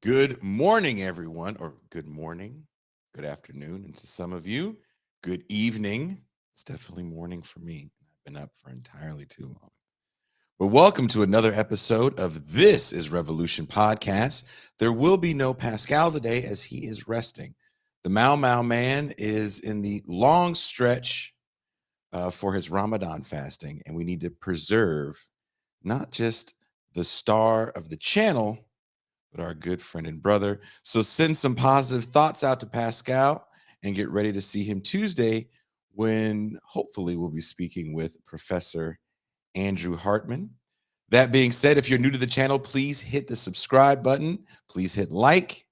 Good morning, everyone, or good morning, good afternoon, and to some of you, good evening. It's definitely morning for me. I've been up for entirely too long. But welcome to another episode of This is Revolution podcast. There will be no Pascal today as he is resting. The Mau Mau man is in the long stretch for his Ramadan fasting, and we need to preserve not just the star of the channel, but our good friend and brother. So send some positive thoughts out to Pascal and get ready to see him Tuesday when hopefully we'll be speaking with Professor Andrew Hartman. That being said, if you're new to the channel, please hit the subscribe button. Please hit like.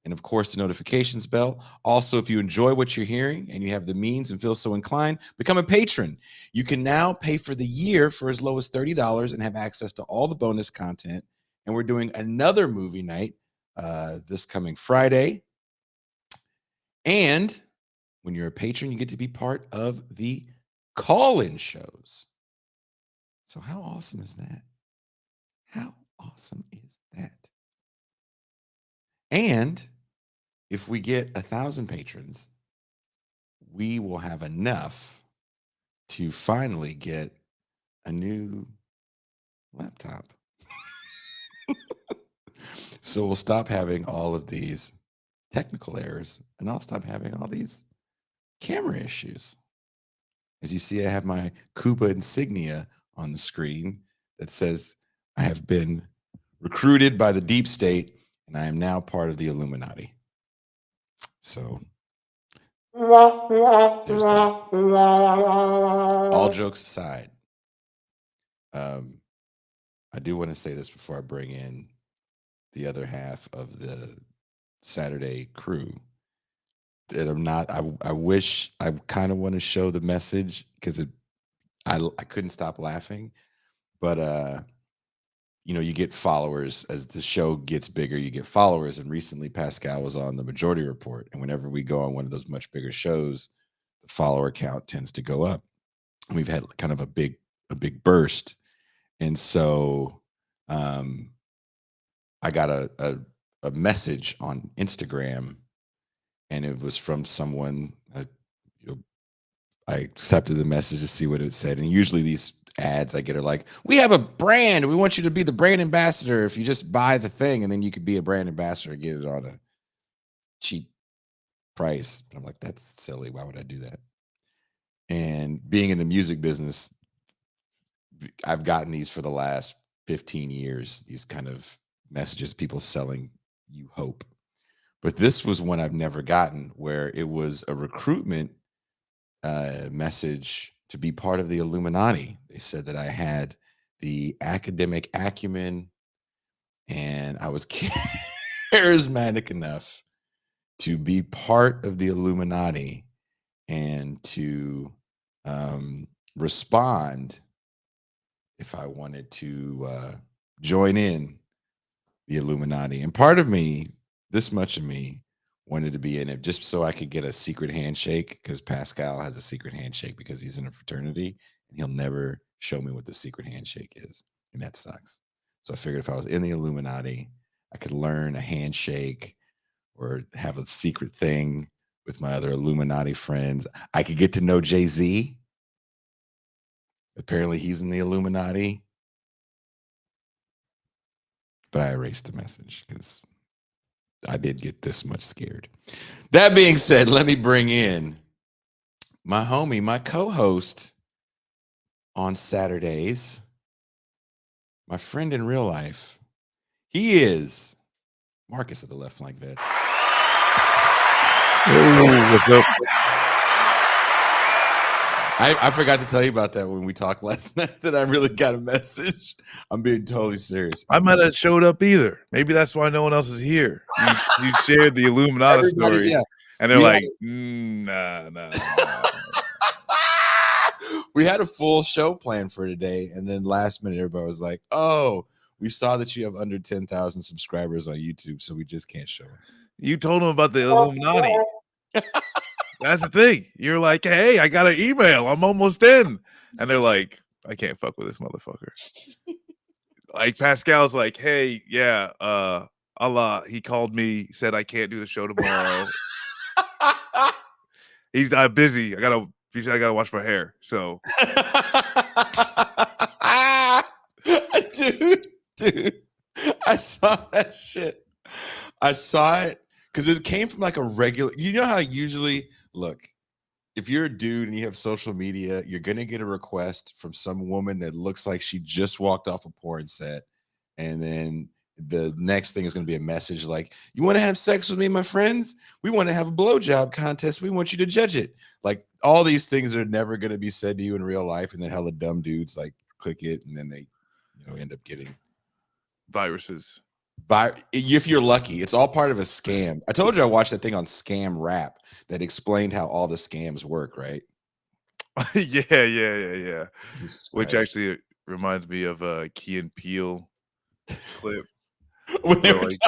And of course, the notifications bell. Also, if you enjoy what you're hearing and you have the means and feel so inclined, become a patron. You can now pay for the year for as low as $30 and have access to all the bonus content. And we're doing another movie night this coming Friday. And when you're a patron, you get to be part of the call-in shows. So how awesome is that? How awesome is that? And if we get 1,000 patrons, we will have enough to finally get a new laptop. So we'll stop having all of these technical errors and I'll stop having all these camera issues. As you see, I have my Kuba insignia on the screen that says I have been recruited by the deep state and I am now part of the Illuminati. So there's that. All jokes aside, I do want to say this before I bring in the other half of the Saturday crew. That I'm not. I wish I kind of want to show the message because I couldn't stop laughing, but you get followers as the show gets bigger. You get followers, and recently Pascal was on the Majority Report, and whenever we go on one of those much bigger shows, the follower count tends to go up. And we've had kind of a big burst, and so I got a message on Instagram. And it was from someone, I accepted the message to see what it said. And usually these ads I get are like, we have a brand. We want you to be the brand ambassador. If you just buy the thing and then you could be a brand ambassador and get it on a cheap price. And I'm like, that's silly. Why would I do that? And being in the music business, I've gotten these for the last 15 years, these kind of messages, people selling you hope. But this was one I've never gotten, where it was a recruitment message to be part of the Illuminati. They said that I had the academic acumen and I was charismatic enough to be part of the Illuminati and to respond if I wanted to join in the Illuminati. And part of me, this much of me, wanted to be in it just so I could get a secret handshake, because Pascal has a secret handshake because he's in a fraternity and he'll never show me what the secret handshake is. And that sucks. So I figured if I was in the Illuminati, I could learn a handshake or have a secret thing with my other Illuminati friends. I could get to know Jay-Z. Apparently he's in the Illuminati. But I erased the message because I did get this much scared. That being said, let me bring in my homie, my co-host on Saturdays, my friend in real life. He is Marcus of the Left Flank Vets. Hey, what's up? I forgot to tell you about that when we talked last night, that I really got a message. I'm being totally serious. I might have showed up either. Maybe that's why no one else is here. You shared the Illuminati story, yeah. and they're like, nah. We had a full show planned for today, and then last minute everybody was like, oh, we saw that you have under 10,000 subscribers on YouTube, so we just can't show it. You told them about the Illuminati. That's the thing. You're like, hey, I got an email. I'm almost in. And they're like, I can't fuck with this motherfucker. Like Pascal's like, hey, yeah, Allah, he called me, said I can't do the show tomorrow. He's busy. He said I gotta wash my hair. So dude, I saw that shit. I saw it because it came from like a regular. You know how usually, look, if you're a dude and you have social media, you're gonna get a request from some woman that looks like she just walked off a porn set, and then the next thing is going to be a message like, "You want to have sex with me, my friends? We want to have a blowjob contest. We want you to judge it." Like all these things are never going to be said to you in real life, and then hella dumb dudes like click it, and then they, end up getting viruses. If you're lucky, it's all part of a scam. I told you I watched that thing on Scam Rap that explained how all the scams work, right? Yeah. Which Christ. actually reminds me of a Key and Peele clip. When they where, were like,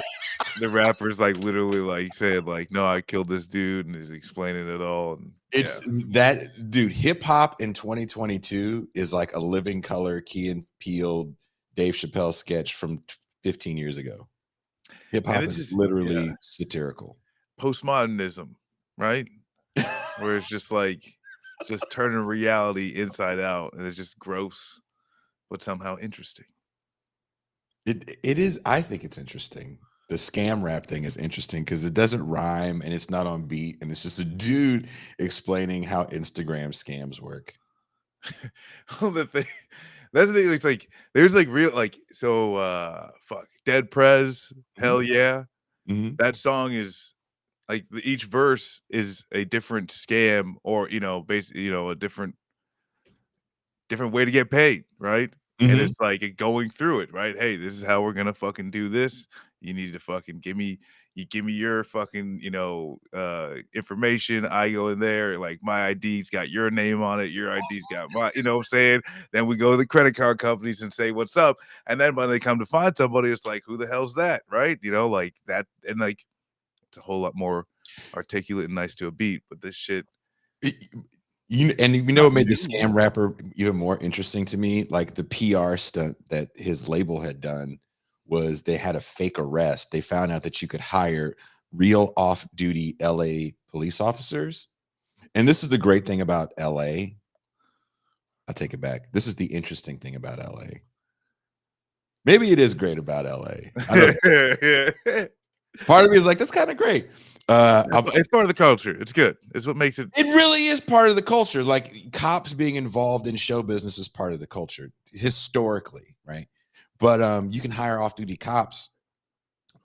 the rapper's like literally like said like, "No, I killed this dude," and he's explaining it all. And It's that dude. Hip hop in 2022 is like a living color Key and Peele Dave Chappelle sketch from 15 years ago. Hip hop is literally satirical. Postmodernism, right? Where it's just like just turning reality inside out, and it's just gross, but somehow interesting. It is. I think it's interesting. The Scam Rap thing is interesting because it doesn't rhyme and it's not on beat, and it's just a dude explaining how Instagram scams work. Well, that's the thing. It's like there's like real like fuck Dead Prez, hell yeah. Mm-hmm. That song is like each verse is a different scam, or basically a different way to get paid, right? And Mm-hmm. it's like going through it, right? Hey, this is how we're gonna fucking do this. You need to fucking give me your fucking information. I go in there, like my ID's got your name on it, your ID's got my, what I'm saying. Then we go to the credit card companies and say what's up, and then when they come to find somebody, it's like, who the hell's that, right? Like that, and like it's a whole lot more articulate and nice to a beat. But this shit, what made the Scam Rapper even more interesting to me? Like the PR stunt that his label had done was they had a fake arrest. They found out that you could hire real off-duty LA police officers. And this is the great thing about LA. I'll take it back. This is the interesting thing about LA. Maybe it is great about LA. I don't Part of me is like, that's kind of great. It's part of the culture. It's good. It's what makes it. It really is part of the culture. Like cops being involved in show business is part of the culture historically, right? But you can hire off-duty cops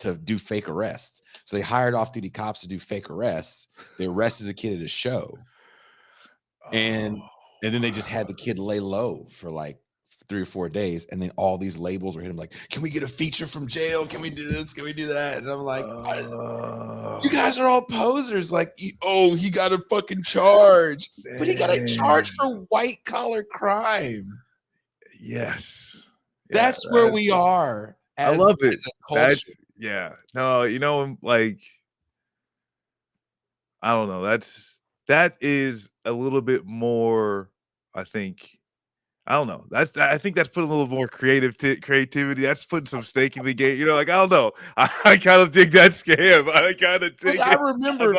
to do fake arrests. So they hired off-duty cops to do fake arrests. They arrested the kid at a show, and then they just had the kid lay low for like 3 or 4 days, and then all these labels were hitting him like, "Can we get a feature from jail? Can we do this? Can we do that?" And I'm like, "You guys are all posers." Like, he got a fucking charge, but he got a charge for white collar crime. Yes, that's where we are. I love it. As a culture. No, like I don't know. That is a little bit more. I think. I don't know. I think that's putting a little more creativity. That's putting some stake in the game. Like I don't know. I kind of dig that scam. I kind of dig. I remember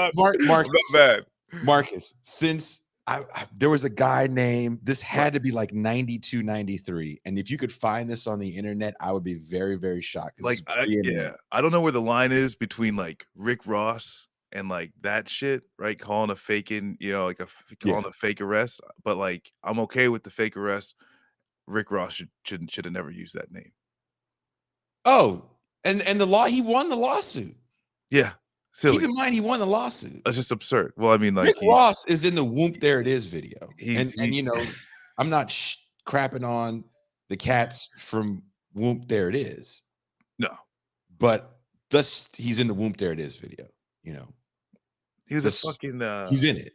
Marcus. Since there was a guy named. This had to be like 92, 93, and if you could find this on the internet, I would be very, very shocked. Like I don't know where the line is between like Rick Ross and like that shit, right? Calling a fake calling a fake arrest, but like I'm okay with the fake arrest. Rick Ross should have never used that name. Oh, and he won the lawsuit. Yeah, silly. Keep in mind he won the lawsuit. That's just absurd. Well, I mean, like Rick Ross is in the Whoop There It Is video, and I'm not crapping on the cats from Whoop There It Is. No, but he's in the Whoop There It Is video. He was a fucking. He's in it.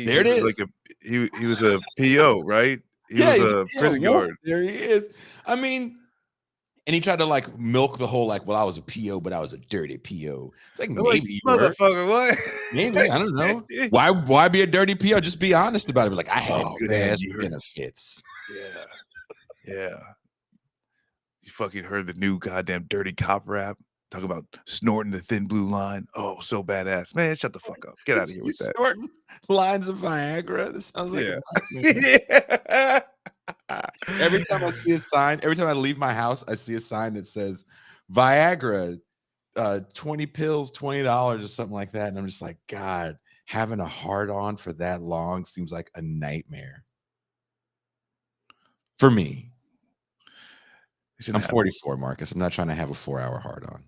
There it is. Like he was a PO, right? He was a prison guard. There he is. I mean, and he tried to like milk the whole like, well, I was a PO, but I was a dirty PO. It's like, maybe motherfucker, what? Maybe, I don't know. Why be a dirty PO? Just be honest about it. Be like, I had good ass benefits. Yeah. You fucking heard the new goddamn dirty cop rap talking about snorting the thin blue line. Oh, so badass, man! Shut the fuck up. Get out of here You with that. snorting lines of Viagra? This sounds like a Yeah. nightmare. Every time I see a sign, every time I leave my house, I see a sign that says Viagra, 20 pills, $20 or something like that. And I'm just like, God, having a hard on for that long seems like a nightmare for me. I'm 44, Marcus. I'm not trying to have a 4-hour hard on.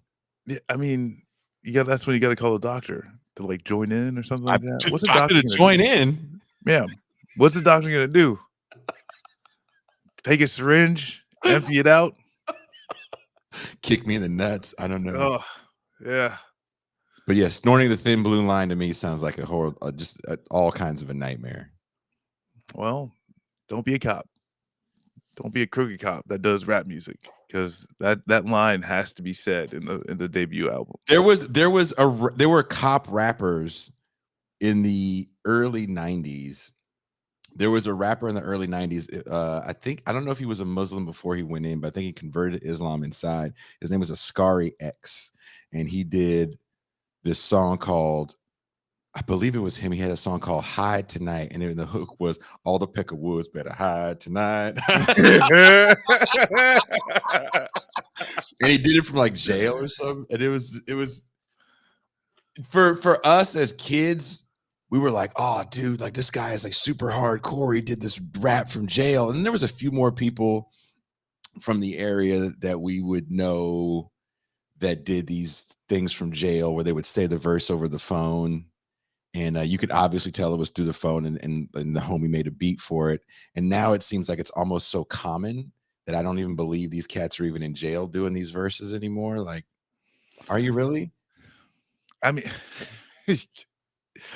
Yeah, I mean, that's when you gotta call the doctor to, like, join in or something like that. What's the Doctor doctor to gonna join do? in. Yeah. What's the doctor gonna do? Take a syringe, empty it out? Kick me in the nuts. I don't know. Oh, yeah. But yeah, snorting the thin blue line to me sounds like a horrible, just all kinds of a nightmare. Well, don't be a cop. Don't be a crooked cop that does rap music, because that line has to be said in the debut album. There were cop rappers in the early 90s. There was a rapper in the early 90s. I don't know if he was a Muslim before he went in, but I think he converted to Islam inside. His name was Ascari X, and he did this song called, I believe it was him. He had a song called Hide Tonight, and then the hook was all the peck of woods better hide tonight. And he did it from like jail or something. And it was for us as kids, we were like, oh, dude, like this guy is like super hardcore. He did this rap from jail. And there was a few more people from the area that we would know that did these things from jail where they would say the verse over the phone. And you could obviously tell it was through the phone, and the homie made a beat for it. And now it seems like it's almost so common that I don't even believe these cats are even in jail doing these verses anymore. Like, are you really? I mean,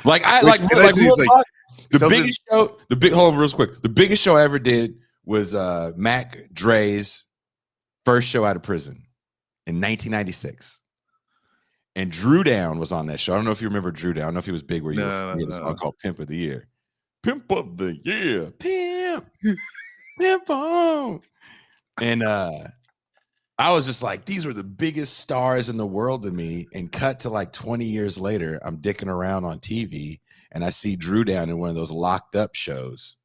Like I which like and actually real is like talk, the something. biggest show, hold on real quick. The biggest show I ever did was Mac Dre's first show out of prison in 1996. And Drew Down was on that show. I don't know if you remember Drew Down. I don't know if he was big where you were. He had a song called Pimp of the Year. Pimp of the Year. Pimp. Pimp on. And I was just like, these were the biggest stars in the world to me. And cut to like 20 years later, I'm dicking around on TV and I see Drew Down in one of those locked up shows.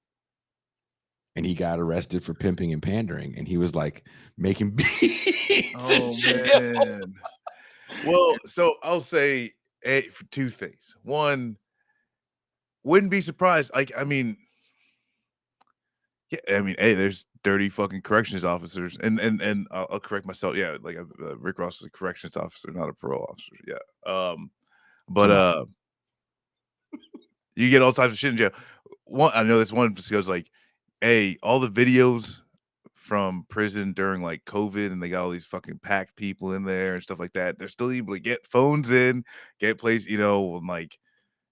And he got arrested for pimping and pandering. And he was like making beats in jail. Man. Well, so I'll say two things. One, wouldn't be surprised. Like, I mean, yeah, I mean, hey, there's dirty fucking corrections officers, and I'll correct myself. Yeah, like Rick Ross is a corrections officer, not a parole officer. Yeah, but you get all types of shit in jail. One, I know this one just goes like, hey, all the videos from prison during like COVID, and they got all these fucking packed people in there and stuff like that. They're still able to get phones in, get places, and like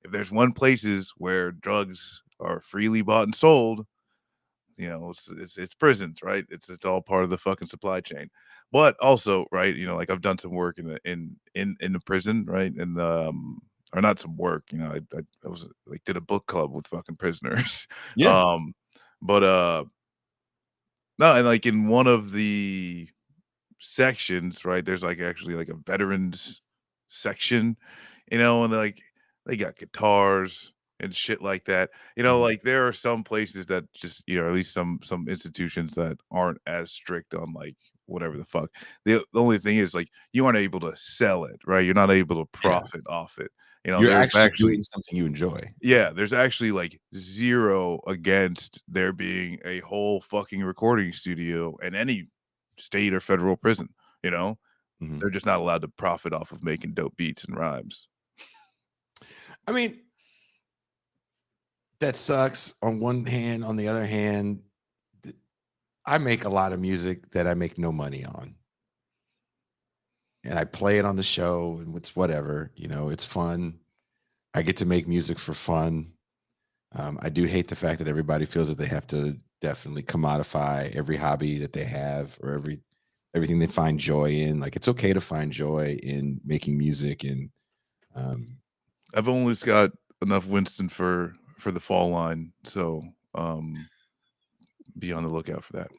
if there's one places where drugs are freely bought and sold, it's prisons, right? It's all part of the fucking supply chain. But also, right, like I've done some work in the prison, right? And or not some work, I was like did a book club with fucking prisoners. Yeah. But no, and like in one of the sections, right, there's like actually like a veterans section, and they got guitars and shit like that. Like there are some places that just, at least some institutions that aren't as strict on like whatever the fuck. The only thing is like you aren't able to sell it, right? You're not able to profit off it. You're There's actually actually doing something you enjoy. yeah, there's actually like zero against there being a whole fucking recording studio in any state or federal prison, They're just not allowed to profit off of making dope beats and rhymes. I mean, that sucks on one hand. On the other hand, I make a lot of music that I make no money on. And I play it on the show and it's whatever, it's fun. I get to make music for fun. I do hate the fact that everybody feels that they have to definitely commodify every hobby that they have or everything they find joy in. Like it's okay to find joy in making music. And I've almost got enough Winston for the fall line, so be on the lookout for that.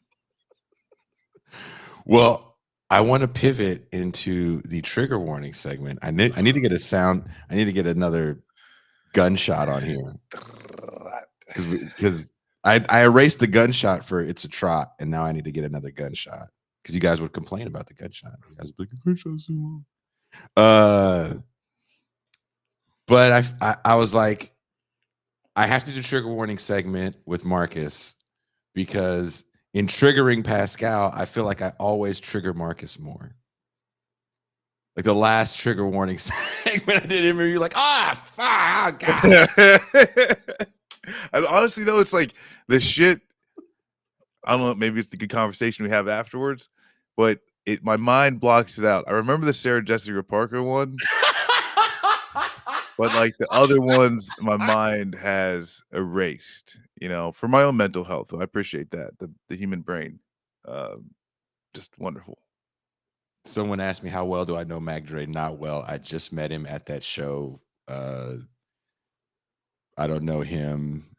Well, I want to pivot into the trigger warning segment. I need to get a sound. I need to get another gunshot on here because I erased the gunshot for "It's a Trot," and now I need to get another gunshot because you guys would complain about the gunshot. You guys would be like, "The gunshot's too long." But I was like, I have to do trigger warning segment with Marcus because in triggering Pascal, I feel like I always trigger Marcus more. Like the last trigger warning segment I did, remember you're like, fuck, God. And honestly, though, it's like the shit. I don't know. Maybe it's the good conversation we have afterwards, but my mind blocks it out. I remember the Sarah Jessica Parker one, but like the other ones, my mind has erased. For my own mental health. So I appreciate that. The human brain, just wonderful. Someone asked me how well do I know Mac Dre? Not well. I just met him at that show. I don't know him.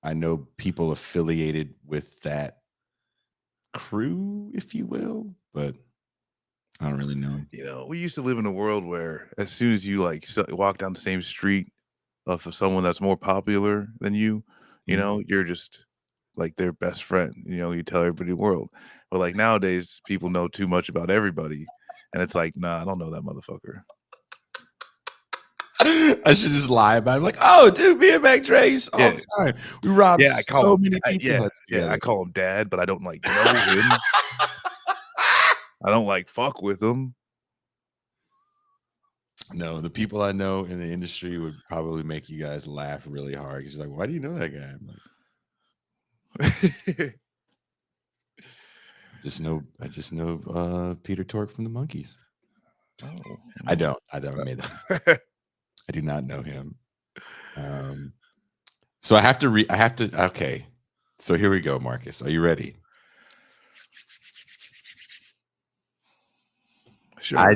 I know people affiliated with that crew, if you will, but I don't really know him. We used to live in a world where as soon as you walk down the same street of someone that's more popular than you, you're just like their best friend. You tell everybody in the world. But like nowadays, people know too much about everybody, and it's like, nah, I don't know that motherfucker. I should just lie about it. I'm like, oh, dude, me and Mac Dre all the time. We robbed so many pizza huts together. I call him dad, but I don't like know him. I don't like fuck with him. No, the people I know in the industry would probably make you guys laugh really hard. He's like, why do you know that guy? I'm like, I just know Peter Tork from the Monkees. Oh, I don't made that. I do not know him. So I have to okay. So here we go, Marcus. Are you ready? Sure.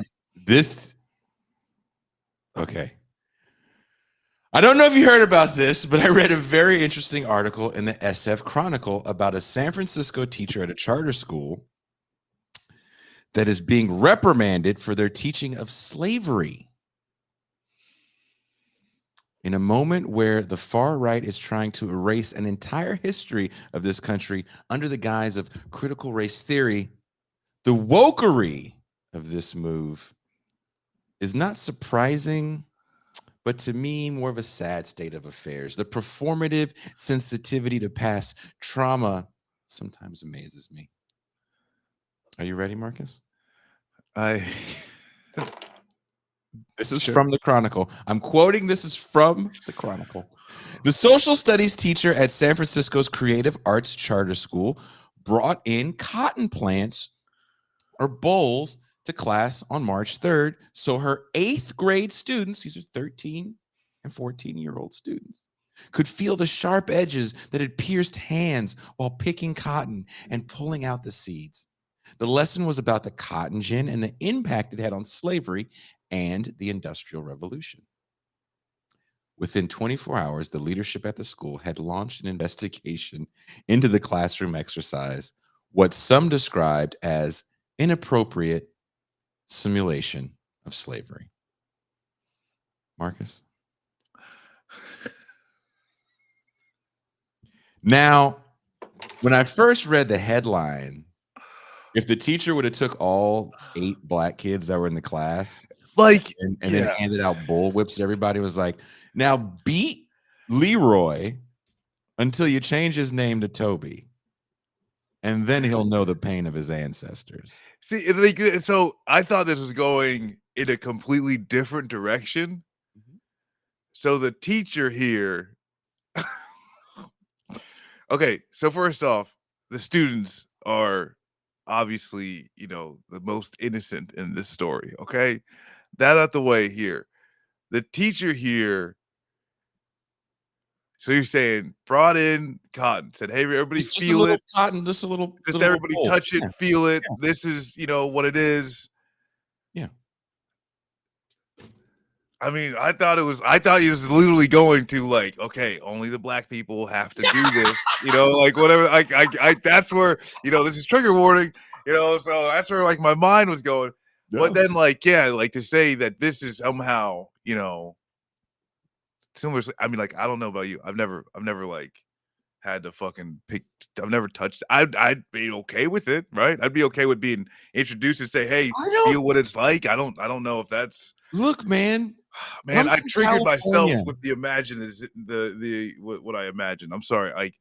Okay. I don't know if you heard about this, but I read a very interesting article in the SF Chronicle about a San Francisco teacher at a charter school that is being reprimanded for their teaching of slavery. In a moment where the far right is trying to erase an entire history of this country under the guise of critical race theory, the wokery of this move is not surprising, but to me, more of a sad state of affairs. The performative sensitivity to past trauma sometimes amazes me. Are you ready, Marcus? This is from the Chronicle. I'm quoting, this is from the Chronicle. The social studies teacher at San Francisco's Creative Arts Charter School brought in cotton plants or bowls to class on March 3rd. So her 8th grade students, these are 13 and 14-year-old students, could feel the sharp edges that had pierced hands while picking cotton and pulling out the seeds. The lesson was about the cotton gin and the impact it had on slavery and the Industrial Revolution. Within 24 hours, the leadership at the school had launched an investigation into the classroom exercise, what some described as inappropriate simulation of slavery. Marcus? Now, when I first read the headline, if the teacher would have took all 8 black kids that were in the class and then handed out bullwhips to everybody, was like, now beat Leroy until you change his name to Toby, and then he'll know the pain of his ancestors. See, so I thought this was going in a completely different direction. Mm-hmm. So the teacher here, okay, so first off, the students are obviously, the most innocent in this story, okay? That out the way here. The teacher here, so you're saying brought in cotton, said, hey, everybody just feel it. Cotton, just everybody bowl. Touch it, feel it. Yeah. This is, what it is. Yeah. I mean, I thought he was literally going to like, okay, only the black people have to do this, like whatever. I that's where, this is trigger warning. So that's where like my mind was going. But No. then like, yeah, like to say that this is somehow, similar. I mean, like, I don't know about you. I've never like had to fucking pick. I've never touched. I'd be okay with it, right? I'd be okay with being introduced and say, "Hey, I don't feel what it's like." I don't know if that's look, man. man. I'm I from triggered myself California. with the imagine is the what I imagined. I'm sorry.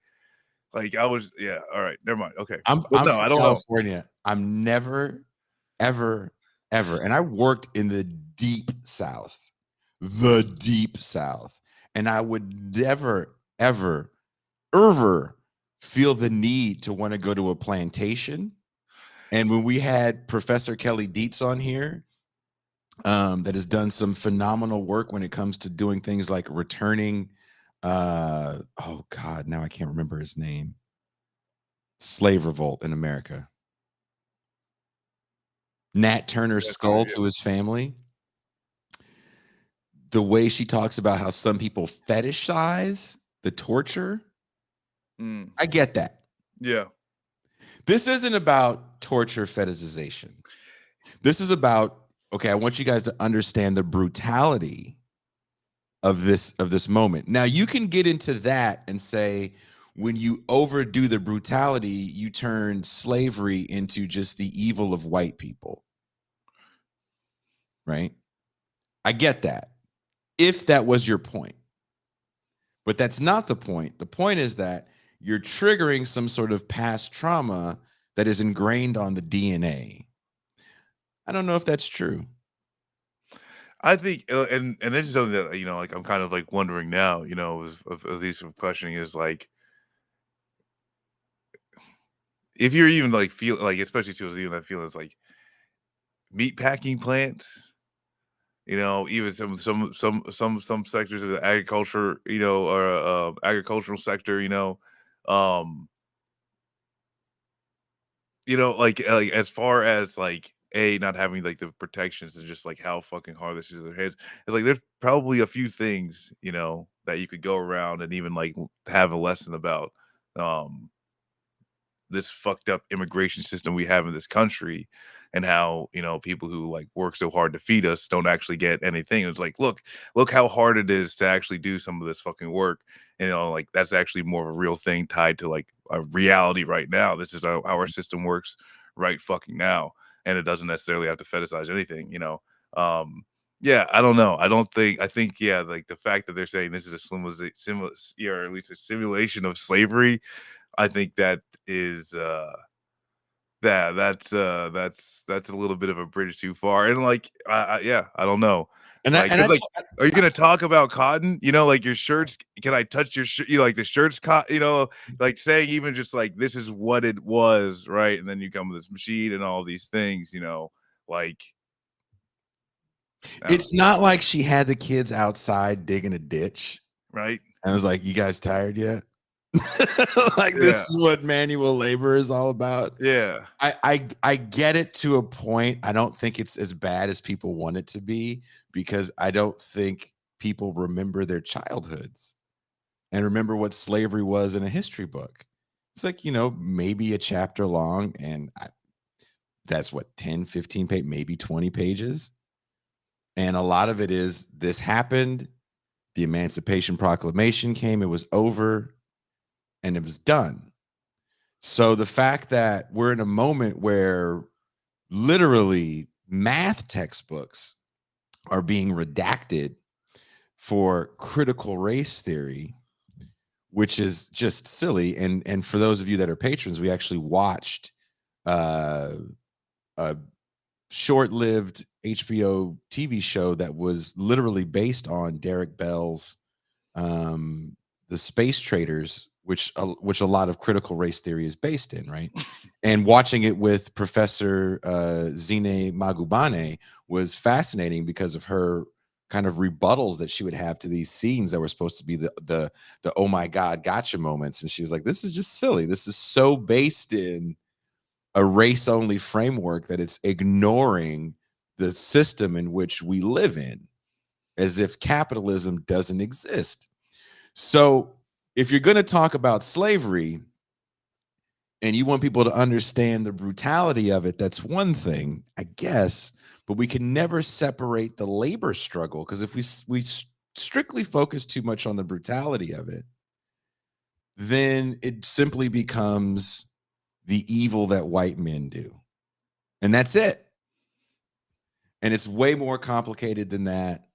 Like I was. Yeah. All right. Never mind. Okay. But I'm no, from I don't know. California. I'm never, ever, ever, and I worked in the deep South, and I would never, ever feel the need to want to go to a plantation. And when we had Professor Kelly Dietz on here, that has done some phenomenal work when it comes to doing things like returning, oh God, now I can't remember his name. Slave revolt in America. Nat Turner's Yes, skull to his family. The way she talks about how some people fetishize the torture. Mm, I get that. yeah. This isn't about torture fetishization. This is about, okay, I want you guys to understand the brutality of this moment. Now you can get into that and say when you overdo the brutality, you turn slavery into just the evil of white people. Right? I get that. If that was your point. But that's not the point. The point is that you're triggering some sort of past trauma that is ingrained on the DNA. I don't know if that's true. I think, and this is something that like I'm kind of like wondering now. Of these questioning is like if you're even like feel like, especially to even that feeling, it's like meat packing plants. Even some sectors of the agriculture, or agricultural sector, um, like as far as like not having like the protections and just like how fucking hard this is in their heads. It's like there's probably a few things, that you could go around and even like have a lesson about. Um, this fucked up immigration system we have in this country and how people who like work so hard to feed us don't actually get anything. It's like look how hard it is to actually do some of this fucking work. Like that's actually more of a real thing tied to like a reality right now. This is how our system works right fucking now, and it doesn't necessarily have to fetishize anything. Yeah, I don't know. I think yeah, like the fact that they're saying this is a similar, or at least a simulation of slavery. I think that is that's a little bit of a bridge too far. And like yeah, I don't know. And I Like and cuz I like are you going to talk about cotton? Like your shirts, can I touch your shirt? Like the shirts like saying even just like this is what it was, right? And then you come with this machine and all these things, like I don't know, it's not like she had the kids outside digging a ditch right? and was like, "You guys tired yet?" Like this Yeah. is what manual labor is all about. Yeah. I get it to a point. I don't think it's as bad as people want it to be because I don't think people remember their childhoods and remember what slavery was in a history book. It's like, maybe a chapter long and that's what 10, 15 pages, maybe 20 pages. And a lot of it is this happened, the Emancipation Proclamation came, it was over, and it was done. So the fact that we're in a moment where literally math textbooks are being redacted for critical race theory, which is just silly. And for those of you that are patrons, we actually watched uh, a short-lived HBO TV show that was literally based on Derek Bell's um, The Space Traders, which a lot of critical race theory is based in, right? And watching it with Professor Djene Magubane was fascinating because of her kind of rebuttals that she would have to these scenes that were supposed to be the oh my god gotcha moments, and she was like, "This is just silly. This is so based in a race only framework that it's ignoring the system in which we live in, as if capitalism doesn't exist." So if you're going to talk about slavery, and you want people to understand the brutality of it, that's one thing, I guess, but we can never separate the labor struggle, because if we strictly focus too much on the brutality of it, then it simply becomes the evil that white men do. And that's it. And it's way more complicated than that.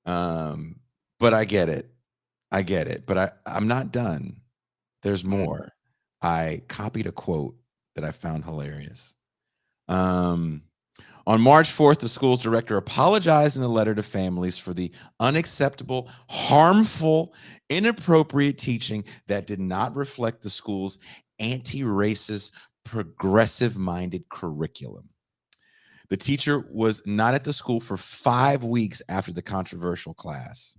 But I get it. I get it. But I'm not done. There's more. I copied a quote that I found hilarious. On March 4th, the school's director apologized in a letter to families for the unacceptable, harmful, inappropriate teaching that did not reflect the school's anti-racist, progressive-minded curriculum. The teacher was not at the school for 5 weeks after the controversial class.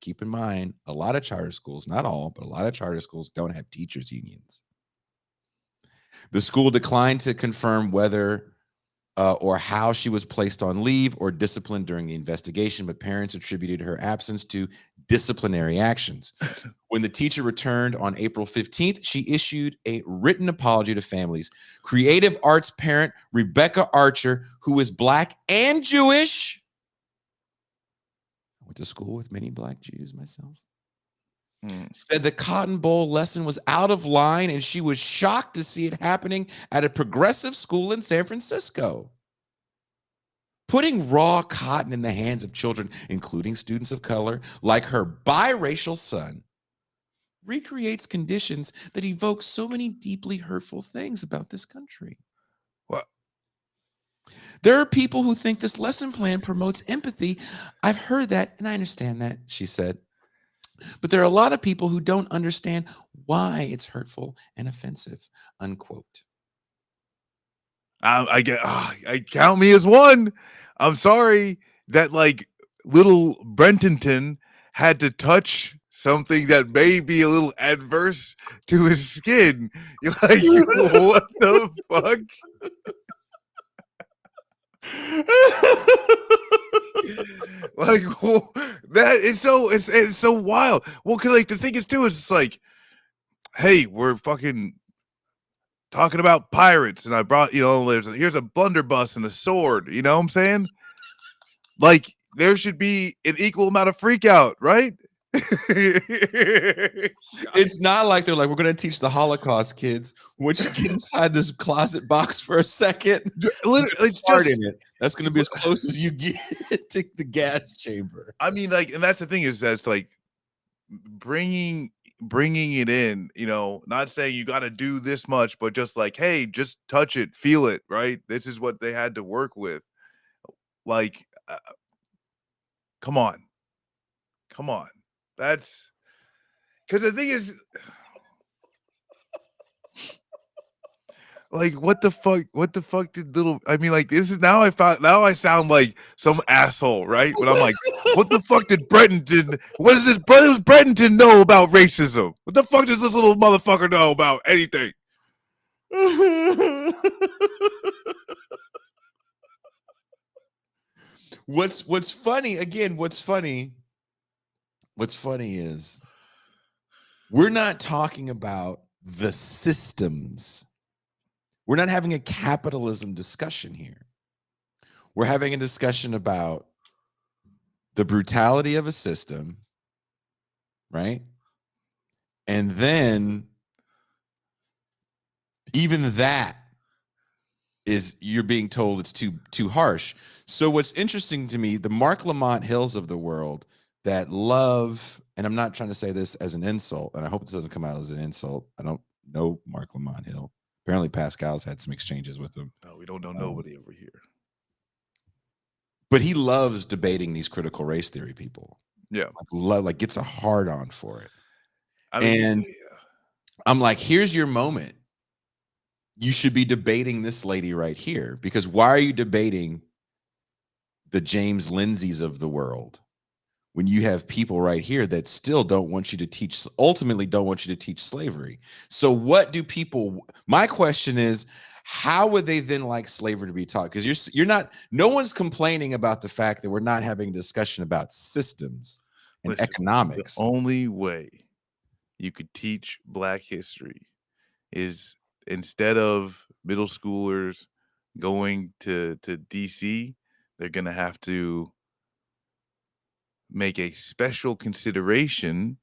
Keep in mind, a lot of charter schools, not all, but a lot of charter schools don't have teachers' unions. The school declined to confirm whether or how she was placed on leave or disciplined during the investigation, but parents attributed her absence to disciplinary actions. When the teacher returned on April 15th, she issued a written apology to families. Creative arts parent Rebecca Archer, who is Black and Jewish, I went to school with many Black Jews myself, said the Cotton Bowl lesson was out of line and she was shocked to see it happening at a progressive school in San Francisco. Putting raw cotton in the hands of children, including students of color, like her biracial son, recreates conditions that evoke so many deeply hurtful things about this country. What? There are people who think this lesson plan promotes empathy. I've heard that and I understand that, she said. But there are a lot of people who don't understand why it's hurtful and offensive, unquote. I count me as one. I'm sorry that like little Brentonton had to touch something that may be a little adverse to his skin. You're like, what the fuck? Like, well, that is so it's so wild. Well, cause like the thing is too is it's like, hey, we're fucking talking about pirates, and I brought, here's a blunderbuss and a sword. You know what I'm saying? Like, there should be an equal amount of freak out, right? It's not like they're like, we're going to teach the Holocaust kids. Once you get inside this closet box for a second, literally, it's fart just in it. That's going to be as close as you get to the gas chamber. I mean, like, and that's the thing is that it's like bringing it in, not saying you got to do this much, but just like, hey, just touch it, feel it, right? This is what they had to work with. Like, come on. That's because the thing is, like, what the fuck did little, I mean, like, this is now I sound like some asshole, right? But I'm like, what the fuck did what does Brenton know about racism? What the fuck does this little motherfucker know about anything? What's funny, again, what's funny is we're not talking about the systems. We're not having a capitalism discussion here. We're having a discussion about the brutality of a system, right? And then even that is, you're being told it's too harsh. So what's interesting to me, the Mark Lamont Hills of the world that love, and I'm not trying to say this as an insult, and I hope this doesn't come out as an insult. I don't know Mark Lamont Hill. Apparently Pascal's had some exchanges with him. No, we don't know nobody over here. But he loves debating these critical race theory people. Yeah. Like gets a hard on for it. I mean, and I'm like, here's your moment. You should be debating this lady right here, because why are you debating the James Lindsays of the world when you have people right here that still ultimately don't want you to teach slavery? So what do people, my question is, how would they then like slavery to be taught? Because no one's complaining about the fact that we're not having a discussion about systems and economics. The only way you could teach Black history is instead of middle schoolers going to DC, they're going to have to make a special consideration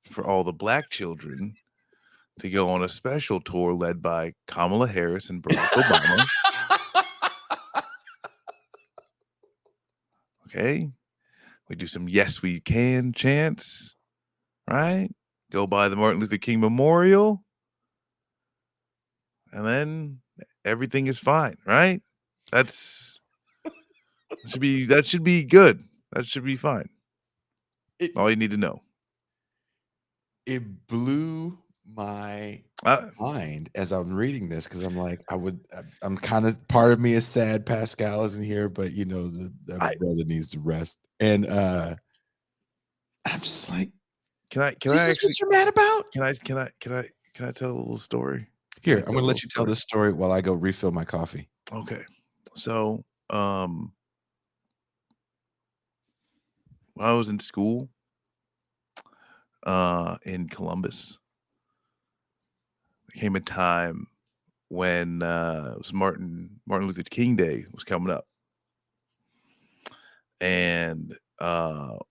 for all the black children to go on a special tour led by Kamala Harris and Barack Obama. Okay. We do some yes we can chants, right? Go by the Martin Luther King Memorial. And then everything is fine, right? That should be good. That should be fine. All you need to know. It blew my mind as I'm reading this because I'm like, I'm kind of, part of me is sad Pascal isn't here, but you know, the brother needs to rest. And I'm just like, can I this is what you're mad about? Can I tell a little story? Here, I'm gonna let you tell this story while I go refill my coffee. Okay. So when I was in school in Columbus, there came a time when it was Martin Luther King Day was coming up. And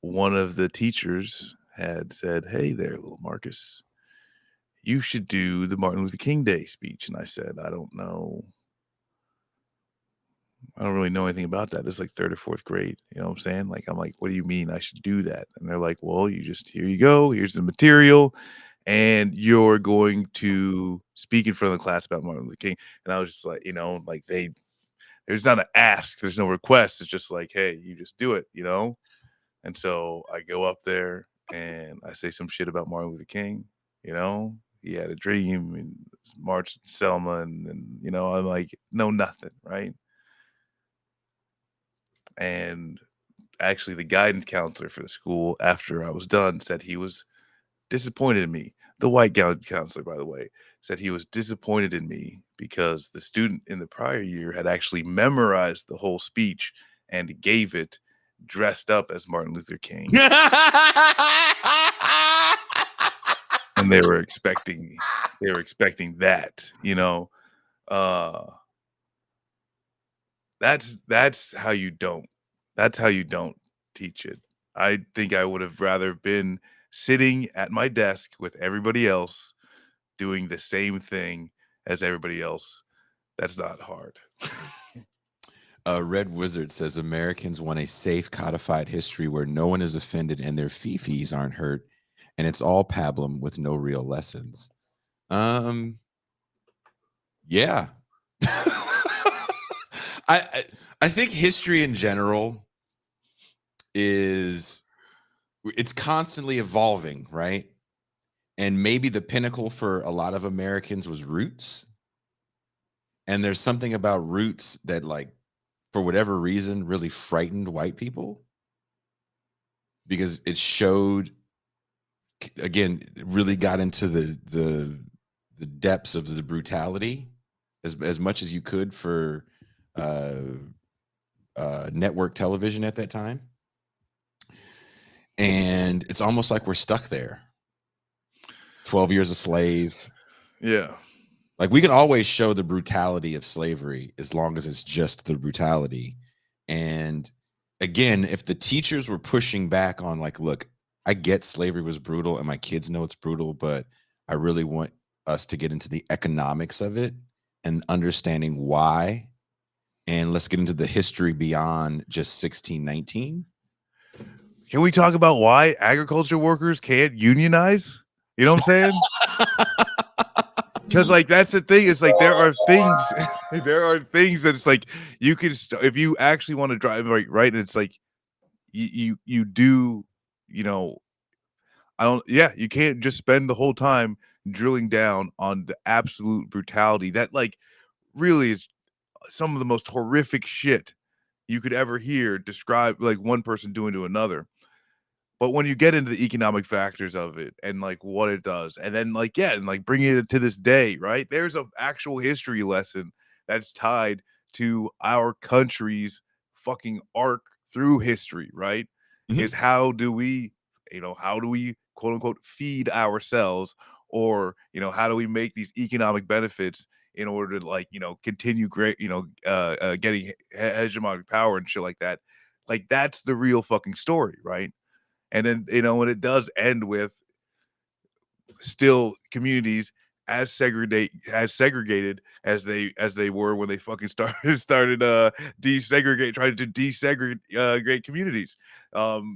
one of the teachers had said, "Hey there, little Marcus, you should do the Martin Luther King Day speech." And I said, I don't really know anything about that. This is like 3rd or 4th grade. You know what I'm saying? Like, I'm like, what do you mean I should do that? And they're like, well, here you go. Here's the material. And you're going to speak in front of the class about Martin Luther King. And I was just like, like there's not an ask. There's no request. It's just like, hey, you just do it, And so I go up there and I say some shit about Martin Luther King, He had a dream and marched Selma and I'm like, no, nothing, right? And actually the guidance counselor for the school after I was done said he was disappointed in me. The white guidance counselor, by the way, said he was disappointed in me because the student in the prior year had actually memorized the whole speech and gave it dressed up as Martin Luther King. And they were expecting that, that's how you don't teach it. I think I would have rather been sitting at my desk with everybody else doing the same thing as everybody else. That's not hard. Red Wizard says Americans want a safe, codified history where no one is offended and their fifis aren't hurt, and it's all pablum with no real lessons. Yeah. I think history in general it's constantly evolving, right? And maybe the pinnacle for a lot of Americans was roots. And there's something about roots that, like, for whatever reason, really frightened white people because it showed, again, it really got into the depths of the brutality as much as you could for network television at that time. And it's almost like we're stuck there. 12 Years a Slave. Yeah. Like, we can always show the brutality of slavery as long as it's just the brutality. And again, if the teachers were pushing back on, like, look, I get slavery was brutal and my kids know it's brutal, but I really want us to get into the economics of it and understanding why. And let's get into the history beyond just 1619. Can we talk about why agriculture workers can't unionize? You know what I'm saying? Because, like, that's the thing. It's like there are things that it's like you can if you actually want to drive right. And it's like you do, you can't just spend the whole time drilling down on the absolute brutality that, like, really is some of the most horrific shit you could ever hear described, like one person doing to another. But when you get into the economic factors of it and, like, what it does, and then, like, yeah, and, like, bringing it to this day, right? There's an actual history lesson that's tied to our country's fucking arc through history, right? Mhm. Is how do we quote unquote feed ourselves or how do we make these economic benefits in order to continue great getting hegemonic power and shit like that. Like that's the real fucking story, right? And then when it does end with still communities as segregated as they were when they fucking started trying to desegregate communities.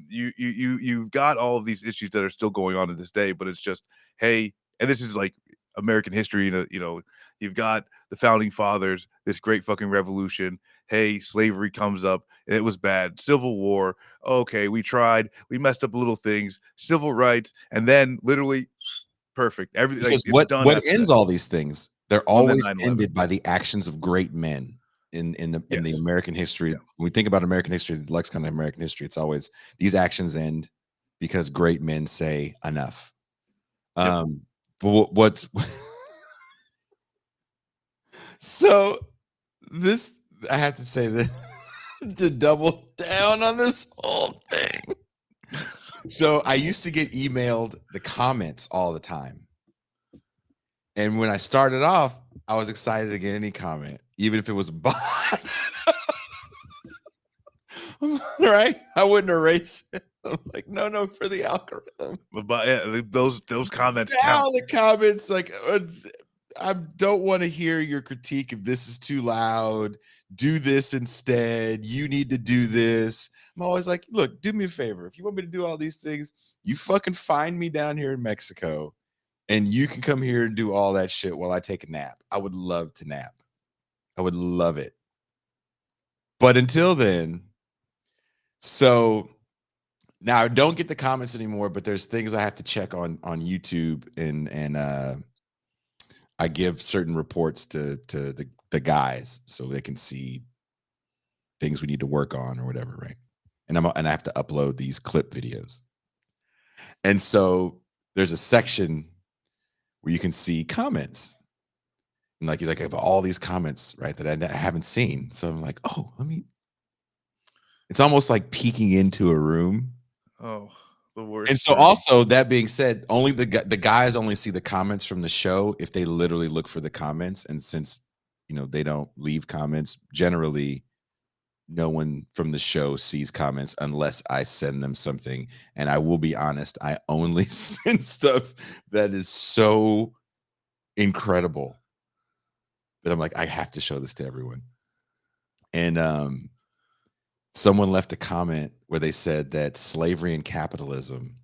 You've got all of these issues that are still going on to this day, but it's just, hey, and this is like American history. You've got the founding fathers, this great fucking revolution. Hey, slavery comes up and it was bad. Civil War. Okay, we tried, we messed up little things. Civil rights, and then literally perfect. Everything, like, Because it's what done after ends that. all these things? They're On the always 9/11. ended by the actions of great men in the Yes. American history. Yeah. When we think about American history, the lexicon of American history, it's always these actions end because great men say enough. Yep. But what's so this I have to say that to double down on this whole thing. So I used to get emailed the comments all the time. And when I started off, I was excited to get any comment, even if it was a bot. Right? I wouldn't erase it. I'm like, no, for the algorithm. But yeah, those comments count. Now the comments, like, I don't want to hear your critique if this is too loud. Do this instead. You need to do this. I'm always like, look, do me a favor. If you want me to do all these things, you fucking find me down here in Mexico and you can come here and do all that shit while I take a nap. I would love to nap. I would love it. But until then, so now I don't get the comments anymore, but there's things I have to check on YouTube, and I give certain reports to the guys so they can see things we need to work on or whatever, right? And I have to upload these clip videos. And so there's a section where you can see comments. And like I have all these comments, right, that I haven't seen. So I'm like, oh, it's almost like peeking into a room. Oh, the worst. And so also that being said, only the guys only see the comments from the show if they literally look for the comments. And since they don't leave comments, generally no one from the show sees comments unless I send them something. And I will be honest, I only send stuff that is so incredible that I'm like, I have to show this to everyone. And someone left a comment where they said that slavery and capitalism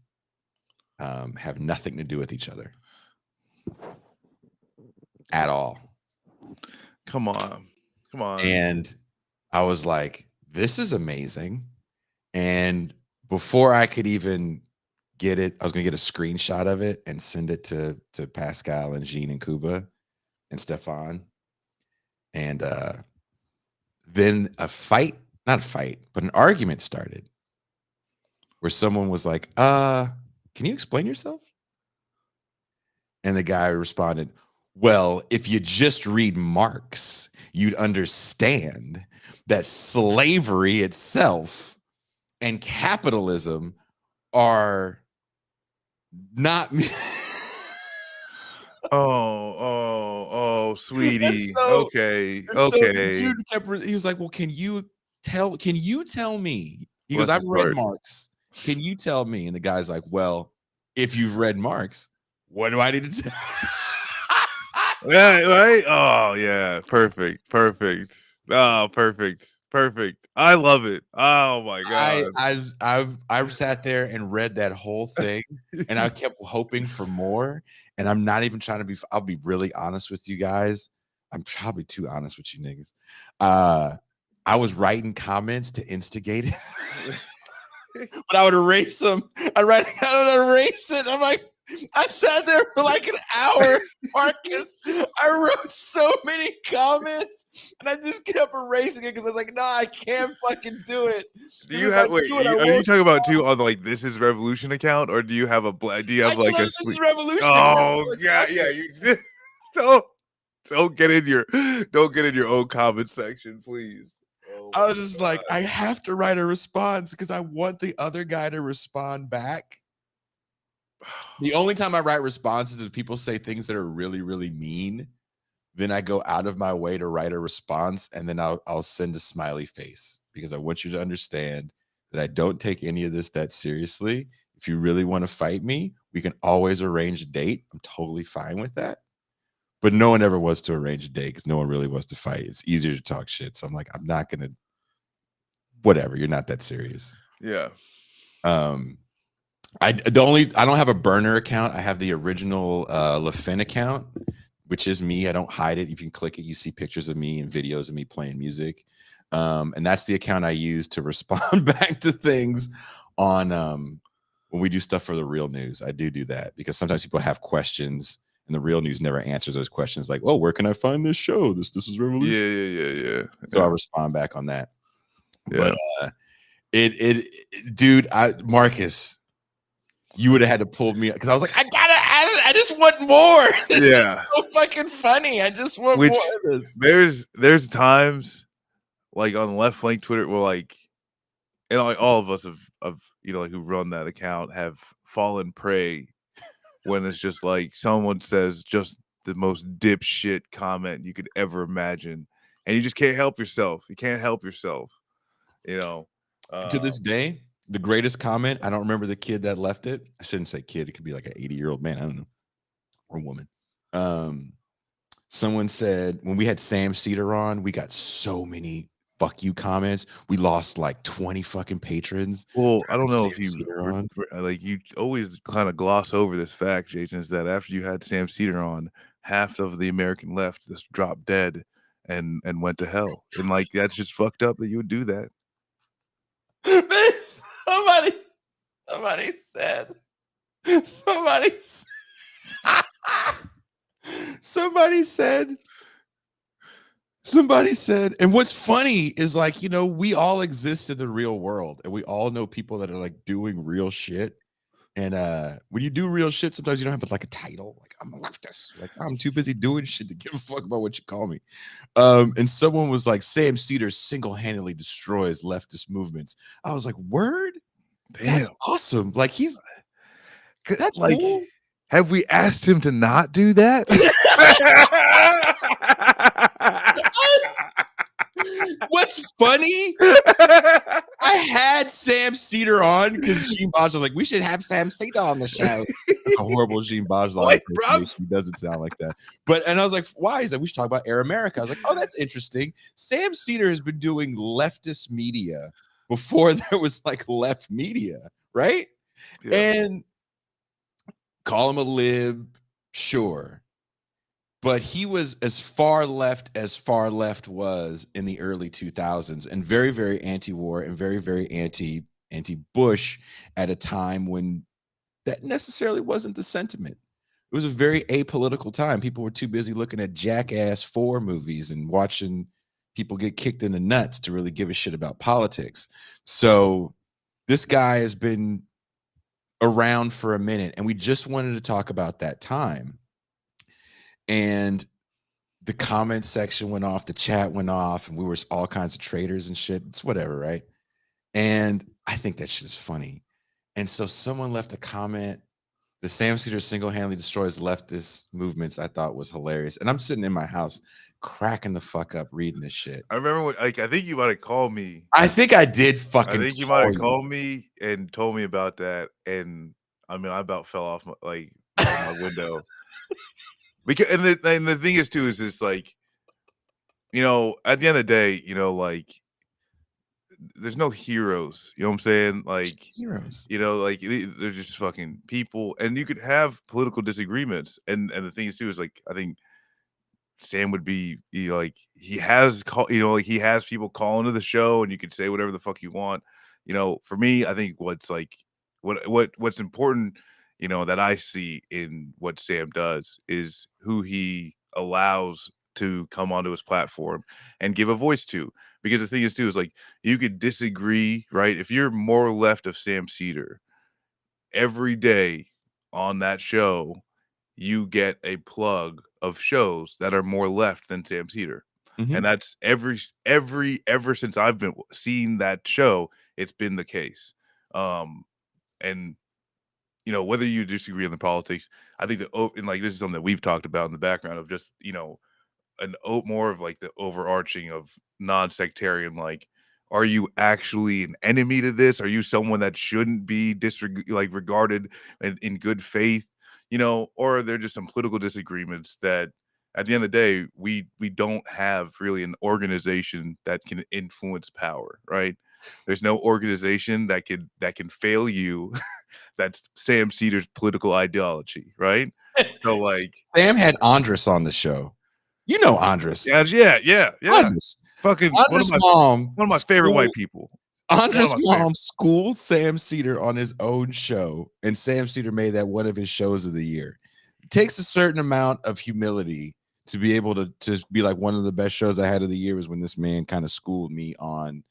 have nothing to do with each other at all. Come on. And I was like, this is amazing. And before I could even get it, I was going to get a screenshot of it and send it to Pascal and Djene and Kuba and Stefan. And then not a fight, but an argument started where someone was like, can you explain yourself? And the guy responded, well, if you just read Marx, you'd understand that slavery itself and capitalism are not Oh, sweetie. so, Okay. so the dude he was like, well, can you tell me? He goes, Bless I've his read heart. Marx. Can you tell me? And the guy's like, well, if you've read Marx, what do I need to tell? Yeah, right? Oh, yeah. Perfect. Oh, perfect. I love it. Oh my god. I've sat there and read that whole thing, and I kept hoping for more. And I'm not even trying to be. I'll be really honest with you guys. I'm probably too honest with you niggas. I was writing comments to instigate it, but I would erase them. I would erase it. I'm like, I sat there for like an hour, Marcus. I wrote so many comments, and I just kept erasing it because I was like, no, I can't fucking do it. Do you have wait? Are you talking about too on like This Is Revolution account, or do you have do you have like a This is revolution? Oh god, yeah, you don't get in your own comment section, please. Oh I was just like, I have to write a response because I want the other guy to respond back. The only time I write responses is if people say things that are really, really mean. Then I go out of my way to write a response, and then I'll send a smiley face because I want you to understand that I don't take any of this that seriously. If you really want to fight me, we can always arrange a date. I'm totally fine with that. But no one ever wants to arrange a date because no one really wants to fight. It's easier to talk shit. So I'm like, I'm not gonna. Whatever. You're not that serious. Yeah. I don't have a burner account. I have the original LaFin account, which is me. I don't hide it. If you can click it, you see pictures of me and videos of me playing music. And that's the account I use to respond back to things on when we do stuff for the real news. I do that because sometimes people have questions and the real news never answers those questions. Like, oh, where can I find this show? This is Revolution. Yeah. So I respond back on that. Yeah. But dude, Marcus, you would have had to pull me because I was like, I just want more. This is so fucking funny. I just want more of this. There's times like on Left Flank Twitter where like, and like all of us of like who run that account have fallen prey when it's just like someone says just the most dipshit comment you could ever imagine, and you just can't help yourself. You can't help yourself. To this day, the greatest comment, I don't remember the kid that left it. I shouldn't say kid. It could be like an 80-year-old man. I don't know. Or woman. Someone said when we had Sam Cedar on, we got so many fuck you comments. We lost like 20 fucking patrons. Well, I don't know if you like you always kind of gloss over this fact, Jason, is that after you had Sam Cedar on, half of the American left just dropped dead and went to hell. And like that's just fucked up that you would do that. Somebody said, and what's funny is like, we all exist in the real world and we all know people that are like doing real shit. And when you do real shit, sometimes you don't have like a title. Like I'm a leftist. Like I'm too busy doing shit to give a fuck about what you call me. And someone was like, Sam Cedar single-handedly destroys leftist movements. I was like, word? Damn. That's awesome. Like that's like cool. Have we asked him to not do that? What's funny? I had Sam Cedar on because Jean Baj was like, we should have Sam Cedar on the show. A horrible Jean Baj. He doesn't sound like that. And I was like, why? He's like, we should talk about Air America. I was like, oh, that's interesting. Sam Cedar has been doing leftist media before there was like left media, right? Yeah. And call him a lib, sure. But he was as far left was in the early 2000s and very, very anti-war and very, very anti-Bush at a time when that necessarily wasn't the sentiment. It was a very apolitical time. People were too busy looking at Jackass 4 movies and watching people get kicked in the nuts to really give a shit about politics. So this guy has been around for a minute, and we just wanted to talk about that time. And the comment section went off, the chat went off, and we were all kinds of traitors and shit. It's whatever, right? And I think that shit is funny. And so someone left a comment, the Sam Cedar single-handedly destroys leftist movements, I thought was hilarious. And I'm sitting in my house cracking the fuck up reading this shit. I remember when, I think you might have called me. I think I did fucking I think you might have called me and told me about that. And I mean, I about fell off my window. Because and the thing is too is it's like, at the end of the day, like there's no heroes. You know what I'm saying? Like heroes. Like they're just fucking people, and you could have political disagreements. And the thing is too is like I think Sam would be like he has he has people call into the show, and you could say whatever the fuck you want. For me, I think what's important. That I see in what Sam does is who he allows to come onto his platform and give a voice to. Because the thing is, too, is like you could disagree, right? If you're more left of Sam Cedar, every day on that show, you get a plug of shows that are more left than Sam Cedar. Mm-hmm. And that's ever since I've been seeing that show, it's been the case. And you know, whether you disagree on the politics, I think and like this is something that we've talked about in the background of just, you know, more of like the overarching of non-sectarian, like, are you actually an enemy to this? Are you someone that shouldn't be regarded in good faith, you know, or are there just some political disagreements that at the end of the day we don't have really an organization that can influence power, right? There's no organization that can fail you. That's Sam Cedar's political ideology, right? So like, Sam had Andres on the show. You know Andres. yeah. Andres. Fucking Andres' mom one of my favorite white schooled people. One of Andres' my mom favorites. schooled Sam Cedar on his own show, and Sam Cedar made that one of his shows of the year. It takes a certain amount of humility to be able to be like, one of the best shows I had of the year was when this man kind of schooled me on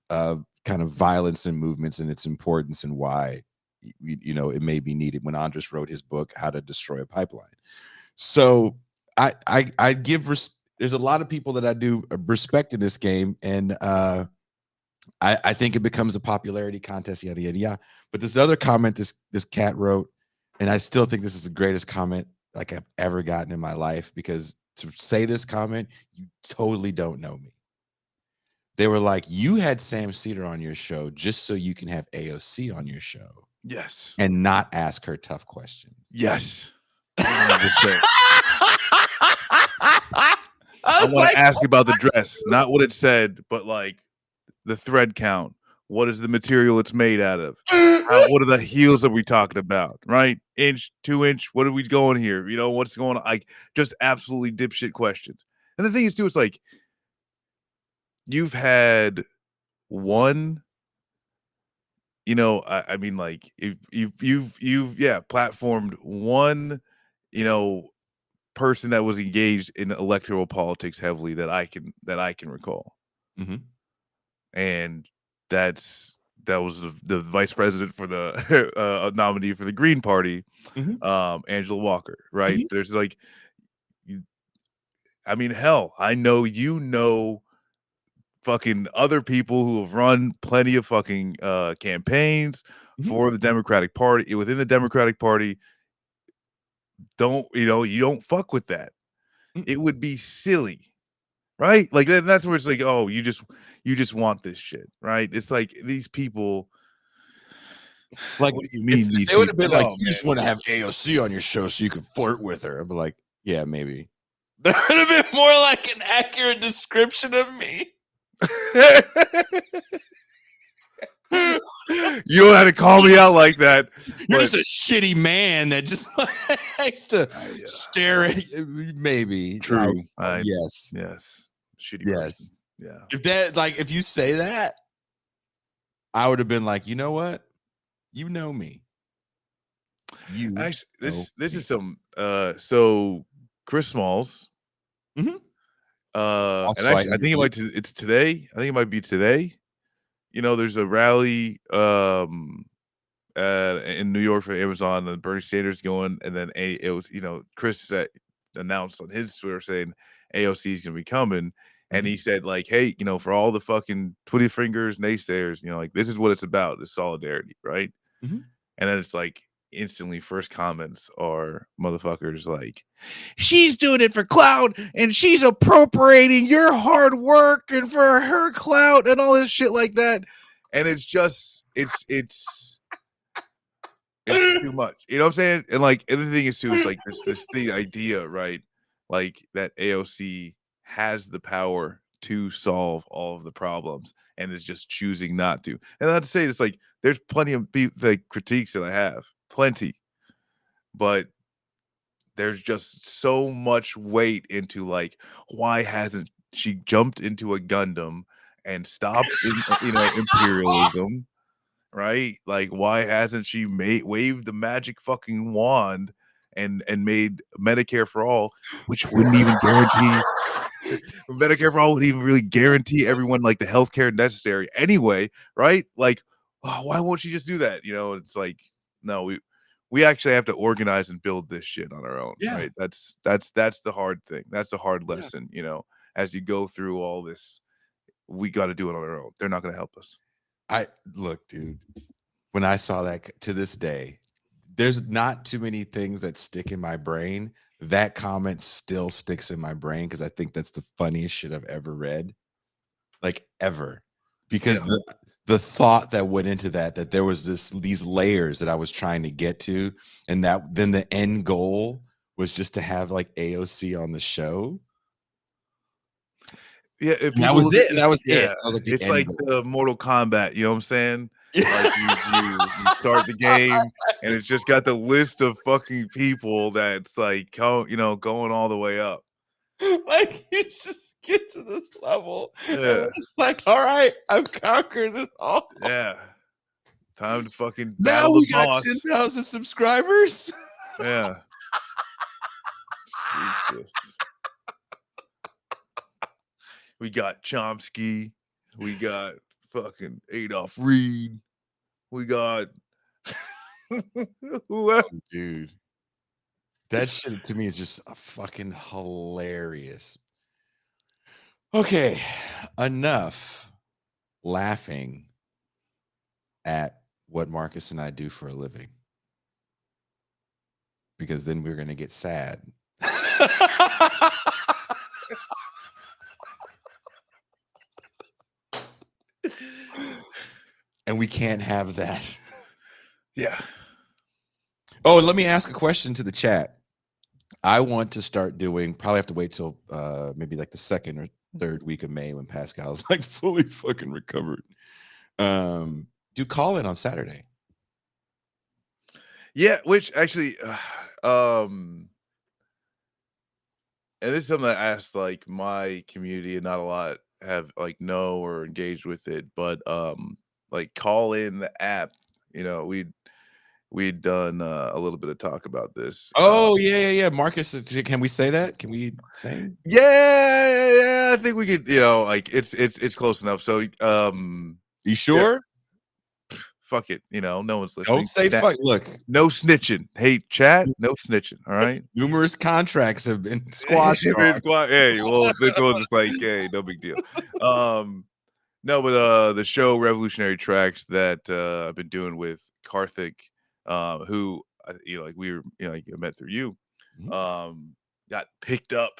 kind of violence and movements and its importance and why you know it may be needed, when Andres wrote his book How to Destroy a Pipeline. So I give there's a lot of people that I do respect in this game, and I think it becomes a popularity contest, yada yada yada. But this other comment this cat wrote, and I still think this is the greatest comment like I've ever gotten in my life, because to say this comment, you totally don't know me. They were like, you had Sam Cedar on your show just so you can have AOC on your show Yes. and not ask her tough questions. Yes. 100%. I was want like, to ask about the dress, not what it said, but like the thread count. What is the material it's made out of? What are the heels that we talking about? Right? Inch, 2 inch. What are we going here? You know, what's going on? Like, just absolutely dipshit questions. And the thing is, too, it's like you've had one, you know, I mean, like, if you've platformed one, you know, person that was engaged in electoral politics heavily that I can recall. Mhm. And that was the vice president for the nominee for the Green Party, Mhm. Angela Walker, right? Mhm. There's like, I mean, hell, I know, you know, fucking other people who have run plenty of fucking campaigns Mhm. for the Democratic Party. Within the Democratic Party, you don't fuck with that. It Mm-mm. would be silly, right? Like that's where it's like, oh, you just want this shit, right? It's like these people. Like, What do you if mean these they would have people? been like, No, you just man. want to have AOC on your show so you can flirt with her, I'd be like, yeah, maybe. That would have been more like an accurate description of me. You don't have to call me out like that. You're But just a shitty man that just likes to I, stare at you. Maybe. Like, true. yes. Yes. Shitty person. Yes. Yeah. If you say that, I would have been like, you know what? You know me. You Actually, know this me. is some so Chris Smalls. Mhm. And Also, I actually I think interviewed. it's today. I think it might be today. You know, there's a rally in New York for Amazon, and Bernie Sanders going, and then it was, you know, Chris announced on his Twitter saying AOC is going to be coming, and Mhm. he said like, hey, you know, for all the fucking Twitter fingers naysayers, you know, like this is what it's about, is solidarity, right? Mhm. And then it's like instantly first comments are motherfuckers like, she's doing it for clout and she's appropriating your hard work and for her clout and all this shit like that. And it's just it's too much. You know what I'm saying? And like, and the thing is too, is like this the idea, right? Like that AOC has the power to solve all of the problems and is just choosing not to. And not to say it's like there's plenty of like critiques that I have, plenty, but there's just so much weight into like, why hasn't she jumped into a Gundam and stopped imperialism? Right? Like, why hasn't she waved the magic fucking wand and made Medicare for all, which wouldn't even guarantee Medicare for all would even really guarantee everyone like the healthcare necessary anyway, right? Like, oh, why won't she just do that? You know, it's like, no, we actually have to organize and build this shit on our own, Yeah. right? That's the hard thing. That's the hard Yeah. lesson, you know, as you go through all this, we got to do it on our own. They're not going to help us. I look, dude. When I saw that, to this day, there's not too many things that stick in my brain. That comment still sticks in my brain because I think that's the funniest shit I've ever read, like ever. Because Yeah. the thought that went into that there was these layers that I was trying to get to, and that then the end goal was just to have like AOC on the show. Yeah, if And that people was look at it. this, That was it. yeah, That was like the it's end like goal. the Mortal Kombat, you know what I'm saying? Like Yeah. you start the game and it's just got the list of fucking people that's like going all the way up. Like you just get to this level, and Yeah, it's like, all right, I've conquered it all. yeah. Time to fucking Now battle the we got boss. 10,000 subscribers. Yeah. Jesus. We got Chomsky. We got fucking Adolf Reed. We got who else? Dude, that shit to me is just a fucking hilarious. Okay, enough laughing at what Marcus and I do for a living, because then we're gonna get sad. And we can't have that. Yeah. Oh, and let me ask a question to the chat. I want to start doing, probably have to wait till maybe like the second or third week of May when Pascal's like fully fucking recovered. Do call in on Saturday. Yeah, which actually and this is something I asked like my community and not a lot have like know or engaged with it, but like call in the app, we'd done a little bit of talk about this. Oh yeah. Marcus, can we say that? Can we say? Yeah, I think we could, like it's close enough. So You yeah, sure? fuck it, no one's Don't listening. say fuck. Look, No snitching. Hey, chat, no snitching. All right. numerous contracts have been squashed. Hey, well, this one's just like, hey, no big deal. No, but the show Revolutionary Tracks that I've been doing with Karthik, who like we were, like I met through you, Mhm. got picked up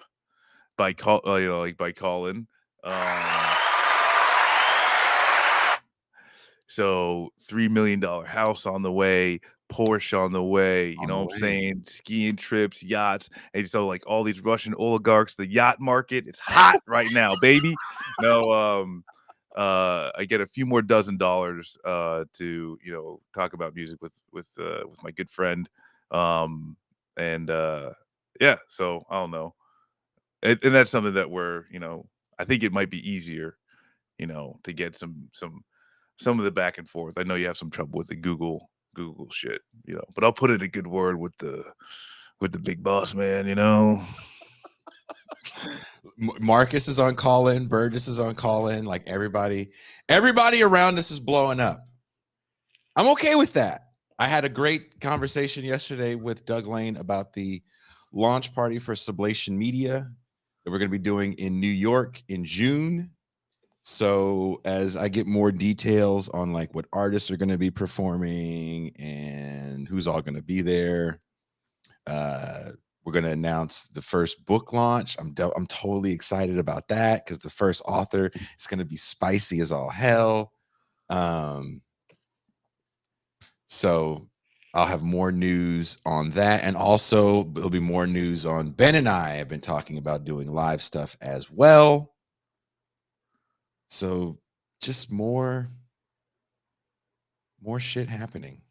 by by Colin. So $3 million house on the way, Porsche on the way, you On know the what I'm way. saying? Skiing trips, yachts. And so like all these Russian oligarchs, the yacht market, it's hot right now, baby. No, I get a few more dozen dollars to, talk about music with my good friend. And yeah, so I don't know. And that's something that we're, I think it might be easier, to get some of the back and forth. I know you have some trouble with the Google shit, but I'll put in a good word with the big boss man. Marcus is on call in. Burgess is on call in. Like everybody around us is blowing up. I'm okay with that. I had a great conversation yesterday with Doug Lane about the launch party for Sublation Media that we're going to be doing in New York in June. So as I get more details on like what artists are going to be performing and who's all going to be there, we're going to announce the first book launch. I'm totally excited about that because the first author is going to be spicy as all hell. So I'll have more news on that. And also there'll be more news on Ben and I have been talking about doing live stuff as well. So just more shit happening.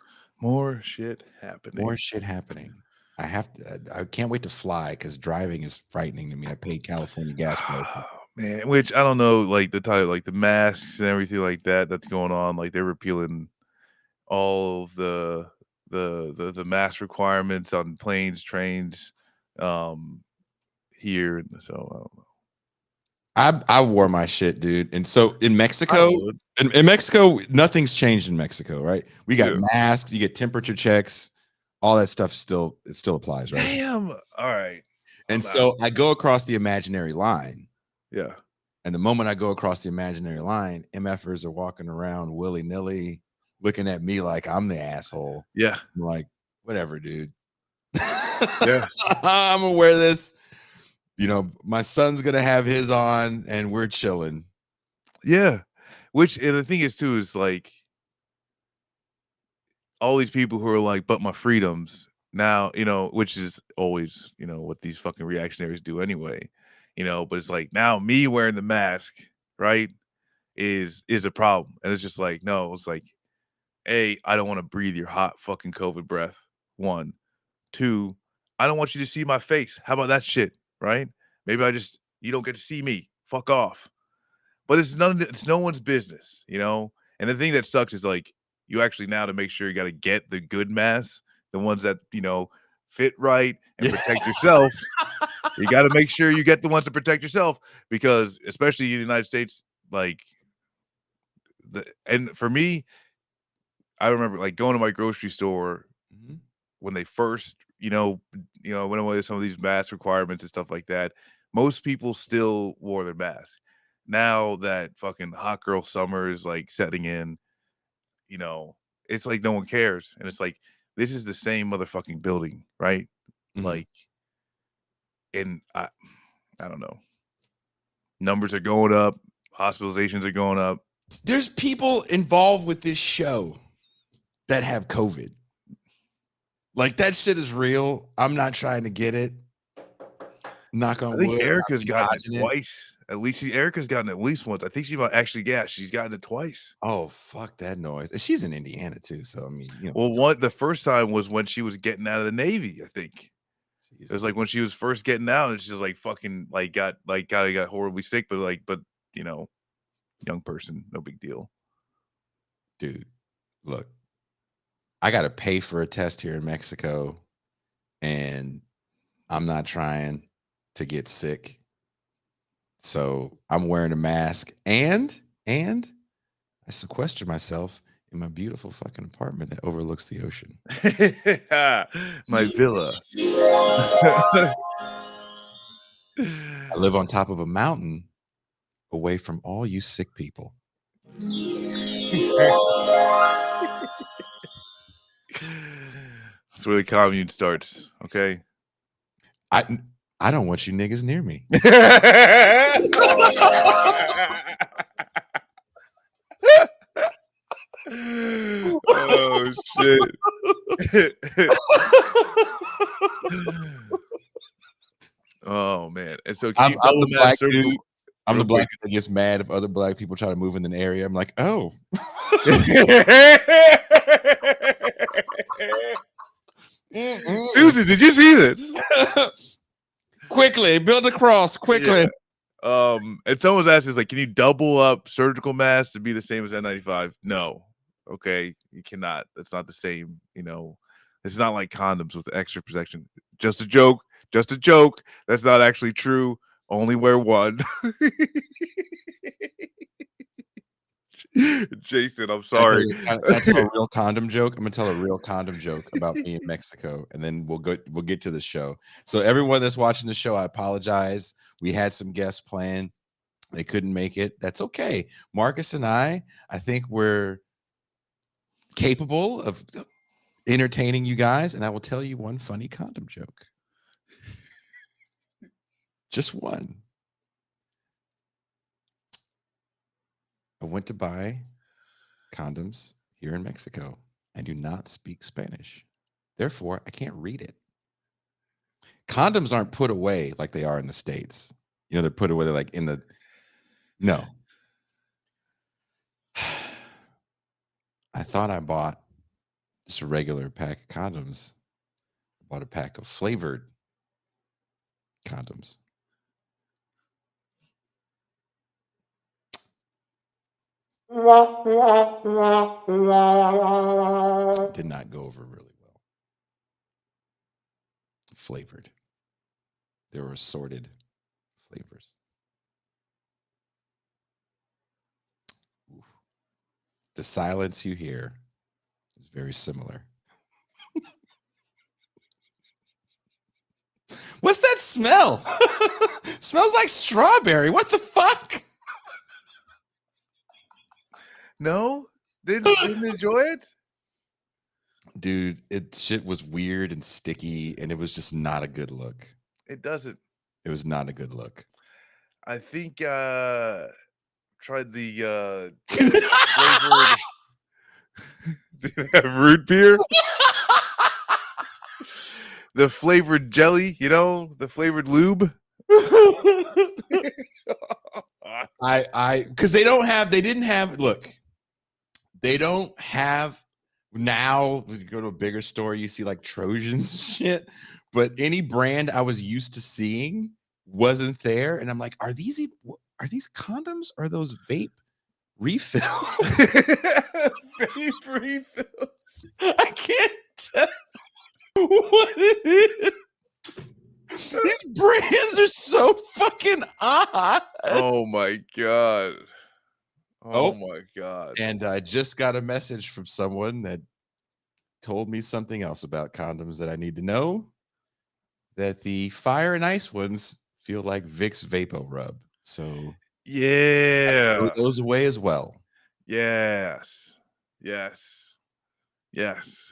More shit happening. More shit happening. I can't wait to fly because driving is frightening to me. I paid California gas prices. Man, which I don't know, like the title, like the masks and everything like that that's going on. Like they're repealing all of the mask requirements on planes, trains, here. So I don't know. I wore my shit, dude. And so in I Mexico, would. in Mexico, nothing's changed in Mexico, right? We got Yeah. masks, you get temperature checks, all that stuff still applies, right? Damn. All right. And I'm out. so I go across the imaginary line. Yeah. And the moment I go across the imaginary line, MFers are walking around willy-nilly, looking at me like I'm the asshole. Yeah. I'm like, whatever, dude. Yeah. I'm gonna wear this. You know, my son's gonna have his on, and we're chilling. Yeah. Which, and the thing is too, is like all these people who are like, but my freedoms now, which is always, what these fucking reactionaries do anyway, but it's like now me wearing the mask, right, is a problem. And it's just like, no, it's like, A, I don't want to breathe your hot fucking COVID breath. One. Two, I don't want you to see my face. How about that shit? Right? Maybe you don't get to see me. Fuck off. But it's no one's business, And the thing that sucks is like you actually now to make sure you got to get the good masks, the ones that, fit right and protect yourself. You got to make sure you get the ones that protect yourself because especially in the United States, like and for me, I remember like going to my grocery store when they first, went away with some of these mask requirements and stuff like that. Most people still wore their mask. Now that fucking hot girl summer is like setting in, it's like no one cares. And it's like, this is the same motherfucking building, right? Like, and I don't know. Numbers are going up, hospitalizations are going up. There's people involved with this show that have COVID. Like that shit is real. I'm not trying to get it. Knock on wood. I think Erica's gotten it twice. At least Erica's gotten it at least once. I think she might actually, she's gotten it twice. Oh, fuck that noise. And she's in Indiana too. So I mean, Well, the first time was when she was getting out of the Navy, I think. Jesus. It was like when she was first getting out and she's like fucking like got horribly sick, but young person, no big deal. Dude, look, I gotta pay for a test here in Mexico, and I'm not trying to get sick. So I'm wearing a mask and I sequester myself in my beautiful fucking apartment that overlooks the ocean. My villa. I live on top of a mountain away from all you sick people. That's where the commune starts, okay? I don't want you niggas near me. Oh shit. Oh man. And so I'm the black dude. I'm the black dude that gets mad if other black people try to move in an area. I'm like, oh. Susan, did you see this? Quickly, build a cross, quickly. Yeah. And someone's asking, like, can you double up surgical masks to be the same as N95? No. Okay, you cannot. That's not the same, It's not like condoms with extra protection. Just a joke. Just a joke. That's not actually true. Only wear one. Jason, I'm sorry. Can I tell a real condom joke? I'm gonna tell a real condom joke about me in Mexico, and then we'll get to the show. So everyone that's watching the show, I apologize. We had some guests planned. They couldn't make it. That's okay. Marcus and I think we're capable of entertaining you guys, and I will tell you one funny condom joke. Just one. I went to buy condoms here in Mexico. I do not speak Spanish. Therefore, I can't read it. Condoms aren't put away like they are in the States. They're put away like in the... No. I thought I bought just a regular pack of condoms. I bought a pack of flavored condoms. Did not go over really well. Flavored. There were assorted flavors. Oof. The silence you hear is very similar. What's that smell? Smells like strawberry. What the fuck? No? Didn't enjoy it? dude, shit was weird and sticky, and it was just not a good look. It doesn't. It was not a good look. I think tried the flavored did it have root beer? The flavored jelly, you know, the flavored lube. Because they didn't have, look, they don't have, now when you go to a bigger store, you see like Trojans and shit, but any brand I was used to seeing wasn't there. And I'm like, are these condoms? Or are those vape refills? Vape refills. I can't tell what it is. These brands are so fucking odd. Oh my god. Oh. My god. And I just got a message from someone that told me something else about condoms that I need to know. That the fire and ice ones feel like Vicks Vapo Rub. So yeah, throw those away as well. Yes.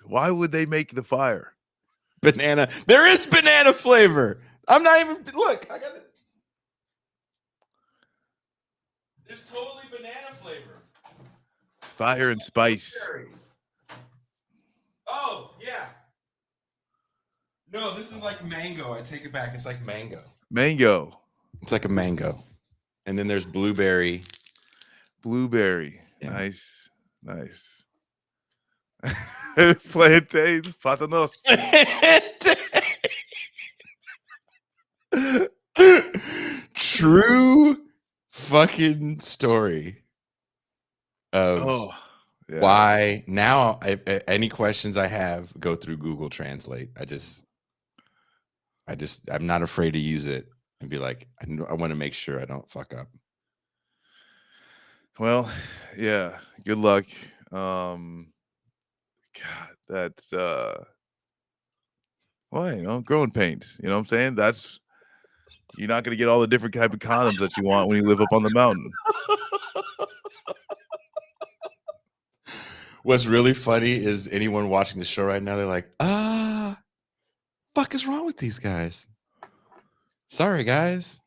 Why would they make the fire? Banana. There is banana flavor. I'm not even, look, I got it. There's totally banana flavor. Fire and spice. Oh, yeah. No, this is like mango. I take it back. It's like mango. Mango. It's like a mango. And then there's blueberry. Blueberry. Yeah. Nice. Plantains, patanos. True fucking story of why now any questions I have go through Google Translate. I'm not afraid to use it and be like, I want to make sure I don't fuck up. Well, yeah, good luck. God, that's well, you know, growing pains. You know what I'm saying? That's, you're not gonna get all the different type of condoms that you want when you live up on the mountain. What's really funny is anyone watching the show right now, they're like, fuck is wrong with these guys? Sorry, guys.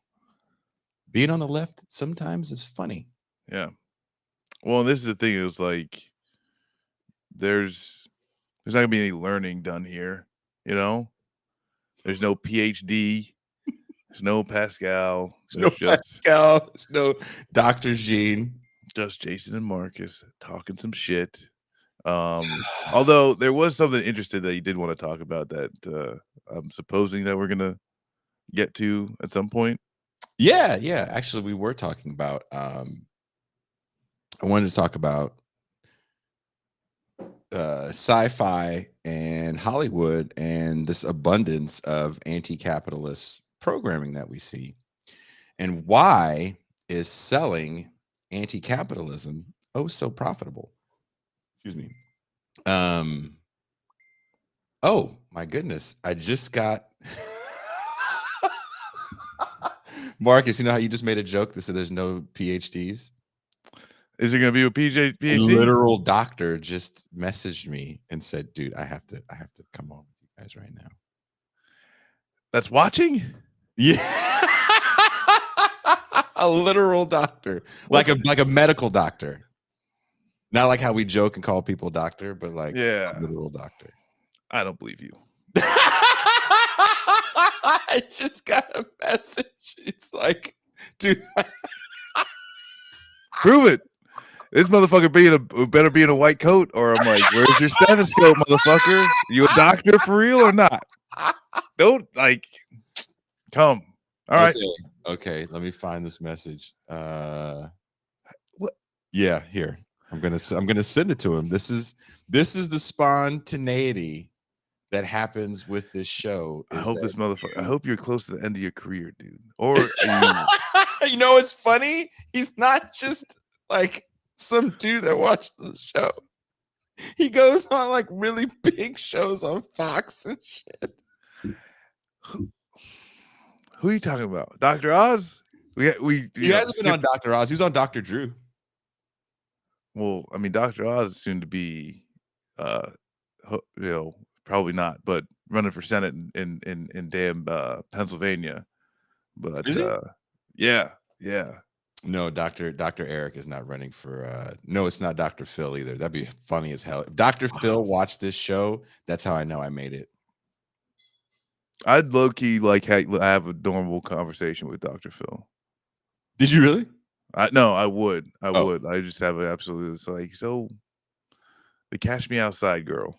Being on the left sometimes is funny. Yeah. Well, and this is the thing, it was like there's not gonna be any learning done here, you know? There's no PhD, there's no Pascal, There's no Dr. Djene. Just Jason and Marcus talking some shit. Although there was something interesting that you did want to talk about that I'm supposing that we're gonna get to at some point. Yeah. Actually, we were talking about I wanted to talk about sci-fi and Hollywood and this abundance of anti-capitalist programming that we see. And why is selling anti-capitalism so profitable? Excuse me. Oh my goodness. I just got Marcus, you know how you just made a joke that said there's no PhDs? Is there gonna be a PhD? A literal doctor just messaged me and said, dude, I have to come on with you guys right now. That's watching? Yeah. A literal doctor. Like a medical doctor. Not like how we joke and call people doctor, but like a literal doctor. I don't believe you. I just got a message. It's like, dude. Prove it. This motherfucker better be in a white coat, or I'm like, where's your stethoscope, motherfucker? You a doctor for real or not? Don't come. All right. Okay. Let me find this message. What? Yeah, here. I'm gonna send it to him. This is the spontaneity that happens with this show. I hope this motherfucker. I hope you're close to the end of your career, dude. Or you know what's funny? He's not just like some dude that watched the show. He goes on like really big shows on Fox and shit. Who are you talking about? Dr. Oz? He hasn't been on Dr. Oz. He was on Dr. Drew. Well, I mean, Dr. Oz is soon to be probably not, but running for Senate in damn Pennsylvania. But Is he? yeah. No, Dr. Eric is not running for no, it's not Dr. Phil either. That'd be funny as hell. If Dr. Phil watched this show, that's how I know I made it. I'd low key like have a normal conversation with Dr. Phil. Did you really? No, I would. Oh. I just have an absolute. It's like, so the Cash Me Outside girl.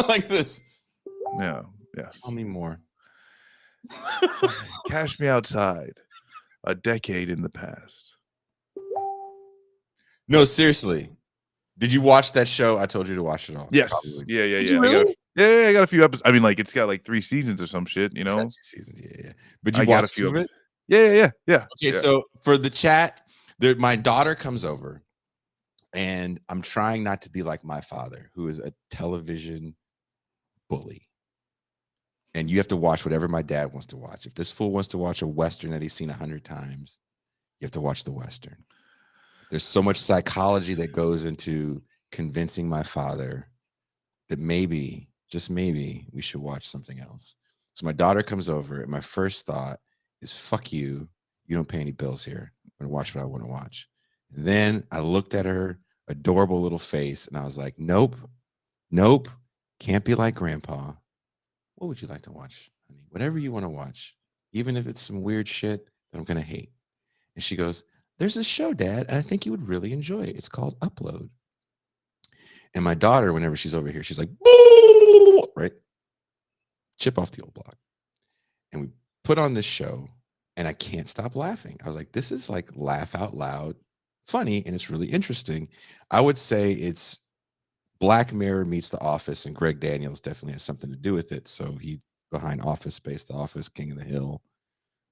Like this. Yeah. Yes. Tell me more. Cash Me Outside. A decade in the past. No, seriously. Did you watch that show? I told you to watch it all. Yes. Probably. Yeah. Did you really? I got a few episodes. I mean, like, it's got like 3 seasons or some shit, you know? 2 seasons. Yeah. But you I got a watched few some of it? Yeah. Okay, so for the chat, my daughter comes over, and I'm trying not to be like my father, who is a television bully. And you have to watch whatever my dad wants to watch. If this fool wants to watch a Western that he's seen 100 times, you have to watch the Western. There's so much psychology that goes into convincing my father that maybe, just maybe, we should watch something else. So my daughter comes over, and my first thought is, fuck you. You don't pay any bills here. I'm going to watch what I want to watch. And then I looked at her adorable little face, and I was like, nope, can't be like grandpa. What would you like to watch, honey? Whatever you want to watch, even if it's some weird shit that I'm going to hate. And she goes, there's a show, Dad, and I think you would really enjoy it. It's called Upload. And my daughter, whenever she's over here, she's like, right? Chip off the old block. And we put on this show, and I can't stop laughing. I was like, this is like laugh out loud funny, and it's really interesting. I would say it's Black Mirror meets The Office, and Greg Daniels definitely has something to do with it. So he behind Office Space, The Office, King of the Hill.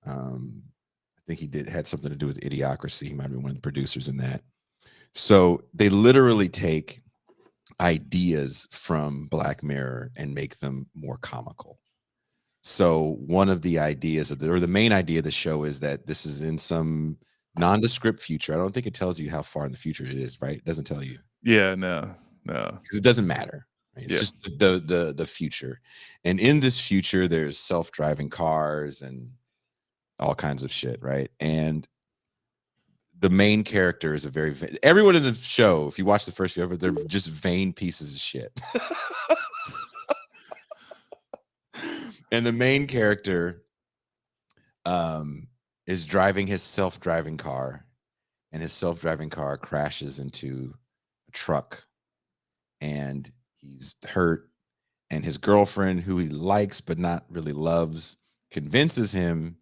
I think he had something to do with Idiocracy. He might have been one of the producers in that. So they literally take ideas from Black Mirror and make them more comical. So one of the ideas of the main idea of the show is that this is in some nondescript future. I don't think it tells you how far in the future it is, right? It doesn't tell you. Yeah, no. Because it doesn't matter. Right? It's just the future. And in this future, there's self-driving cars and all kinds of shit, right? And the main character is everyone in the show, if you watch the first few episodes, they're just vain pieces of shit. And the main character is driving his self-driving car, and his self-driving car crashes into a truck, and he's hurt. And his girlfriend, who he likes but not really loves, convinces him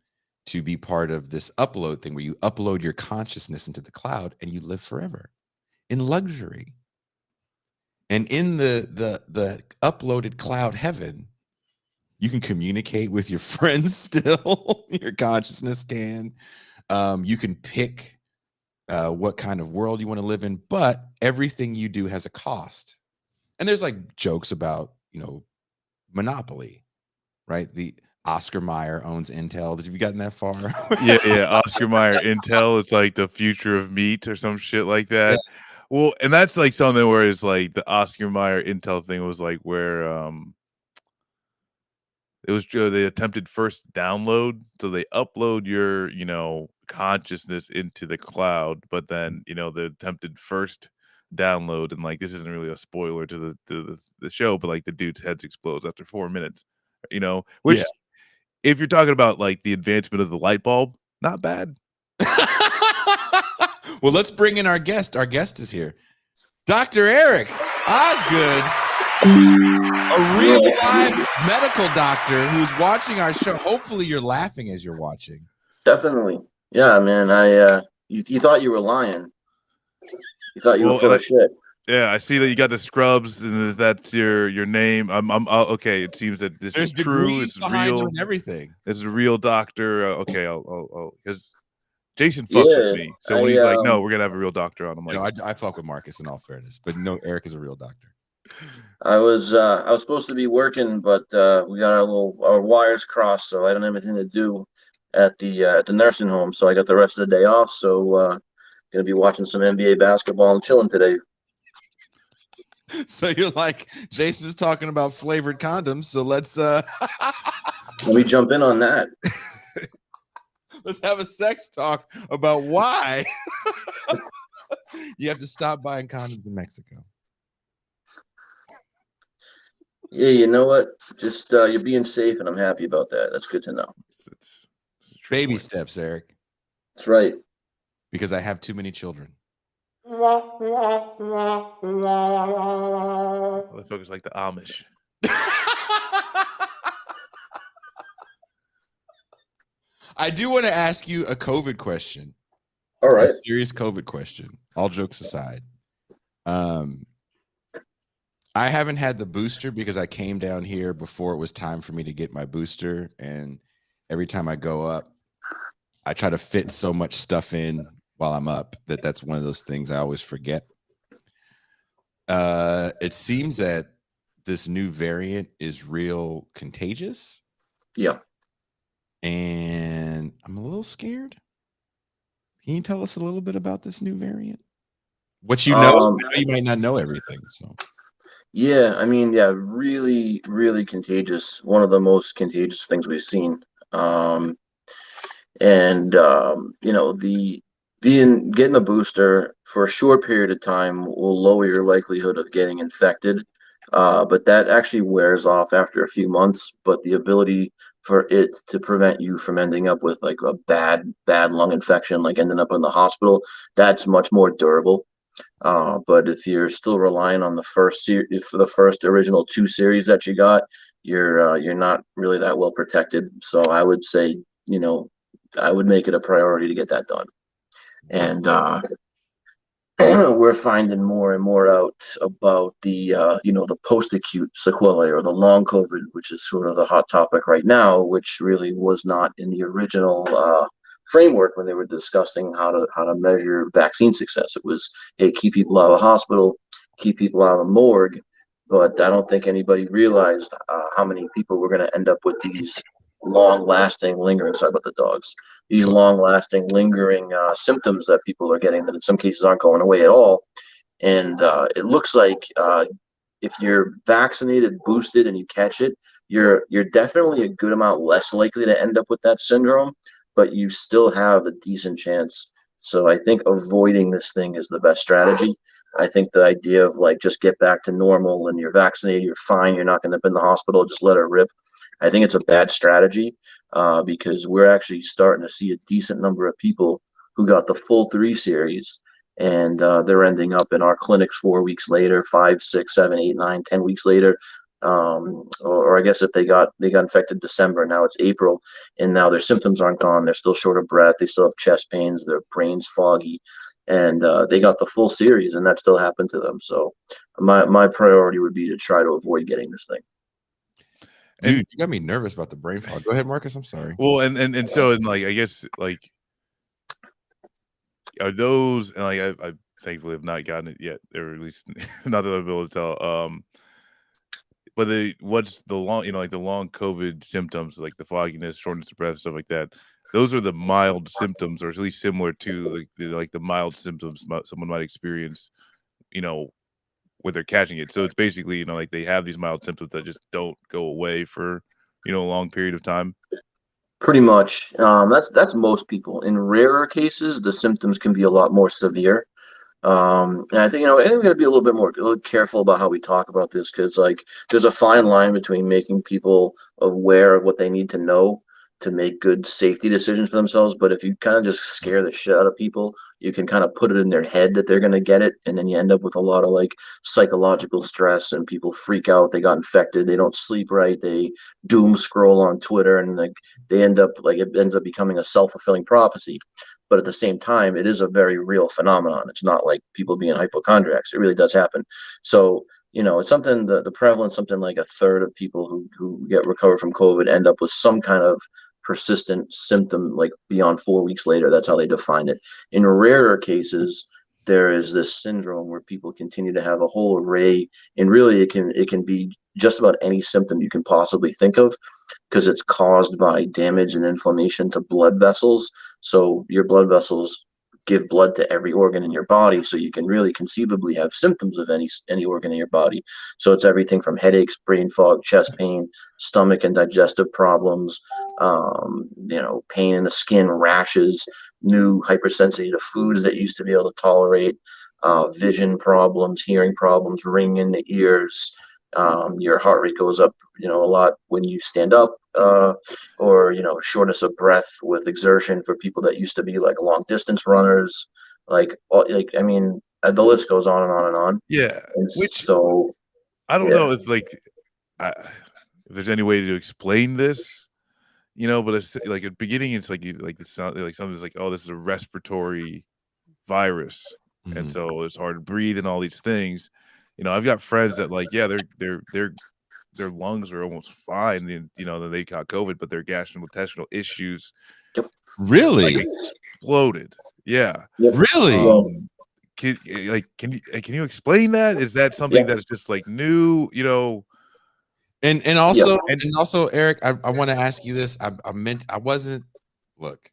to be part of this upload thing where you upload your consciousness into the cloud and you live forever in luxury. And in the uploaded cloud heaven, you can communicate with your friends still. Your consciousness can. You can pick what kind of world you want to live in, but everything you do has a cost. And there's like jokes about, monopoly, right? The Oscar Mayer owns Intel. Have you gotten that far? Yeah. Oscar Mayer Intel. It's like the future of meat or some shit like that. Yeah. Well, and that's like something where it's like the Oscar Mayer Intel thing was like where it was the attempted first download. So they upload your, consciousness into the cloud, but then, the attempted first download, and like this isn't really a spoiler to the show, but like the dude's head explodes after 4 minutes, which if you're talking about like the advancement of the light bulb, not bad. Well, let's bring in our guest. Our guest is here, Dr. Eric Osgood, a real live medical doctor who's watching our show. Hopefully you're laughing as you're watching. Definitely. Yeah, man. You thought you were lying. You thought you were full of shit. Yeah, I see that you got the scrubs, and that's your name. I'm okay. It seems that this is true. It's real and everything. This is a real doctor. Okay, I'll because Jason fucks with me. So when he's like, "No, we're gonna have a real doctor on," I'm like, I fuck with Marcus in all fairness, but no, Eric is a real doctor. I was supposed to be working, but we got our wires crossed, so I don't have anything to do at the nursing home. So I got the rest of the day off. So gonna be watching some NBA basketball and chilling today. So you're like, Jason's talking about flavored condoms, so let's Let me jump in on that. let's have a sex talk about why you have to stop buying condoms in Mexico. Yeah, you know what? Just you're being safe, and I'm happy about that. That's good to know. It's a true Baby point. steps, Eric, That's right. because I have too many children. Motherfuckers like the Amish. I do want to ask you a COVID question. All A right. serious COVID question. All jokes aside. I haven't had the booster because I came down here before it was time for me to get my booster. And every time I go up, I try to fit so much stuff in while I'm up that's one of those things I always forget. It seems that this new variant is real contagious. Yeah. And I'm a little scared. Can you tell us a little bit about this new variant? What you know? I know you might not know everything. So Yeah, I mean, yeah, really, really contagious. One of the most contagious things we've seen. You know, the getting a booster for a short period of time will lower your likelihood of getting infected. But that actually wears off after a few months. But the ability for it to prevent you from ending up with like a bad lung infection, like ending up in the hospital, that's much more durable. But if you're still relying on the first original 2 series that you got, you're not really that well protected. So I would say, you know, I would make it a priority to get that done. And we're finding more and more out about the the post-acute sequelae or the long COVID, which is sort of the hot topic right now, which really was not in the original framework when they were discussing how to measure vaccine success. It was, hey, keep people out of the hospital, keep people out of the morgue. But I don't think anybody realized how many people were going to end up with these long-lasting, lingering. Sorry about the dogs. These So- long-lasting, lingering symptoms that people are getting that in some cases aren't going away at all. And it looks like if you're vaccinated, boosted, and you catch it, you're definitely a good amount less likely to end up with that syndrome, but you still have a decent chance. So I think avoiding this thing is the best strategy. I think the idea of like just get back to normal and you're vaccinated, you're fine, you're not going to be in the hospital, just let it rip. I think it's a bad strategy because we're actually starting to see a decent number of people who got the full 3 series, and they're ending up in our clinics 4 weeks later, 5, 6, 7, 8, 9, 10 weeks later. Or I guess if they got infected December, now it's April, and now their symptoms aren't gone. They're still short of breath. They still have chest pains. Their brain's foggy, and they got the full series, and that still happened to them. So my priority would be to try to avoid getting this thing. dude, you got me nervous about the brain fog. Go ahead, Marcus. I'm sorry. Well, and so and like I guess like are those and like I thankfully have not gotten it yet, or at least not that I've been able to tell. But what's the long, like the long COVID symptoms, like the fogginess, shortness of breath, stuff like that. Those are the mild symptoms, or at least similar to like the mild symptoms someone might experience, where they're catching it. So it's basically, like they have these mild symptoms that just don't go away for, a long period of time. Pretty much. That's most people. In rarer cases, the symptoms can be a lot more severe. And I think, I think we got to be a little careful about how we talk about this because, like, there's a fine line between making people aware of what they need to know to make good safety decisions for themselves. But if you kind of just scare the shit out of people, you can kind of put it in their head that they're going to get it. And then you end up with a lot of like psychological stress and people freak out. They got infected. They don't sleep right. They doom scroll on Twitter and like it ends up becoming a self-fulfilling prophecy. But at the same time, it is a very real phenomenon. It's not like people being hypochondriacs. It really does happen. So, it's something, the prevalence, something like a third of people who get recovered from COVID end up with some kind of persistent symptom, like beyond 4 weeks later. That's how they define it. In rarer cases, there is this syndrome where people continue to have a whole array, and really it can be just about any symptom you can possibly think of because it's caused by damage and inflammation to blood vessels. So your blood vessels give blood to every organ in your body, so you can really conceivably have symptoms of any organ in your body. So it's everything from headaches, brain fog, chest pain, stomach and digestive problems, pain in the skin, rashes, new hypersensitivity to foods that you used to be able to tolerate, vision problems, hearing problems, ringing in the ears. Your heart rate goes up, a lot when you stand up, or shortness of breath with exertion for people that used to be like long distance runners. I mean, the list goes on and on and on. Yeah, And which so, I don't yeah, know if if there's any way to explain this, but it's like at the beginning, it's like it sounds like something's like, oh, this is a respiratory virus, and so it's hard to breathe and all these things. I've got friends that like, yeah, their lungs are almost fine, and then they got COVID, but their gastrointestinal issues Really? like exploded. Yeah. Really? well, Can you explain that? Is that something yeah, that's just like new, And yeah, also, Eric, I want to ask you this. I wasn't. Look,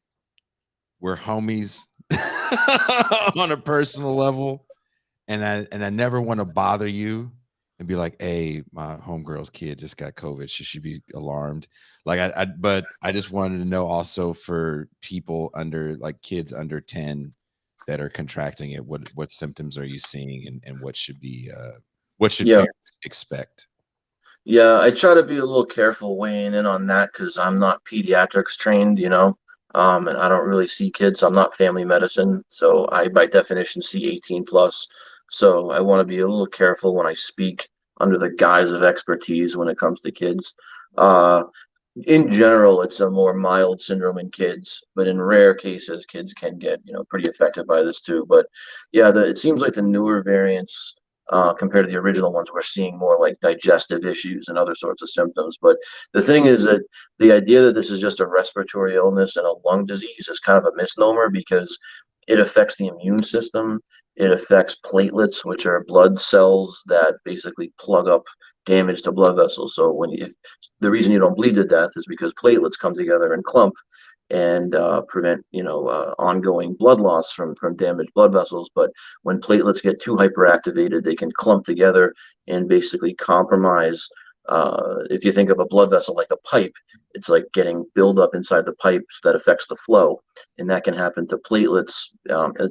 we're homies on a personal level, and I never want to bother you and be like, "Hey, my homegirl's kid just got COVID. She should be alarmed." Like, but I just wanted to know also for people like kids under 10 that are contracting it, what symptoms are you seeing, and what should yeah. parents expect? Yeah, I try to be a little careful weighing in on that because I'm not pediatrics trained, and I don't really see kids. I'm not family medicine, so I, by definition, see 18 plus. So I want to be a little careful when I speak under the guise of expertise when it comes to kids. Uh, in general, it's a more mild syndrome in kids, but in rare cases, kids can get, pretty affected by this too. But yeah, it seems like the newer variants, compared to the original ones, we're seeing more like digestive issues and other sorts of symptoms. But the thing is that the idea that this is just a respiratory illness and a lung disease is kind of a misnomer because it affects the immune system. It affects platelets, which are blood cells that basically plug up damage to blood vessels. So if the reason you don't bleed to death is because platelets come together and clump and prevent ongoing blood loss from damaged blood vessels. But when platelets get too hyperactivated, they can clump together and basically compromise. If you think of a blood vessel like a pipe, it's like getting buildup inside the pipe that affects the flow, and that can happen to platelets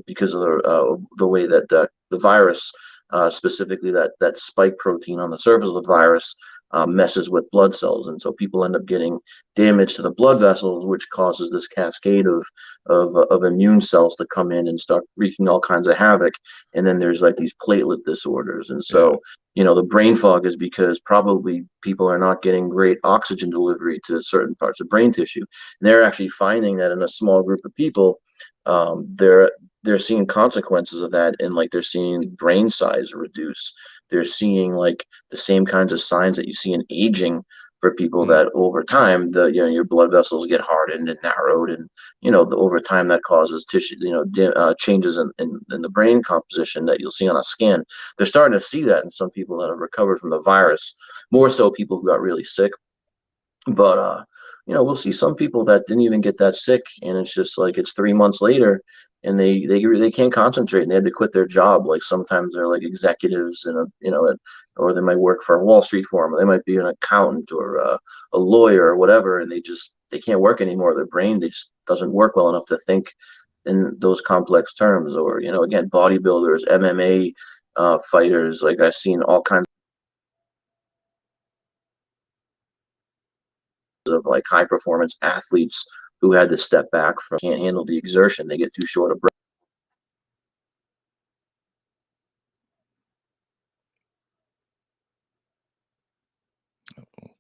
because of the way that the virus, specifically that spike protein on the surface of the virus, messes with blood cells, and so people end up getting damage to the blood vessels, which causes this cascade of immune cells to come in and start wreaking all kinds of havoc. And then there's like these platelet disorders, and Yeah. so the brain fog is because probably people are not getting great oxygen delivery to certain parts of brain tissue. And they're actually finding that in a small group of people, they're seeing consequences of that, and like they're seeing brain size reduce. They're seeing like the same kinds of signs that you see in aging for people that over time your blood vessels get hardened and narrowed, and over time that causes tissue changes in the brain composition that you'll see on a scan. They're starting to see that in some people that have recovered from the virus, more so people who got really sick. But we'll see some people that didn't even get that sick, and it's just like it's 3 months later, and they can't concentrate, and they had to quit their job. Like sometimes they're like executives, and or they might work for a Wall Street firm, or they might be an accountant or a lawyer or whatever, and they can't work anymore. Their brain they just doesn't work well enough to think in those complex terms. Or again, bodybuilders, MMA fighters. Like I've seen all kinds of like high performance athletes who had to step back from can't handle the exertion. They get too short of breath.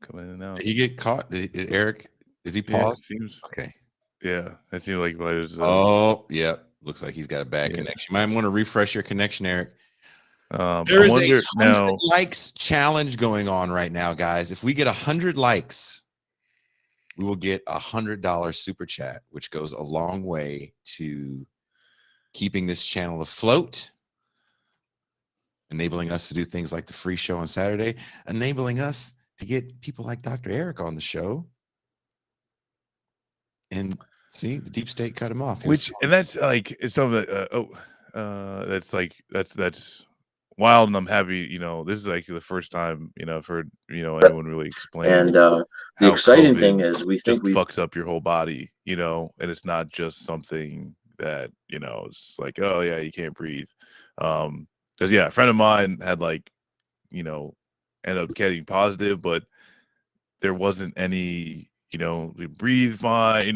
Coming in and out. Did he get caught? Eric? Is he Yeah, it paused? seems. Okay. Yeah, it seems like there's. Oh, yeah. Looks like he's got a bad Yeah. connection. You might want to refresh your connection, Eric. I There is wonder a 100 now. likes challenge going on right now, guys. If we get 100 likes, we will get $100 super chat, which goes a long way to keeping this channel afloat, enabling us to do things like the free show on Saturday, enabling us to get people like Dr. Eric on the show, and See, the deep state cut him off. And that's like some of the that's wild, and I'm happy. This is like the first time I've heard anyone really explain And the how exciting COVID thing is, we think just we fucks up your whole body, and it's not just something that it's like, oh yeah, you can't breathe. Because a friend of mine had ended up getting positive, but there wasn't any. We breathe fine,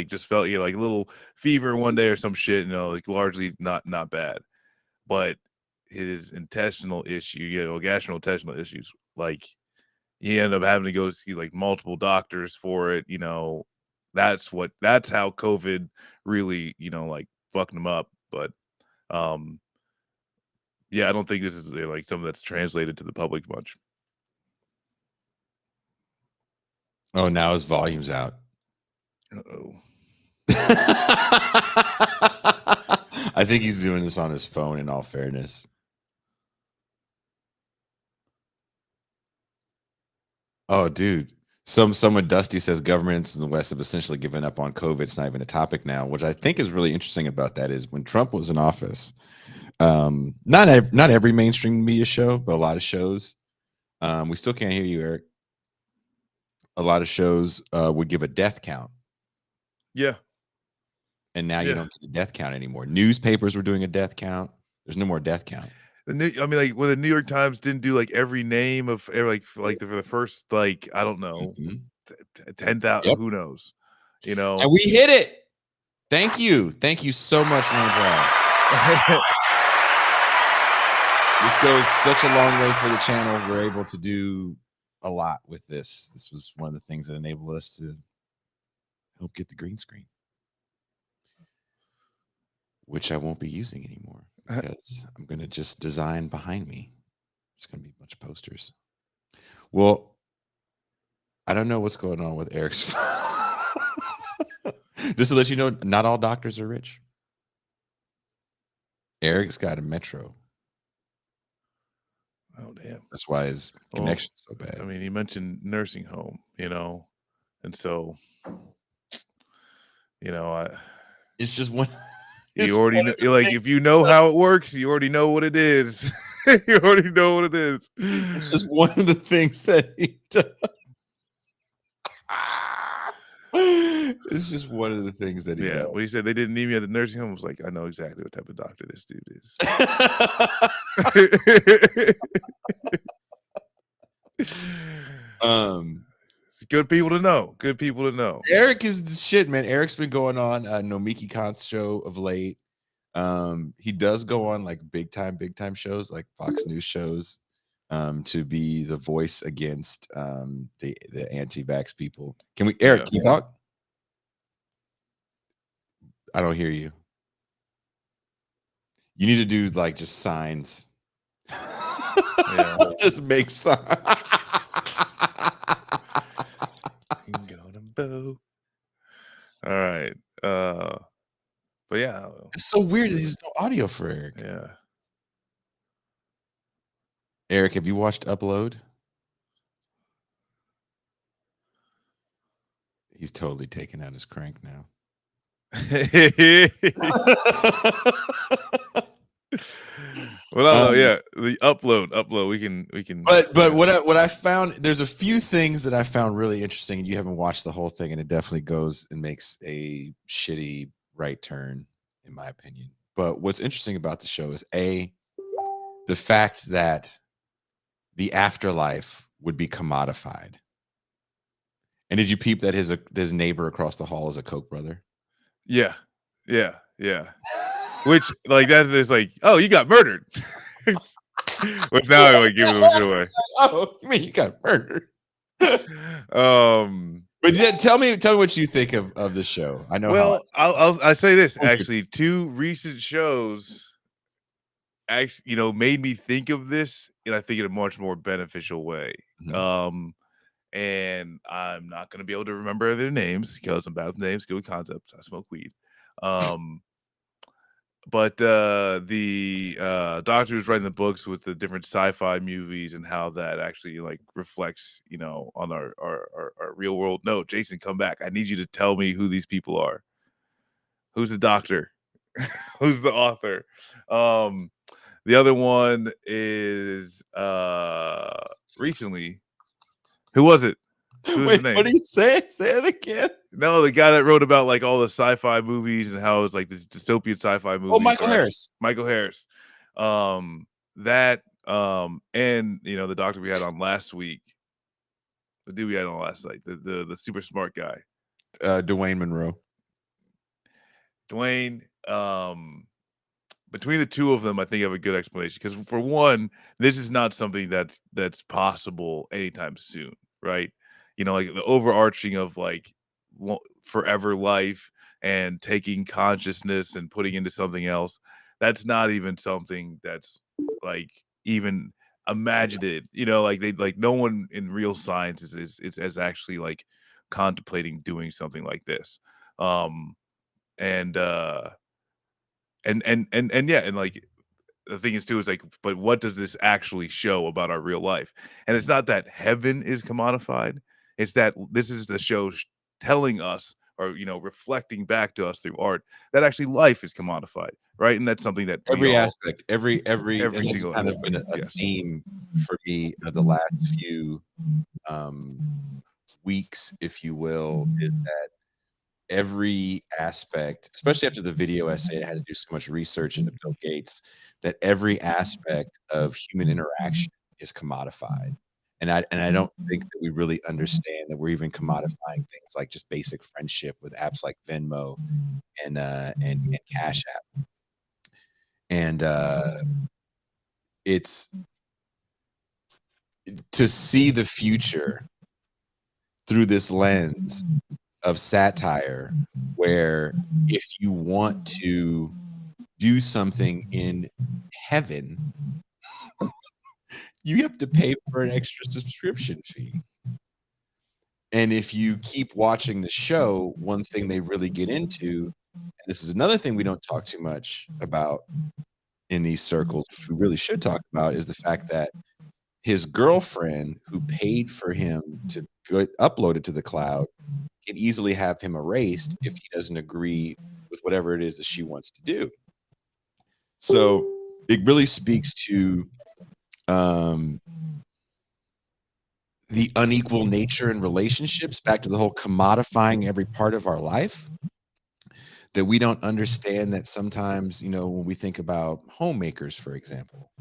just felt like a little fever one day or some shit, like largely not bad. But his intestinal issue, gastrointestinal issues, like he ended up having to go see like multiple doctors for it. That's how COVID really, like fucked him up. But I don't think this is like something that's translated to the public much. Oh, now his volume's out. Uh-oh. I think he's doing this on his phone, in all fairness. Oh, dude. Someone Dusty says governments in the West have essentially given up on COVID. It's not even a topic now. What I think is really interesting about that is when Trump was in office, not every mainstream media show, but a lot of shows. We still can't hear you, Eric. A lot of shows would give a death count. Yeah. And now you don't get a death count anymore. Newspapers were doing a death count. There's no more death count. I mean, like when the New York Times didn't do like every name of for the first I don't know 10,000. Yep. Who knows? And we hit it. Thank you so much, Landry. This goes such a long way for the channel. We're able to do a lot with this. This was one of the things that enabled us to help get the green screen, which I won't be using anymore because I'm going to just design behind me. It's going to be a bunch of posters. Well, I don't know what's going on with Eric's. Just to let you know, not all doctors are rich. Eric's got a metro. Oh damn! That's why his connection's so bad. I mean, he mentioned nursing home, and so, it's just one. You already know, like if you know how it works, you already know what it is. You already know what it is. It's just one of the things that he does. It's just one of the things that he does. When he said they didn't need me at the nursing home, I was like, I know exactly what type of doctor this dude is. It's good people to know. Good people to know. Eric is the shit, man. Eric's been going on Nomiki Khan's show of late. He does go on like big time shows like Fox News shows to be the voice against the anti-vax people. Can we, Eric, can you talk? I don't hear you. You need to do like just signs. Just make signs. All right. But yeah. It's so weird that there's no audio for Eric. Yeah. Eric, have you watched Upload? He's totally taking out his crank now. Well, I don't know. Yeah, the upload. We can. But what I found, there's a few things that I found really interesting, and you haven't watched the whole thing, and it definitely goes and makes a shitty right turn, in my opinion. But what's interesting about the show is the fact that the afterlife would be commodified. And did you peep that his neighbor across the hall is a Koch brother? Yeah. Which like that's just like, oh, you got murdered. Which now I'm like giving them shit away. Oh, you mean you got murdered? But tell me what you think of the show. I know. Well, I'll say this actually. Two recent shows actually, made me think of this, and I think in a much more beneficial way. Mm-hmm. And I'm not going to be able to remember their names because I'm bad with names, good with concepts. I smoke weed. But the doctor who's writing the books with the different sci-fi movies and how that actually like reflects, on our real world. No, Jason, come back. I need you to tell me who these people are. Who's the doctor? Who's the author? The other one is recently. Who was it? Who's Wait, his name? what do you say? Say it again. No, the guy that wrote about like all the sci-fi movies and how it's like this dystopian sci-fi movies. Oh, Michael Harris. Michael Harris. And the doctor we had on last week. The dude we had on last night, the super smart guy. Dwayne Monroe. Dwayne, between the two of them, I think I have a good explanation. Because for one, this is not something that's possible anytime soon, right? Like the overarching of like forever life and taking consciousness and putting into something else. That's not even something that's like even imagined. Like no one in real science is actually like contemplating doing something like this. And like the thing is too is like, but what does this actually show about our real life? And it's not that heaven is commodified. It's that this is the show telling us, or reflecting back to us through art, that actually life is commodified, right? And that's something that Every aspect, every and that's single kind of been a yes. theme for me of the last few weeks, if you will, is that every aspect, especially after the video essay, I had to do so much research into Bill Gates, that every aspect of human interaction is commodified. And I don't think that we really understand that we're even commodifying things like just basic friendship with apps like Venmo and Cash App. And it's to see the future through this lens of satire, where if you want to do something in heaven, you have to pay for an extra subscription fee. And if you keep watching the show, one thing they really get into, and this is another thing we don't talk too much about in these circles, which we really should talk about, is the fact that his girlfriend, who paid for him to upload it to the cloud, can easily have him erased if he doesn't agree with whatever it is that she wants to do. So it really speaks to the unequal nature in relationships, back to the whole commodifying every part of our life, that we don't understand that sometimes, when we think about homemakers, for example,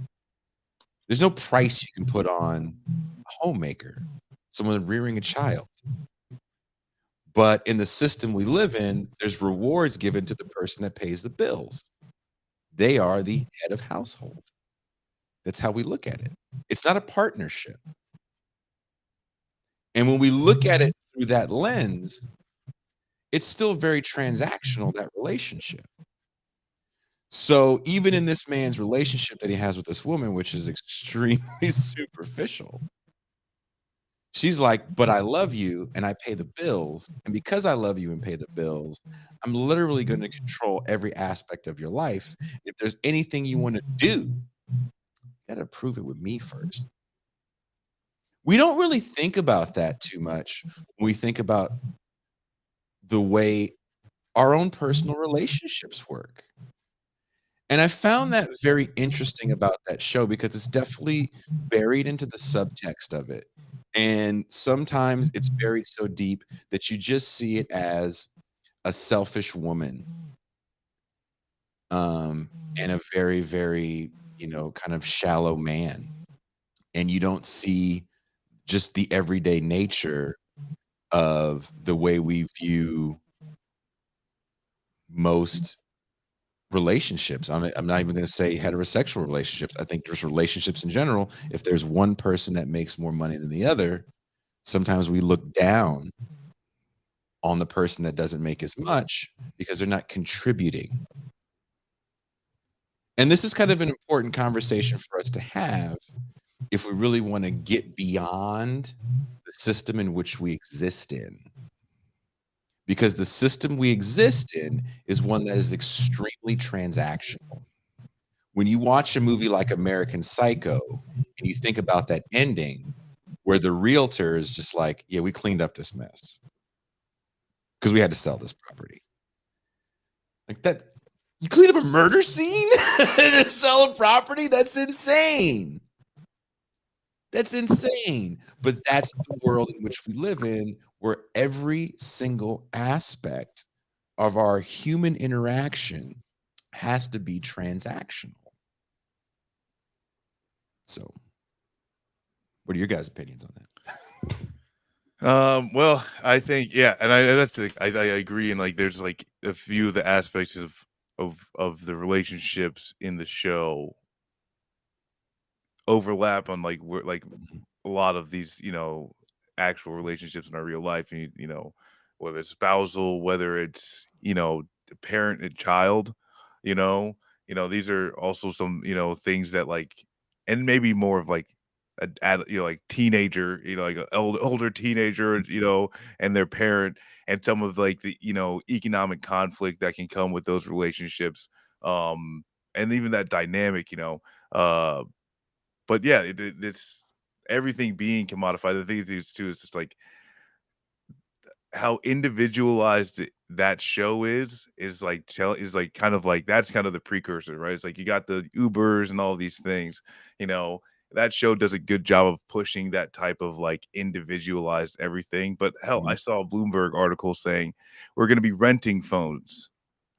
there's no price you can put on a homemaker, someone rearing a child. But in the system we live in, there's rewards given to the person that pays the bills. They are the head of household. That's how we look at it. It's not a partnership. And when we look at it through that lens, it's still very transactional, that relationship. So even in this man's relationship that he has with this woman, which is extremely superficial, she's like, but I love you and I pay the bills. And because I love you and pay the bills, I'm literally going to control every aspect of your life. If there's anything you want to do, you got to approve it with me first. We don't really think about that too much when we think about the way our own personal relationships work. And I found that very interesting about that show, because it's definitely buried into the subtext of it. And sometimes it's buried so deep that you just see it as a selfish woman, and a very, very, kind of shallow man. And you don't see just the everyday nature of the way we view most relationships. I'm not even going to say heterosexual relationships. I think just relationships in general. If there's one person that makes more money than the other, sometimes we look down on the person that doesn't make as much because they're not contributing. And this is kind of an important conversation for us to have if we really want to get beyond the system in which we exist in. Because the system we exist in is one that is extremely transactional. When you watch a movie like American Psycho and you think about that ending where the realtor is just like, yeah, we cleaned up this mess because we had to sell this property. Like that, you clean up a murder scene to sell a property? That's insane. That's insane. But that's the world in which we live in, where every single aspect of our human interaction has to be transactional. So, what are your guys' opinions on that? Well, I think and I agree, and like there's like a few of the aspects of the relationships in the show overlap on like a lot of these, actual relationships in our real life, and whether it's spousal, whether it's parent and child, you know, these are also some things that like, and maybe more of like like teenager, like an older teenager, and their parent, and some of like the economic conflict that can come with those relationships, and even that dynamic, uh but yeah, it's everything being commodified. The thing is too is just like how individualized that show is like is like kind of like that's kind of the precursor, right? It's like you got the Ubers and all these things, you know. That show does a good job of pushing that type of like individualized everything. But hell, I saw a Bloomberg article saying we're going to be renting phones,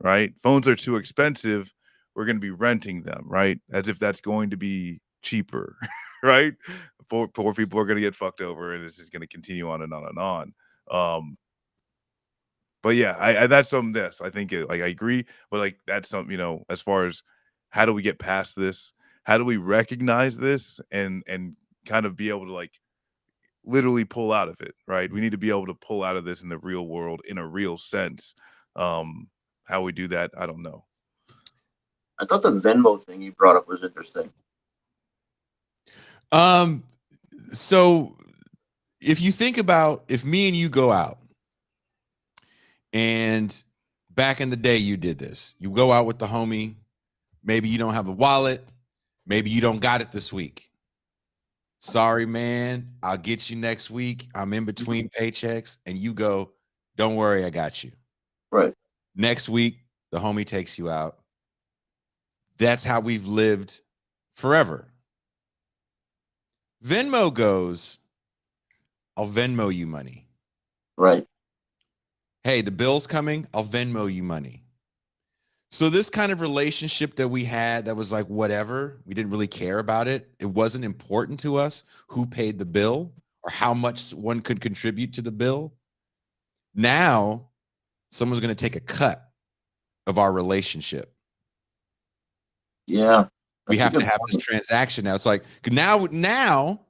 right? Phones are too expensive. We're going to be renting them, right? As if that's going to be cheaper, right? Poor people are going to get fucked over, and this is going to continue on and on and on. But yeah, I that's some this. I think like I agree, but like that's some, as far as how do we get past this? How do we recognize this and kind of be able to like literally pull out of it, right? We need to be able to pull out of this in the real world in a real sense. How we do that, I don't know. I thought the Venmo thing you brought up was interesting. So if you think about if me and you go out, and back in the day you did this, you go out with the homie, maybe you don't have a wallet, maybe you don't got it this week. Sorry, man, I'll get you next week. I'm in between paychecks, and you go, don't worry, I got you. Right. Next week, the homie takes you out. That's how we've lived forever. Venmo goes, I'll Venmo you money. Right. Hey, the bill's coming, I'll Venmo you money. So this kind of relationship that we had that was like whatever, we didn't really care about it. It wasn't important to us who paid the bill or how much one could contribute to the bill. Now, someone's going to take a cut of our relationship. Yeah. We have to have this transaction now. It's like now,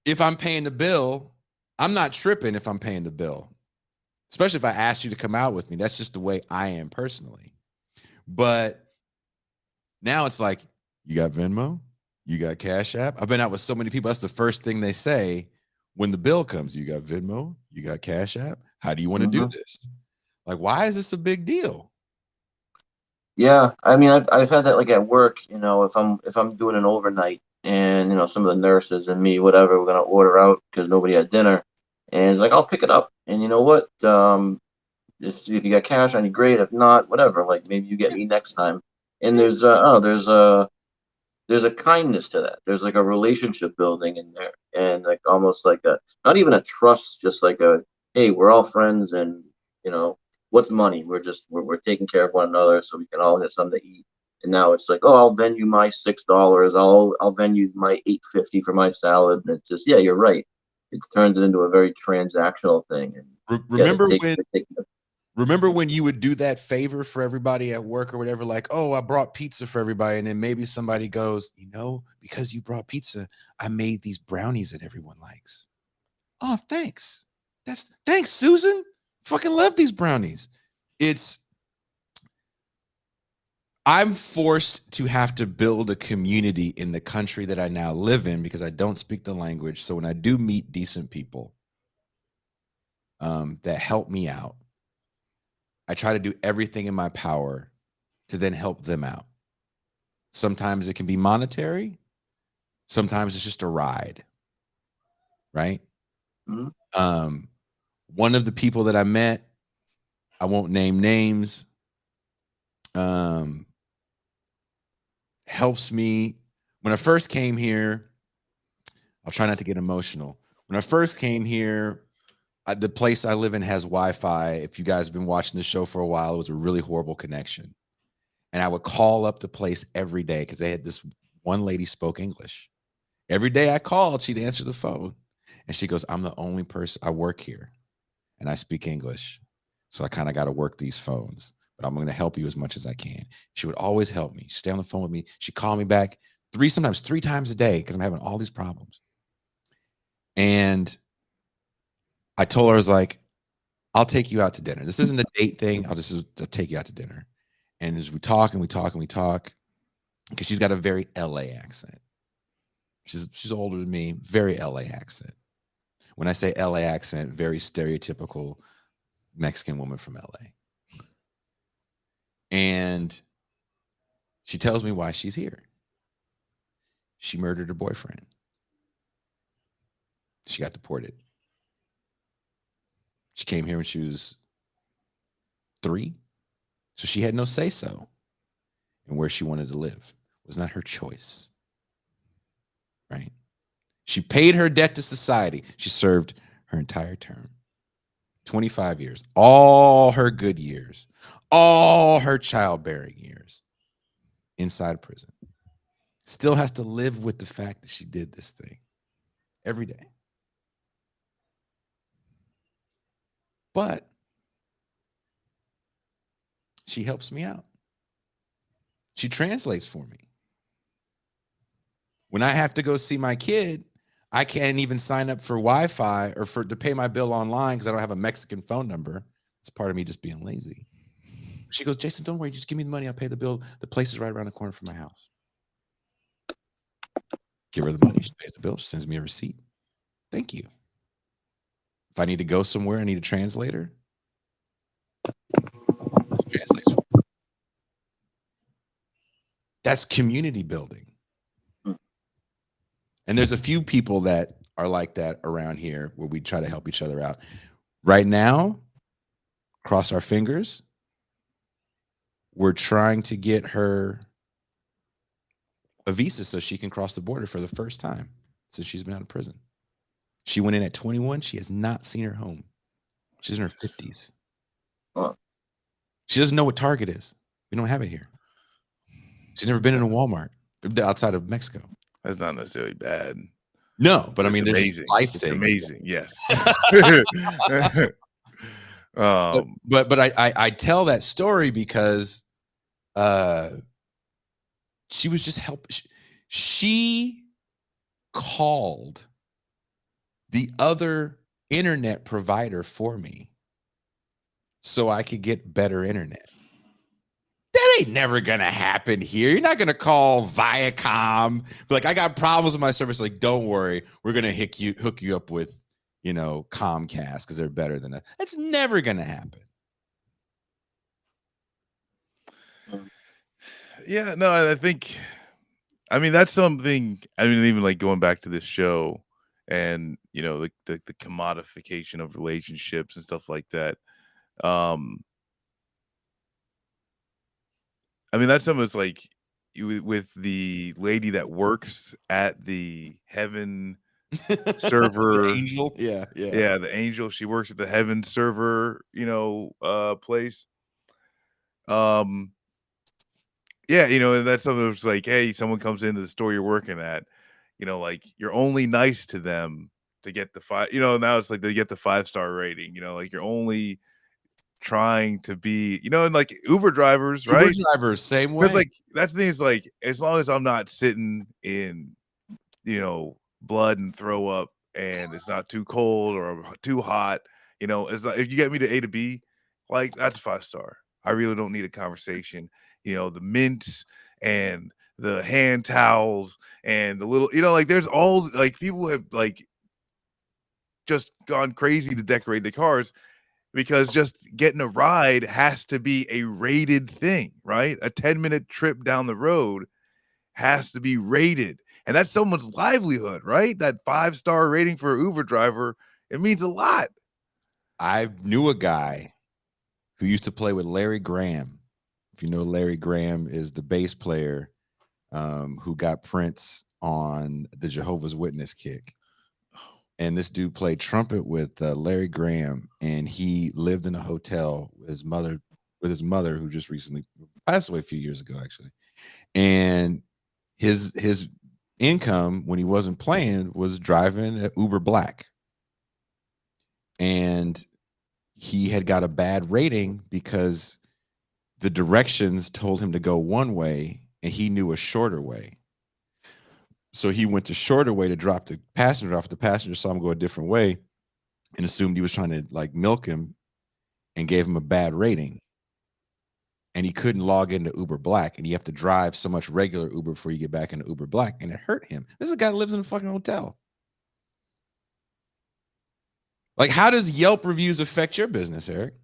if I'm paying the bill, I'm not tripping if I'm paying the bill, especially if I ask you to come out with me. That's just the way I am personally. But now it's like, you got Venmo? You got Cash App? I've been out with so many people. That's the first thing they say when the bill comes. You got Venmo? You got Cash App? How do you want to do this? Like, why is this a big deal? Yeah, I mean, I've had that like at work. If I'm doing an overnight, and some of the nurses and me, whatever, we're gonna order out because nobody had dinner, and like I'll pick it up. And you know what? If you got cash on you, great. If not, whatever. Like maybe you get me next time. And there's a kindness to that. There's like a relationship building in there, and like almost like a not even a trust, just like a hey, we're all friends, and you know what's money? We're taking care of one another, so we can all get something to eat. And now it's like, oh, I'll vend you my $6. I'll vend you my $8.50 for my salad. And it's just, yeah, you're right. It turns it into a very transactional thing. And Remember when you would do that favor for everybody at work or whatever, like, oh, I brought pizza for everybody. And then maybe somebody goes, because you brought pizza, I made these brownies that everyone likes. Oh, thanks. Thanks, Susan. Fucking love these brownies. I'm forced to have to build a community in the country that I now live in because I don't speak the language. So when I do meet decent people that help me out, I try to do everything in my power to then help them out. Sometimes it can be monetary. Sometimes it's just a ride, right? Mm-hmm. One of the people that I met, I won't name names. Helps me. When I first came here, I'll try not to get emotional. When I first came here, the place I live in has Wi-Fi. If you guys have been watching the show for a while, it was a really horrible connection. And I would call up the place every day because they had this one lady spoke English. Every day I called, she'd answer the phone. And she goes, I'm the only person, I work here and I speak English. So I kind of got to work these phones, but I'm going to help you as much as I can. She would always help me. She'd stay on the phone with me. She'd call me back sometimes three times a day because I'm having all these problems. And I told her, I was like, I'll take you out to dinner. This isn't a date thing. I'll take you out to dinner. And as we talk and we talk and we talk, because she's got a very LA accent. She's older than me, very LA accent. When I say LA accent, very stereotypical Mexican woman from LA. And she tells me why she's here. She murdered her boyfriend. She got deported. She came here when she was 3. So she had no say-so in where she wanted to live. It was not her choice. Right? She paid her debt to society. She served her entire term. 25 years. All her good years. All her childbearing years. Inside prison. Still has to live with the fact that she did this thing. Every day. But she helps me out. She translates for me. When I have to go see my kid, I can't even sign up for Wi-Fi or to pay my bill online because I don't have a Mexican phone number. It's part of me just being lazy. She goes, Jason, don't worry. Just give me the money. I'll pay the bill. The place is right around the corner from my house. Give her the money. She pays the bill. She sends me a receipt. Thank you. If I need to go somewhere, I need a translator. She translates for me. That's community building. And there's a few people that are like that around here where we try to help each other out. Right now, cross our fingers, we're trying to get her a visa so she can cross the border for the first time since she's been out of prison. She went in at 21. She has not seen her home. She's in her 50s. She doesn't know what Target is. We don't have it here. She's never been in a Walmart outside of Mexico. That's not necessarily bad. No, but it's I mean, there's amazing. life it's things. Amazing, yes. But I tell that story because she was just she called the other internet provider for me so I could get better internet. That ain't never gonna happen here. You're not gonna call Viacom, be like, I got problems with my service. Like, don't worry, we're gonna hook you up with, Comcast because they're better than that. That's never gonna happen. Yeah, no, I think, that's something. Even like going back to this show, and the commodification of relationships and stuff like that. That's something that's like with the lady that works at the heaven server. The angel. Yeah. The angel. She works at the heaven server, place. And that's something that's like, hey, someone comes into the store you're working at, like you're only nice to them to get the 5, now it's like they get the 5-star rating, like you're only trying to be, and like Uber drivers, right? Uber drivers, same way. Because like that's the thing is like, as long as I'm not sitting in, blood and throw up, and it's not too cold or too hot, it's like if you get me to A to B, like that's 5-star. I really don't need a conversation. The mints and the hand towels and the little, like there's all like people have like just gone crazy to decorate the cars because just getting a ride has to be a rated thing, right? A 10-minute trip down the road has to be rated. And that's someone's livelihood, right? That 5-star rating for an Uber driver, it means a lot. I knew a guy who used to play with Larry Graham. If you know, Larry Graham is the bass player who got Prince on the Jehovah's Witness kick. And this dude played trumpet with Larry Graham, and he lived in a hotel with his mother, who just recently passed away a few years ago, actually. And his income when he wasn't playing was driving at Uber Black, and he had got a bad rating because the directions told him to go one way, and he knew a shorter way. So he went the shorter way to drop the passenger off. The passenger saw him go a different way and assumed he was trying to like milk him and gave him a bad rating. And he couldn't log into Uber Black, and you have to drive so much regular Uber before you get back into Uber Black, and it hurt him. This is a guy that lives in a fucking hotel. Like, how does Yelp reviews affect your business, Eric?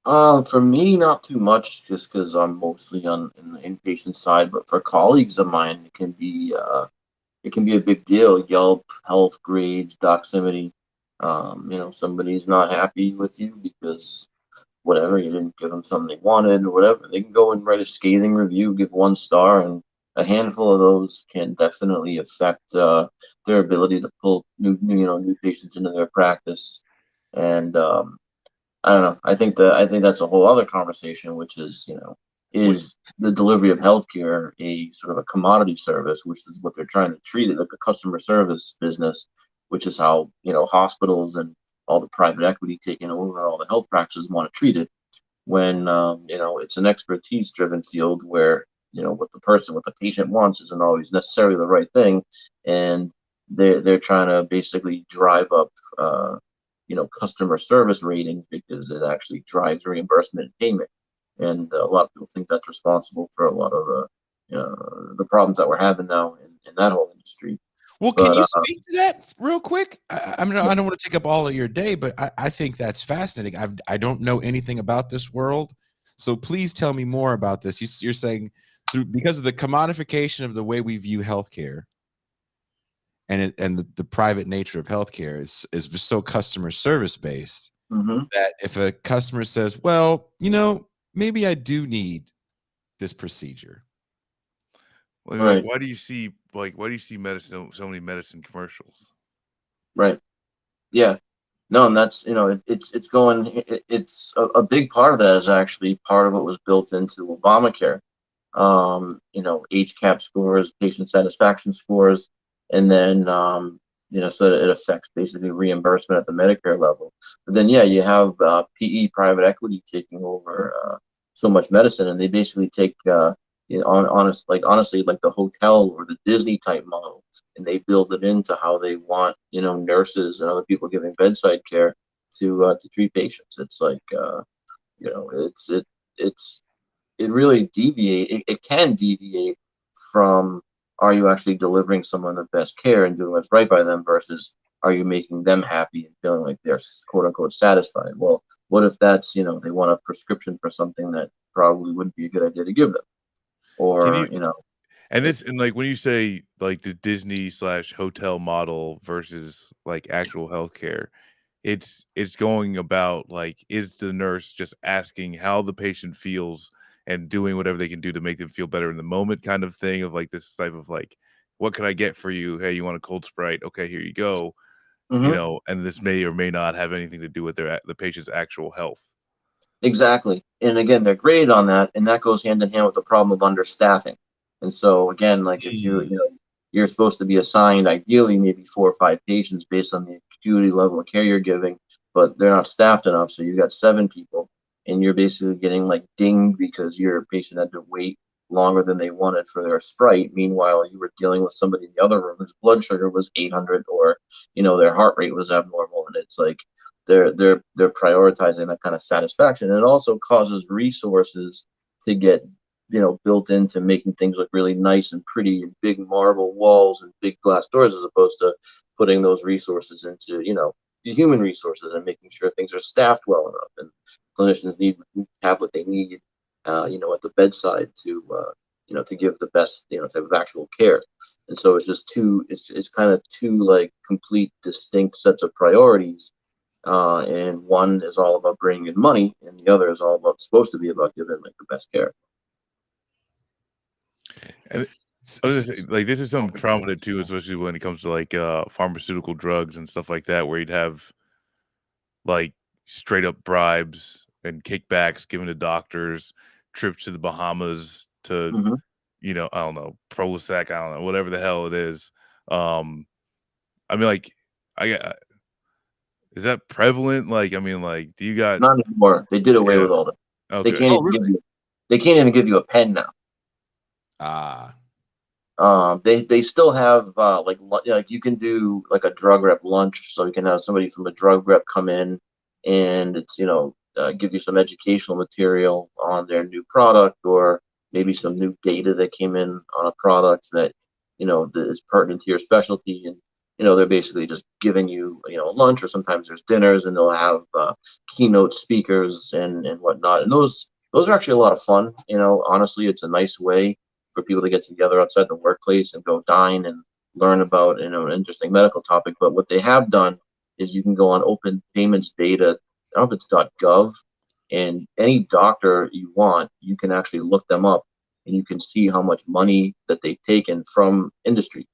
For me, not too much, just because I'm mostly on in the inpatient side. But for colleagues of mine, it can be a big deal. Yelp, Health Grades, Doximity. Somebody's not happy with you because whatever, you didn't give them something they wanted or whatever. They can go and write a scathing review, give 1 star, and a handful of those can definitely affect their ability to pull new patients into their practice. And I don't know. I think that's a whole other conversation, which is, is the delivery of healthcare a sort of a commodity service, which is what they're trying to treat it, like a customer service business, which is how, hospitals and all the private equity taking over all the health practices want to treat it. When it's an expertise driven field where what the patient wants isn't always necessarily the right thing, and they're trying to basically drive up customer service ratings because it actually drives reimbursement and payment. And a lot of people think that's responsible for a lot of the problems that we're having now in that whole industry. Well, can you speak to that real quick? I mean, I don't want to take up all of your day, but I think that's fascinating. I don't know anything about this world, so please tell me more about this. You're saying because of the commodification of the way we view healthcare, and the private nature of healthcare is just so customer service based that if a customer says, well, maybe I do need this procedure. Right. Why do you see medicine, so many medicine commercials? Right. Yeah. No, and that's it's a big part of that is actually part of what was built into Obamacare. HCAP scores, patient satisfaction scores, and then so that it affects basically reimbursement at the Medicare level. But then you have PE private equity taking over so much medicine, and they basically take honestly like the hotel or the Disney type model, and they build it into how they want nurses and other people giving bedside care to treat patients. It's like it really it can deviate from, are you actually delivering someone the best care and doing what's right by them, versus are you making them happy and feeling like they're quote unquote satisfied? Well, what if that's they want a prescription for something that probably wouldn't be a good idea to give them, or and like when you say like the Disney/hotel model versus like actual healthcare, it's going about like, is the nurse just asking how the patient feels and doing whatever they can do to make them feel better in the moment, kind of thing, of like this type of like, what can I get for you? Hey, you want a cold Sprite? Okay, here you go. And this may or may not have anything to do with the patient's actual health. Exactly. And again, they're graded on that, and that goes hand in hand with the problem of understaffing. And so again, like if you're supposed to be assigned ideally maybe 4 or 5 patients based on the acuity level of care you're giving, but they're not staffed enough, so you've got 7 people, and you're basically getting like dinged because your patient had to wait longer than they wanted for their Sprite. Meanwhile, you were dealing with somebody in the other room whose blood sugar was 800, or their heart rate was abnormal, and it's like they're prioritizing that kind of satisfaction. And it also causes resources to get built into making things look really nice and pretty, and big marble walls and big glass doors, as opposed to putting those resources into the human resources and making sure things are staffed well enough, and clinicians have what they need at the bedside to give the best type of actual care. And so it's just it's kind of two like complete distinct sets of priorities and one is all about bringing in money, and the other is all about supposed to be about giving like the best care. And I was gonna say, like, this is something prominent too, especially when it comes to like pharmaceutical drugs and stuff like that, where you'd have like straight up bribes and kickbacks given to doctors, trips to the Bahamas to, Mm-hmm. I don't know, Prolisac, I don't know, whatever the hell it is. I mean, like, I is that prevalent? Like, I mean, like, do you got? Not anymore. They did away Yeah, with all that. They okay. can't Oh, even give really? you. They can't even give you a pen now. Ah, They still have like you can do like a drug rep lunch, so you can have somebody from a drug rep come in, and it's give you some educational material on their new product, or maybe some new data that came in on a product that that is pertinent to your specialty, and they're basically just giving you lunch, or sometimes there's dinners, and they'll have keynote speakers and whatnot, and those are actually a lot of fun. Honestly, it's a nice way for people to get together outside the workplace and go dine and learn about an interesting medical topic. But what they have done is you can go on open payments data, I don't know if it's .gov, and any doctor you want, you can actually look them up, and you can see how much money that they've taken from industry,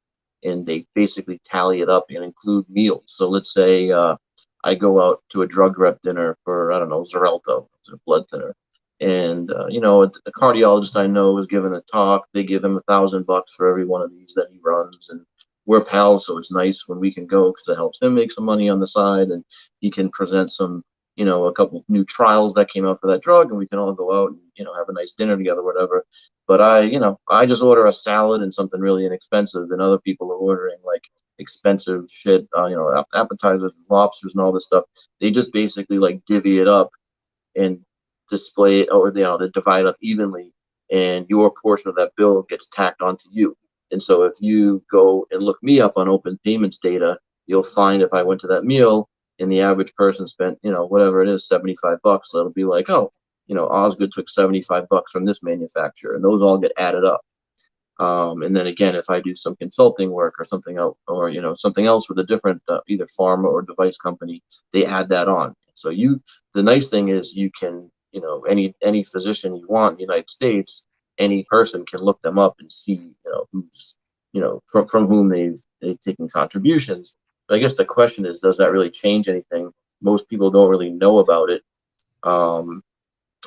and they basically tally it up and include meals. So let's say I go out to a drug rep dinner for, I don't know, Xarelto, a blood thinner, and a cardiologist I know is giving a talk. They give him $1,000 for every one of these that he runs, and we're pals, so it's nice when we can go because it helps him make some money on the side, and he can present some, a couple new trials that came out for that drug, and we can all go out and have a nice dinner together, whatever. But I just order a salad and something really inexpensive, and other people are ordering like expensive shit, appetizers, and lobsters, and all this stuff. They just basically like divvy it up and display it, or they divide up evenly, and your portion of that bill gets tacked onto you. And so if you go and look me up on open payments data, you'll find if I went to that meal and the average person spent whatever it is, $75, that'll be like, oh, Osgood took $75 from this manufacturer, and those all get added up. And then again, if I do some consulting work or something else, or something else with a different either pharma or device company, they add that on. So the nice thing is you can, any physician you want in the United States, any person can look them up and see, who's, from whom they've taken contributions. But I guess the question is, does that really change anything? Most people don't really know about it. I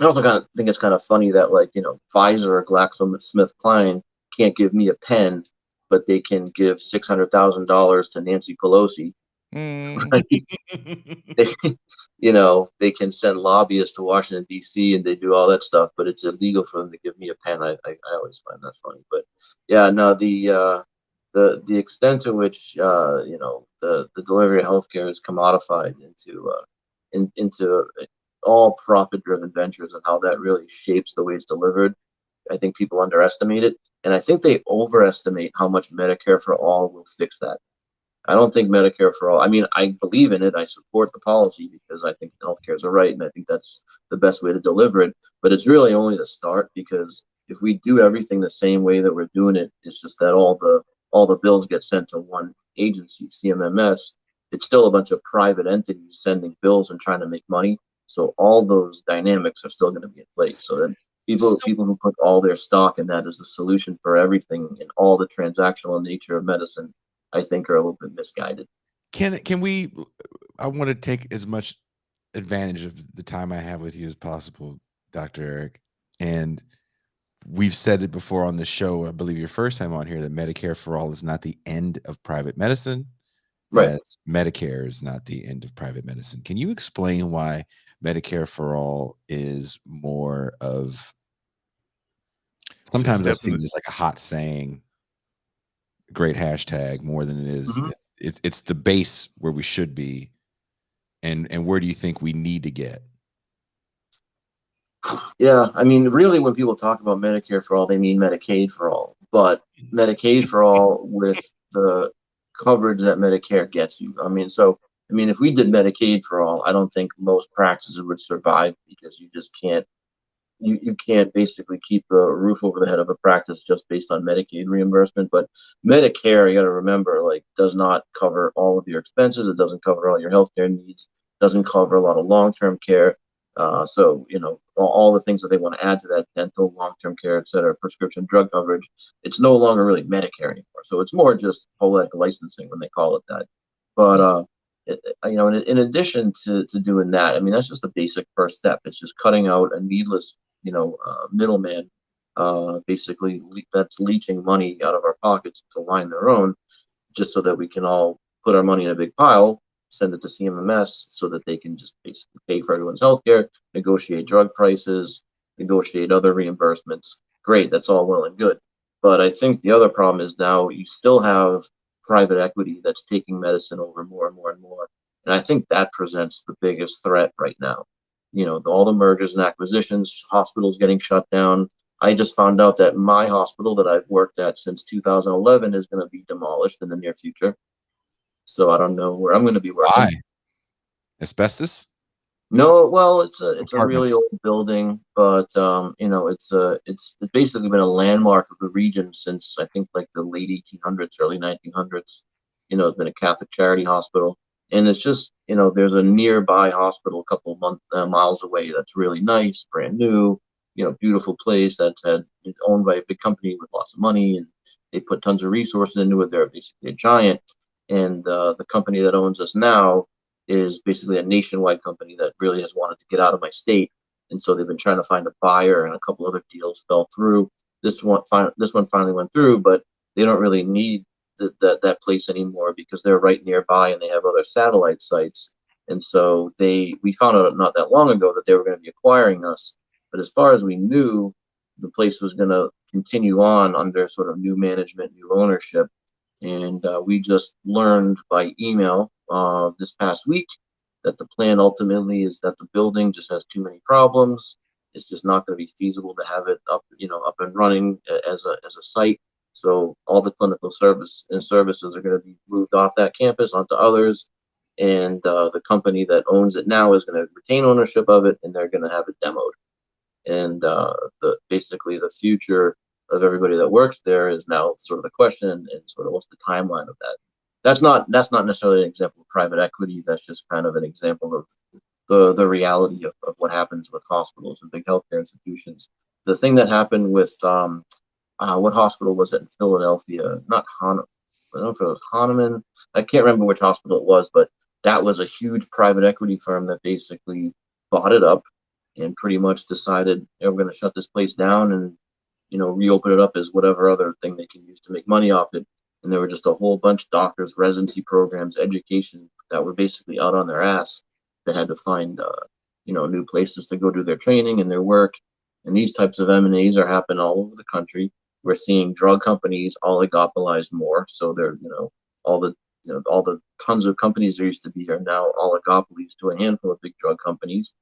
also kind of think it's kind of funny that like Pfizer or GlaxoSmithKline can't give me a pen, but they can give $600,000 to Nancy Pelosi. Mm. They can send lobbyists to Washington D.C. and they do all that stuff, but it's illegal for them to give me a pen. I always find that funny, but yeah, no, the extent to which the delivery of healthcare is commodified into all profit driven ventures, and how that really shapes the way it's delivered. I think people underestimate it, and I think they overestimate how much Medicare for all will fix that. I don't think Medicare for all. I mean, I believe in it. I support the policy because I think healthcare is a right, and I think that's the best way to deliver it. But it's really only the start, because if we do everything the same way that we're doing it, it's just that all the bills get sent to one agency, CMMS. It's still a bunch of private entities sending bills and trying to make money. So all those dynamics are still going to be in place. So then so people who put all their stock in that as the solution for everything and all the transactional nature of medicine, I think, are a little bit misguided. can we? I want to take as much advantage of the time I have with you as possible, Dr. Eric. And we've said it before on the show, I believe your first time on here, that Medicare for all is not the end of private medicine, Right. as Medicare is not the end of private medicine. Can you explain why Medicare for all is more of, It's a sometimes I step see in it as like a hot saying, great hashtag, more than it is. Mhm. It's the base where we should be, and where do you think we need to get? Yeah, I mean, really, when people talk about Medicare for all, they mean Medicaid for all. But Medicaid for all with the coverage that Medicare gets you. I mean, if we did Medicaid for all, I don't think most practices would survive, because you just can't. You can't basically keep a roof over the head of a practice just based on Medicaid reimbursement. But Medicare, you got to remember, like, does not cover all of your expenses. It doesn't cover all your healthcare needs. doesn't cover a lot of long-term care. So, all the things that they want to add to that, dental, long-term care, et cetera, prescription drug coverage, it's no longer really Medicare anymore. So it's more just poetic licensing when they call it that. But, in addition to doing that, I mean, that's just the basic first step. It's just cutting out a needless, middleman, basically that's leeching money out of our pockets to line their own, just so that we can all put our money in a big pile, send it to CMMS so that they can just basically pay for everyone's healthcare, negotiate drug prices, negotiate other reimbursements. Great, that's all well and good. But I think the other problem is now you still have private equity that's taking medicine over more and more and more. And I think that presents the biggest threat right now. All the mergers and acquisitions, hospitals getting shut down. I just found out that my hospital that I've worked at since 2011 is going to be demolished in the near future. So I don't know where I'm going to be working. Why? Asbestos? No, well, it's a really Apartments. old building, but it's basically been a landmark of the region since I think like the late 1800s, early 1900s. It's been a Catholic charity hospital, and it's just there's a nearby hospital a couple miles away that's really nice, brand new, beautiful place that's owned by a big company with lots of money, and they put tons of resources into it. They're basically a giant, and the company that owns us now is basically a nationwide company that really has wanted to get out of my state, and so they've been trying to find a buyer, and a couple other deals fell through. This one finally went through, but they don't really need that place anymore because they're right nearby and they have other satellite sites. And so we found out not that long ago that they were going to be acquiring us, but as far as we knew, the place was going to continue on under sort of new management, new ownership. And we just learned by email this past week that the plan ultimately is that the building just has too many problems. It's just not going to be feasible to have it up and running as a site. So all the clinical services are going to be moved off that campus onto others, and the company that owns it now is going to retain ownership of it, and they're going to have it demoed. And basically the future of everybody that works there is now sort of the question, and sort of what's the timeline of that. That's not necessarily an example of private equity. That's just kind of an example of the reality of what happens with hospitals and big healthcare institutions. The thing that happened with what hospital was it in Philadelphia? Not Hahnemann. I don't know if it was Hahnemann. I can't remember which hospital it was, but that was a huge private equity firm that basically bought it up and pretty much decided, hey, we're going to shut this place down and reopen it up as whatever other thing they can use to make money off it. And there were just a whole bunch of doctors, residency programs, education that were basically out on their ass. They had to find new places to go do their training and their work. And these types of M&As are happening all over the country. We're seeing drug companies oligopolize more. So they're all the tons of companies there used to be are now oligopolies to a handful of big drug companies,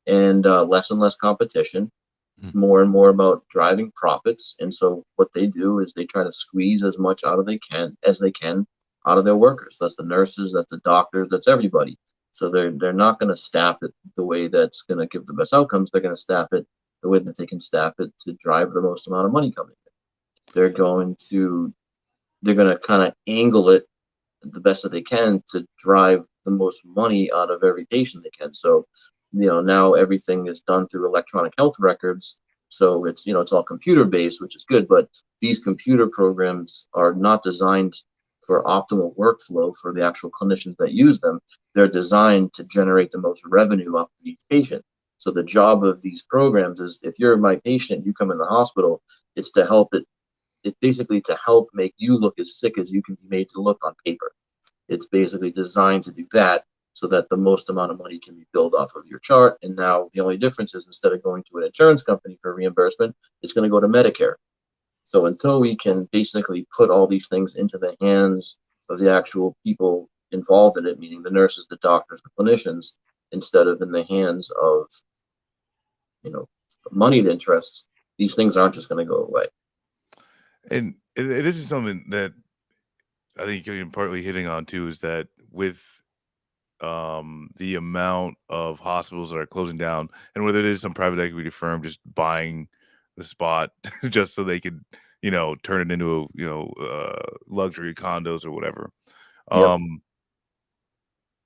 and less competition, more and more about driving profits. And so what they do is they try to squeeze as much out of as they can out of their workers. That's the nurses, that's the doctors, that's everybody. So they're not going to staff it the way that's going to give the best outcomes. They're going to staff it the way that they can staff it to drive the most amount of money coming in. They're going to kind of angle it the best that they can to drive the most money out of every patient they can. So now everything is done through electronic health records. So it's all computer based, which is good, but these computer programs are not designed for optimal workflow for the actual clinicians that use them. They're designed to generate the most revenue off of each patient. So the job of these programs is, if you're my patient, you come in the hospital, it's basically to help make you look as sick as you can be made to look on paper. It's basically designed to do that so that the most amount of money can be billed off of your chart. And now the only difference is, instead of going to an insurance company for reimbursement, it's going to go to Medicare. So until we can basically put all these things into the hands of the actual people involved in it, meaning the nurses, the doctors, the clinicians, instead of in the hands of moneyed interests, these things aren't just going to go away. And this is something that I think you're partly hitting on too, is that with the amount of hospitals that are closing down, and whether it is some private equity firm just buying the spot just so they could, turn it into, luxury condos or whatever. Yep. Um,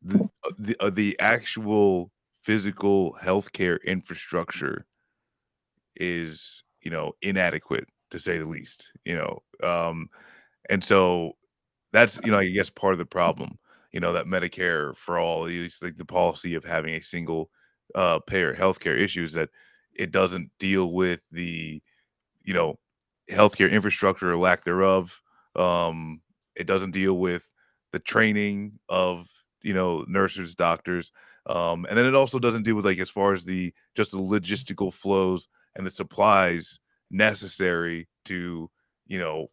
the actual physical healthcare infrastructure is, inadequate, to say the least. And so that's, I guess, part of the problem. That Medicare for all, at least like the policy of having a single payer healthcare issue, is that it doesn't deal with the, you know, healthcare infrastructure or lack thereof. It doesn't deal with the training of, nurses, doctors. And then it also doesn't deal with, like, as far as the just the logistical flows and the supplies necessary to, you know,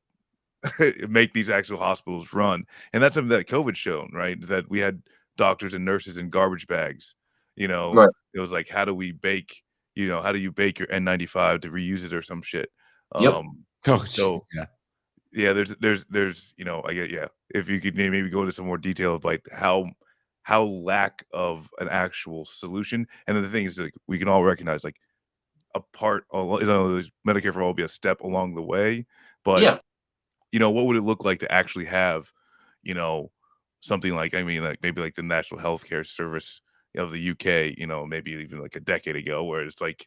make these actual hospitals run. And that's something that COVID shown, right? That we had doctors and nurses in garbage bags. Right. It was like, how do we bake, how do you bake your N95 to reuse it or some shit? Yep. Oh, So yeah. yeah, there's, I get, yeah. If you could maybe go into some more detail of like how lack of an actual solution. And then the thing is, like, we can all recognize, like, a part is Medicare for all will be a step along the way, but Yeah. what would it look like to actually have, you know, something like, I mean, like maybe like the National Healthcare Service of the UK, maybe even like a decade ago, where it's like,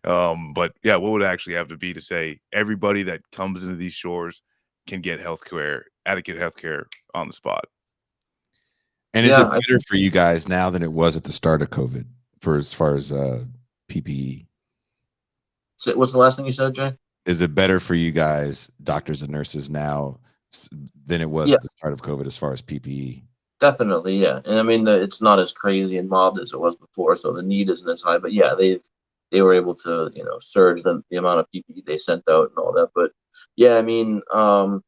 but yeah, what would it actually have to be to say everybody that comes into these shores can get healthcare, adequate healthcare on the spot? And is it Yeah. better for you guys now than it was at the start of COVID for as far as PPE? So what's the last thing you said, Jay? Is it better for you guys, doctors and nurses, now than it was Yeah, at the start of COVID as far as PPE? definitely. Yeah, and I mean it's not as crazy and mobbed as it was before, so the need isn't as high. But yeah, they were able to surge the amount of PPE they sent out and all that. But yeah, I mean, and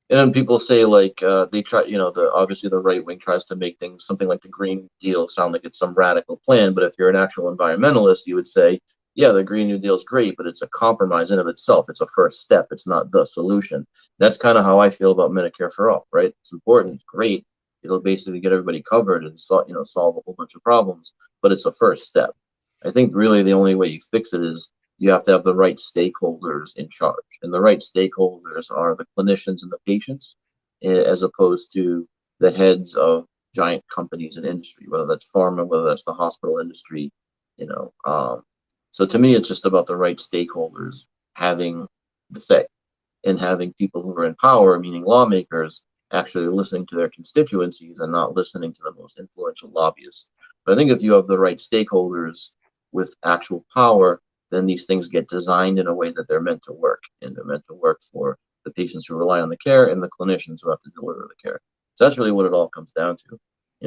then people say like they try, the obviously the right wing tries to make things something like the Green Deal sound like it's some radical plan. But if you're an actual environmentalist, you would say, yeah, the Green New Deal is great, but it's a compromise in of itself. It's a first step. It's not the solution. That's kind of how I feel about Medicare for all. Right? It's important. It's great. It'll basically get everybody covered and solve a whole bunch of problems. But it's a first step. I think really the only way you fix it is you have to have the right stakeholders in charge. And the right stakeholders are the clinicians and the patients, as opposed to the heads of giant companies and industry, whether that's pharma, whether that's the hospital industry, you know. So to me, it's just about the right stakeholders having the say and having people who are in power, meaning lawmakers, actually listening to their constituencies and not listening to the most influential lobbyists. But I think if you have the right stakeholders with actual power, then these things get designed in a way that they're meant to work, and they're meant to work for the patients who rely on the care and the clinicians who have to deliver the care. So that's really what it all comes down to.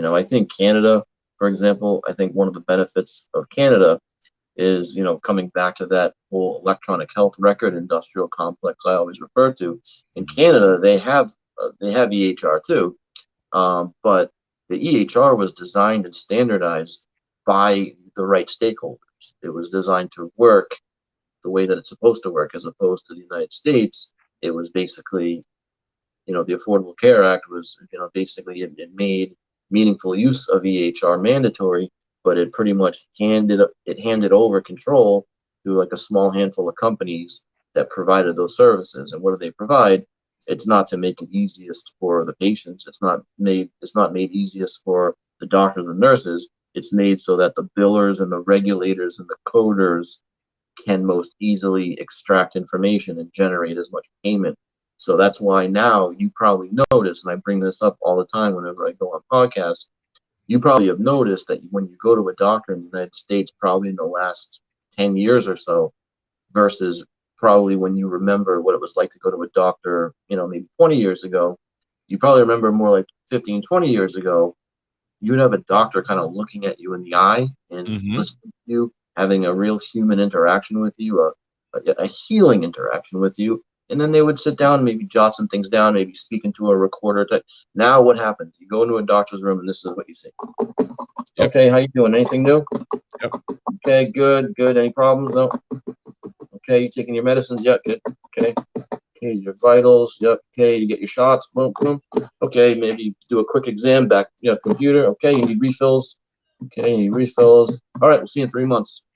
I think Canada, for example, I think one of the benefits of Canada is, coming back to that whole electronic health record industrial complex I always refer to. In Canada, they have EHR too, but the EHR was designed and standardized by the right stakeholders. It was designed to work the way that it's supposed to work, as opposed to the United States. It was basically, the Affordable Care Act was, basically it made meaningful use of EHR mandatory, but it pretty much handed over control to like a small handful of companies that provided those services. And what do they provide? It's not to make it easiest for the patients. It's not made easiest for the doctors and nurses. It's made so that the billers and the regulators and the coders can most easily extract information and generate as much payment. So that's why now you probably notice, and I bring this up all the time whenever I go on podcasts, you probably have noticed that when you go to a doctor in the United States, probably in the last 10 years or so, versus probably when you remember what it was like to go to a doctor, maybe 20 years ago, you probably remember more like 15, 20 years ago, you would have a doctor kind of looking at you in the eye and Mm-hmm. listening to you, having a real human interaction with you, a healing interaction with you. And then they would sit down and maybe jot some things down, maybe speak into a recorder. Now what happens? You go into a doctor's room and this is what you say. Yep. Okay, how you doing? Anything new? Yep. Okay, good. Any problems? No. Okay, you taking your medicines? Yeah, good. Okay. Okay, your vitals. Yep. Okay, you get your shots. Boom, boom. Okay, maybe do a quick exam back. Computer. Okay, you need refills. Okay, you need refills. All right, we'll see you in 3 months.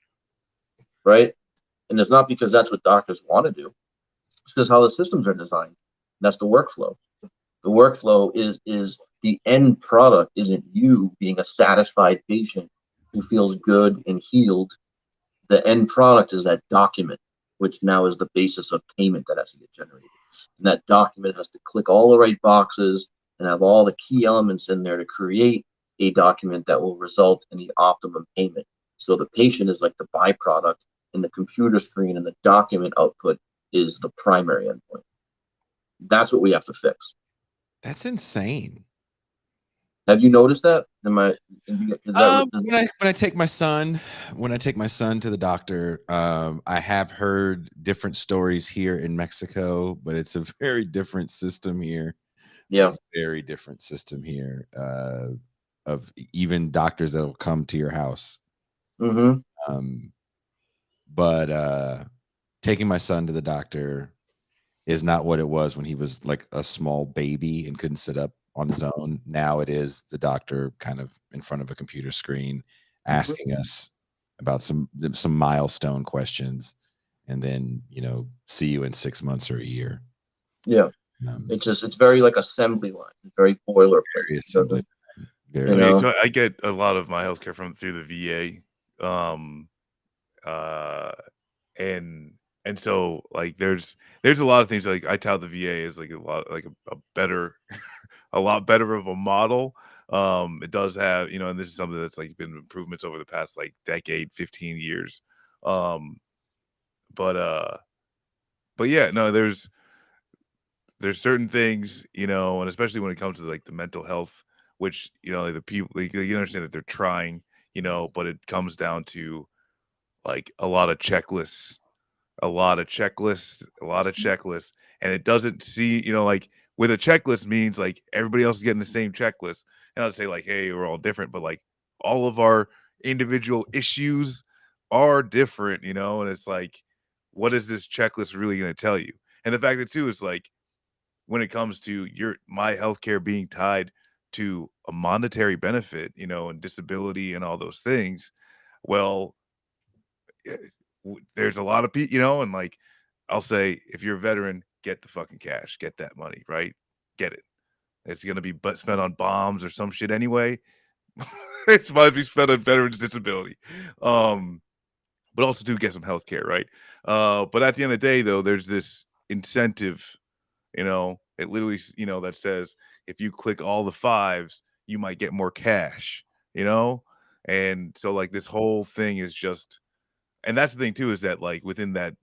Right? And it's not because that's what doctors want to do. It's because how the systems are designed. That's the workflow. The workflow is the end product isn't you being a satisfied patient who feels good and healed. The end product is that document, which now is the basis of payment that has to get generated. And that document has to click all the right boxes and have all the key elements in there to create a document that will result in the optimum payment. So the patient is like the byproduct, and the computer screen and the document output is the primary endpoint. That's what we have to fix. That's insane. Have you noticed that? When I take my son to the doctor, I have heard different stories here in Mexico, but it's a very different system here. Yeah. Very different system here. Of even doctors that will come to your house. But taking my son to the doctor is not what it was when he was like a small baby and couldn't sit up on his own. Now it is the doctor kind of in front of a computer screen asking us about some milestone questions, and then see you in 6 months or a year. Yeah. It's very like assembly line. It's very boilerplate. Very assembly line. Okay, so I get a lot of my healthcare through the VA. And so like there's a lot of things like I tout the VA is like a lot like a better a lot better of a model. It does have, and this is something that's like been improvements over the past like decade, 15 years. But yeah, no, there's certain things, and especially when it comes to like the mental health, which like the people, like, you understand that they're trying, but it comes down to like a lot of checklists, and it doesn't see, like with a checklist means like everybody else is getting the same checklist. And I'd say like, hey, we're all different, but like all of our individual issues are different, and it's like, what is this checklist really going to tell you? And the fact that too is like, when it comes to my healthcare being tied to a monetary benefit, and disability and all those things, well, there's a lot of people, and like I'll say, if you're a veteran, get the fucking cash, get that money, right? Get it. It's gonna be spent on bombs or some shit anyway. It's might be spent on veterans disability. But also do get some health care, right? But at the end of the day, though, there's this incentive, it literally, that says if you click all the 5s, you might get more cash, and so like this whole thing is just. And that's the thing too, is that like within the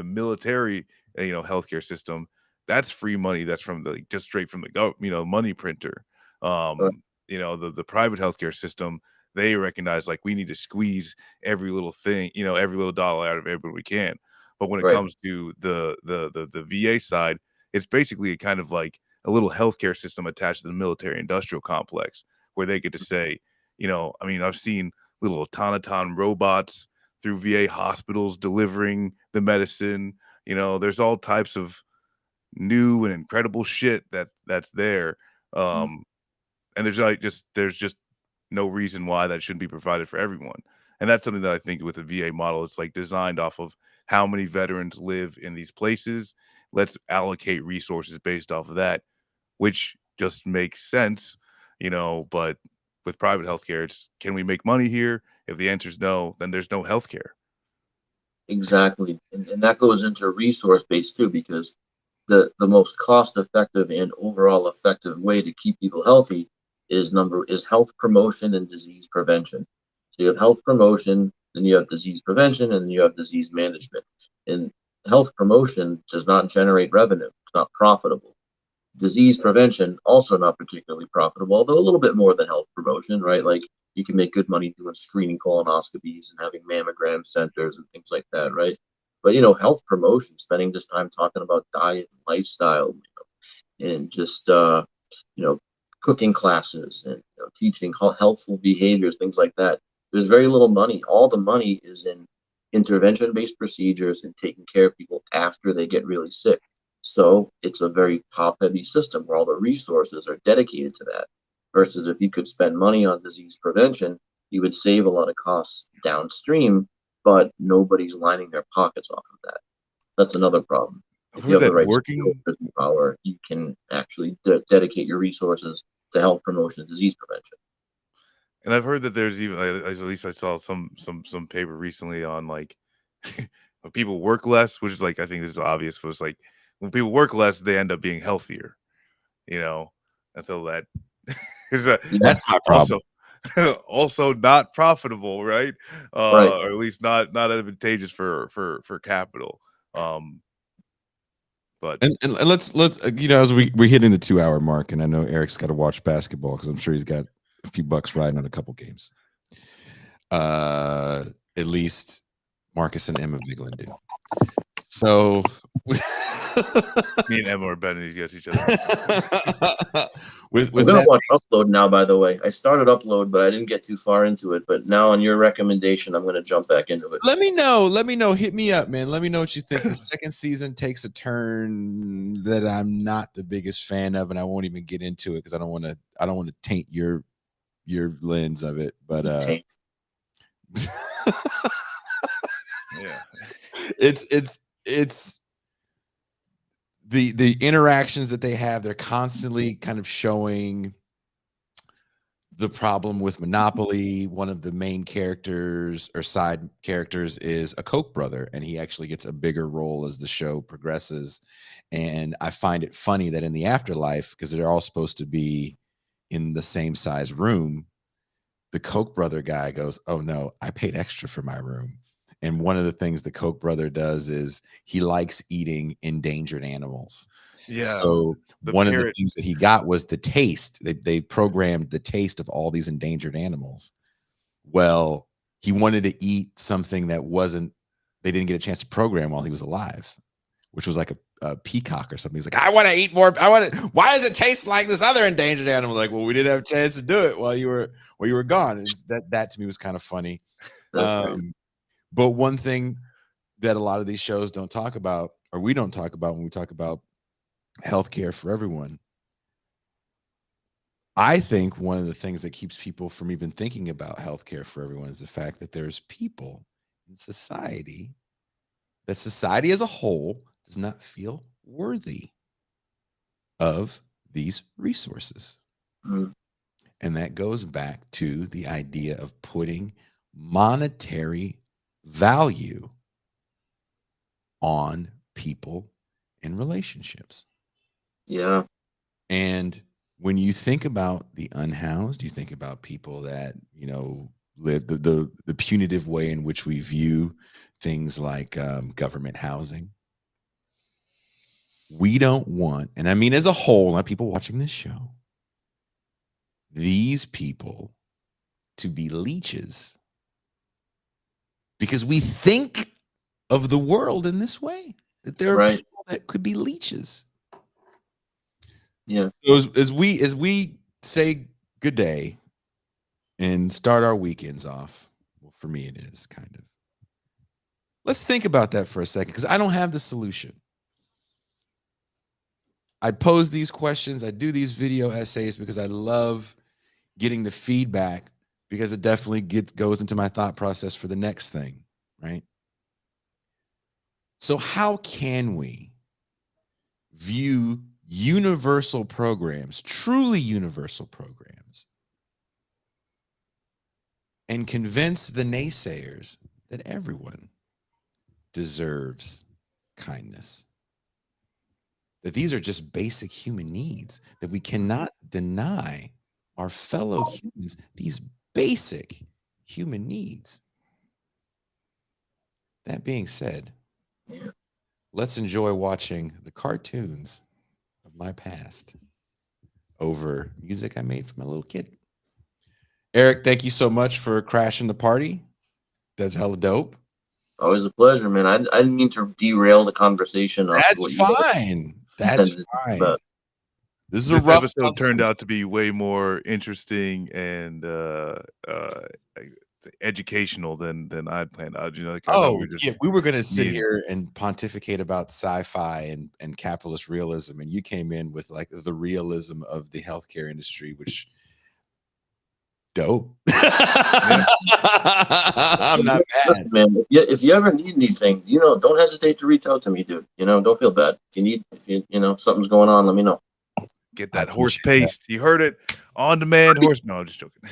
military, healthcare system, that's free money. That's from just straight from the money printer. The private healthcare system, they recognize like we need to squeeze every little thing, every little dollar out of everybody we can. But when it comes to the VA side, it's basically a kind of like a little healthcare system attached to the military industrial complex where they get to say, I've seen little automaton robots through VA hospitals delivering the medicine. There's all types of new and incredible shit that's there. And there's just no reason why that shouldn't be provided for everyone. And that's something that I think with the VA model, it's like designed off of how many veterans live in these places. Let's allocate resources based off of that, which just makes sense, but with private healthcare, it's can we make money here? If the answer is no, then there's no healthcare. Exactly. And that goes into resource based too, because the most cost effective and overall effective way to keep people healthy is health promotion and disease prevention. So you have health promotion, then you have disease prevention, and then you have disease management. And health promotion does not generate revenue. It's not profitable. Disease prevention, also not particularly profitable, although a little bit more than health promotion, right? Like you can make good money doing screening colonoscopies and having mammogram centers and things like that, right? But health promotion, spending just time talking about diet and lifestyle, and just cooking classes and teaching healthful behaviors, things like that. There's very little money. All the money is in intervention-based procedures and taking care of people after they get really sick. So it's a very top-heavy system where all the resources are dedicated to that. Versus if you could spend money on disease prevention, you would save a lot of costs downstream, but nobody's lining their pockets off of that. That's another problem. I've If you heard have the that right skills working, and power, you can actually dedicate your resources to health promotion and disease prevention. and I've heard that there's even at least I saw some paper recently on like when people work less, which is like I think this is obvious, but it's like when people work less, they end up being healthier, you know, and so that is Yeah, That's my problem. also also not profitable, right? right. Or at least not advantageous for capital. Um, but And let's as we're hitting the 2 hour mark, and I know Eric's got to watch basketball because I'm sure he's got a few bucks riding on a couple games. At least Marcus and Emma Vigeland do. So me and Emma are betting against each other. with I'm gonna that watch being Upload now. By the way, I started Upload, but I didn't get too far into it. But now, on your recommendation, I'm gonna jump back into it. let me know, hit me up, man. Let me know what you think. The second season takes a turn that I'm not the biggest fan of, and I won't even get into it because I don't want to taint your lens of it. But Tank. Yeah. it's the interactions that they have. They're constantly kind of showing the problem with monopoly. One of the main characters or side characters is a Koch brother, and he actually gets a bigger role as the show progresses. And I find it funny that in the afterlife, because they're all supposed to be in the same size room, the Koch brother guy goes, "Oh no, I paid extra for my room." And one of the things the Koch brother does is he likes eating endangered animals. Yeah. So The one of the parrot. things that he got was the taste. They programmed the taste of all these endangered animals. Well, he wanted to eat something that wasn't, they didn't get a chance to program while he was alive, which was like a peacock or something. He's like, I want to eat more. Why does it taste like this other endangered animal? Like, well, we didn't have a chance to do it while you were gone. That to me was kind of funny. That's great. But one thing that a lot of these shows don't talk about, or we don't talk about when we talk about healthcare for everyone, I think one of the things that keeps people from even thinking about healthcare for everyone is the fact that there's people in society, that society as a whole does not feel worthy of these resources. Mm, And that goes back to the idea of putting monetary value on people and relationships. yeah. And when you think about the unhoused, you think about people that, live the punitive way in which we view things like government housing. We don't want, and I mean as a whole, not people watching this show, these people to be leeches because we think of the world in this way, that there are Right. people that could be leeches. Yeah. So as we say good day and start our weekends off, well, for me it is kind of. Let's think about that for a second because I don't have the solution. I pose these questions, I do these video essays because I love getting the feedback because it definitely goes into my thought process for the next thing, right? So how can we view universal programs, truly universal programs, and convince the naysayers that everyone deserves kindness? That these are just basic human needs, that we cannot deny our fellow humans these basic human needs. That being said, Yeah. let's enjoy watching the cartoons of my past over music I made for my little kid. Eric, thank you so much for crashing the party. That's hella dope. Always a pleasure, man. I didn't mean to derail the conversation off of what That's you fine. That's intended to talk fine. about. This is a This rough episode turned month. out to be way more interesting and educational than I'd planned out. You know, like I thought we Oh, were just yeah, we were gonna sit being here and pontificate about sci-fi and capitalist realism, and you came in with, like, the realism of the healthcare industry, which dope. I'm not mad. Listen, man, if you ever need anything, don't hesitate to reach out to me, dude. Don't feel bad. If something's going on, let me know. Get I that horse appreciate that. paste. You heard it. On demand horse. No, I'm just joking.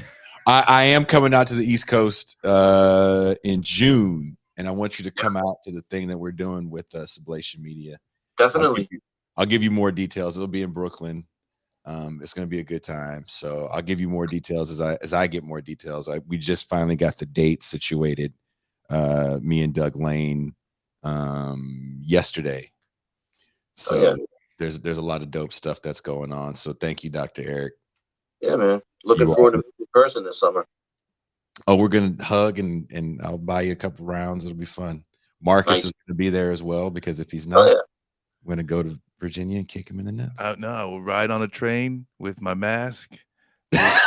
I am coming out to the East Coast in June, and I want you to come out to the thing that we're doing with Sublation Media. Definitely. I'll give you more details. It'll be in Brooklyn. It's going to be a good time. So I'll give you more details as I get more details. We just finally got the date situated. Me and Doug Lane yesterday. So there's a lot of dope stuff that's going on. So thank you, Dr. Eric. Yeah, man. Looking forward to meeting in person this summer. Oh, we're gonna hug and I'll buy you a couple rounds. It'll be fun. Marcus is gonna be there as well, because if he's not, I'm gonna go to Virginia and kick him in the nuts. No, I will ride on a train with my mask. Thank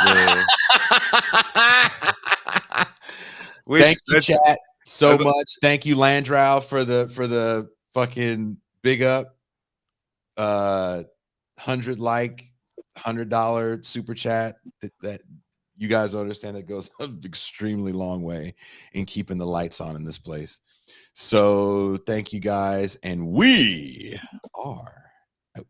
you, chat, so much. Thank you, Landrow, for the fucking big up. $100 super chat that you guys understand that goes an extremely long way in keeping the lights on in this place. So thank you guys, and we are out.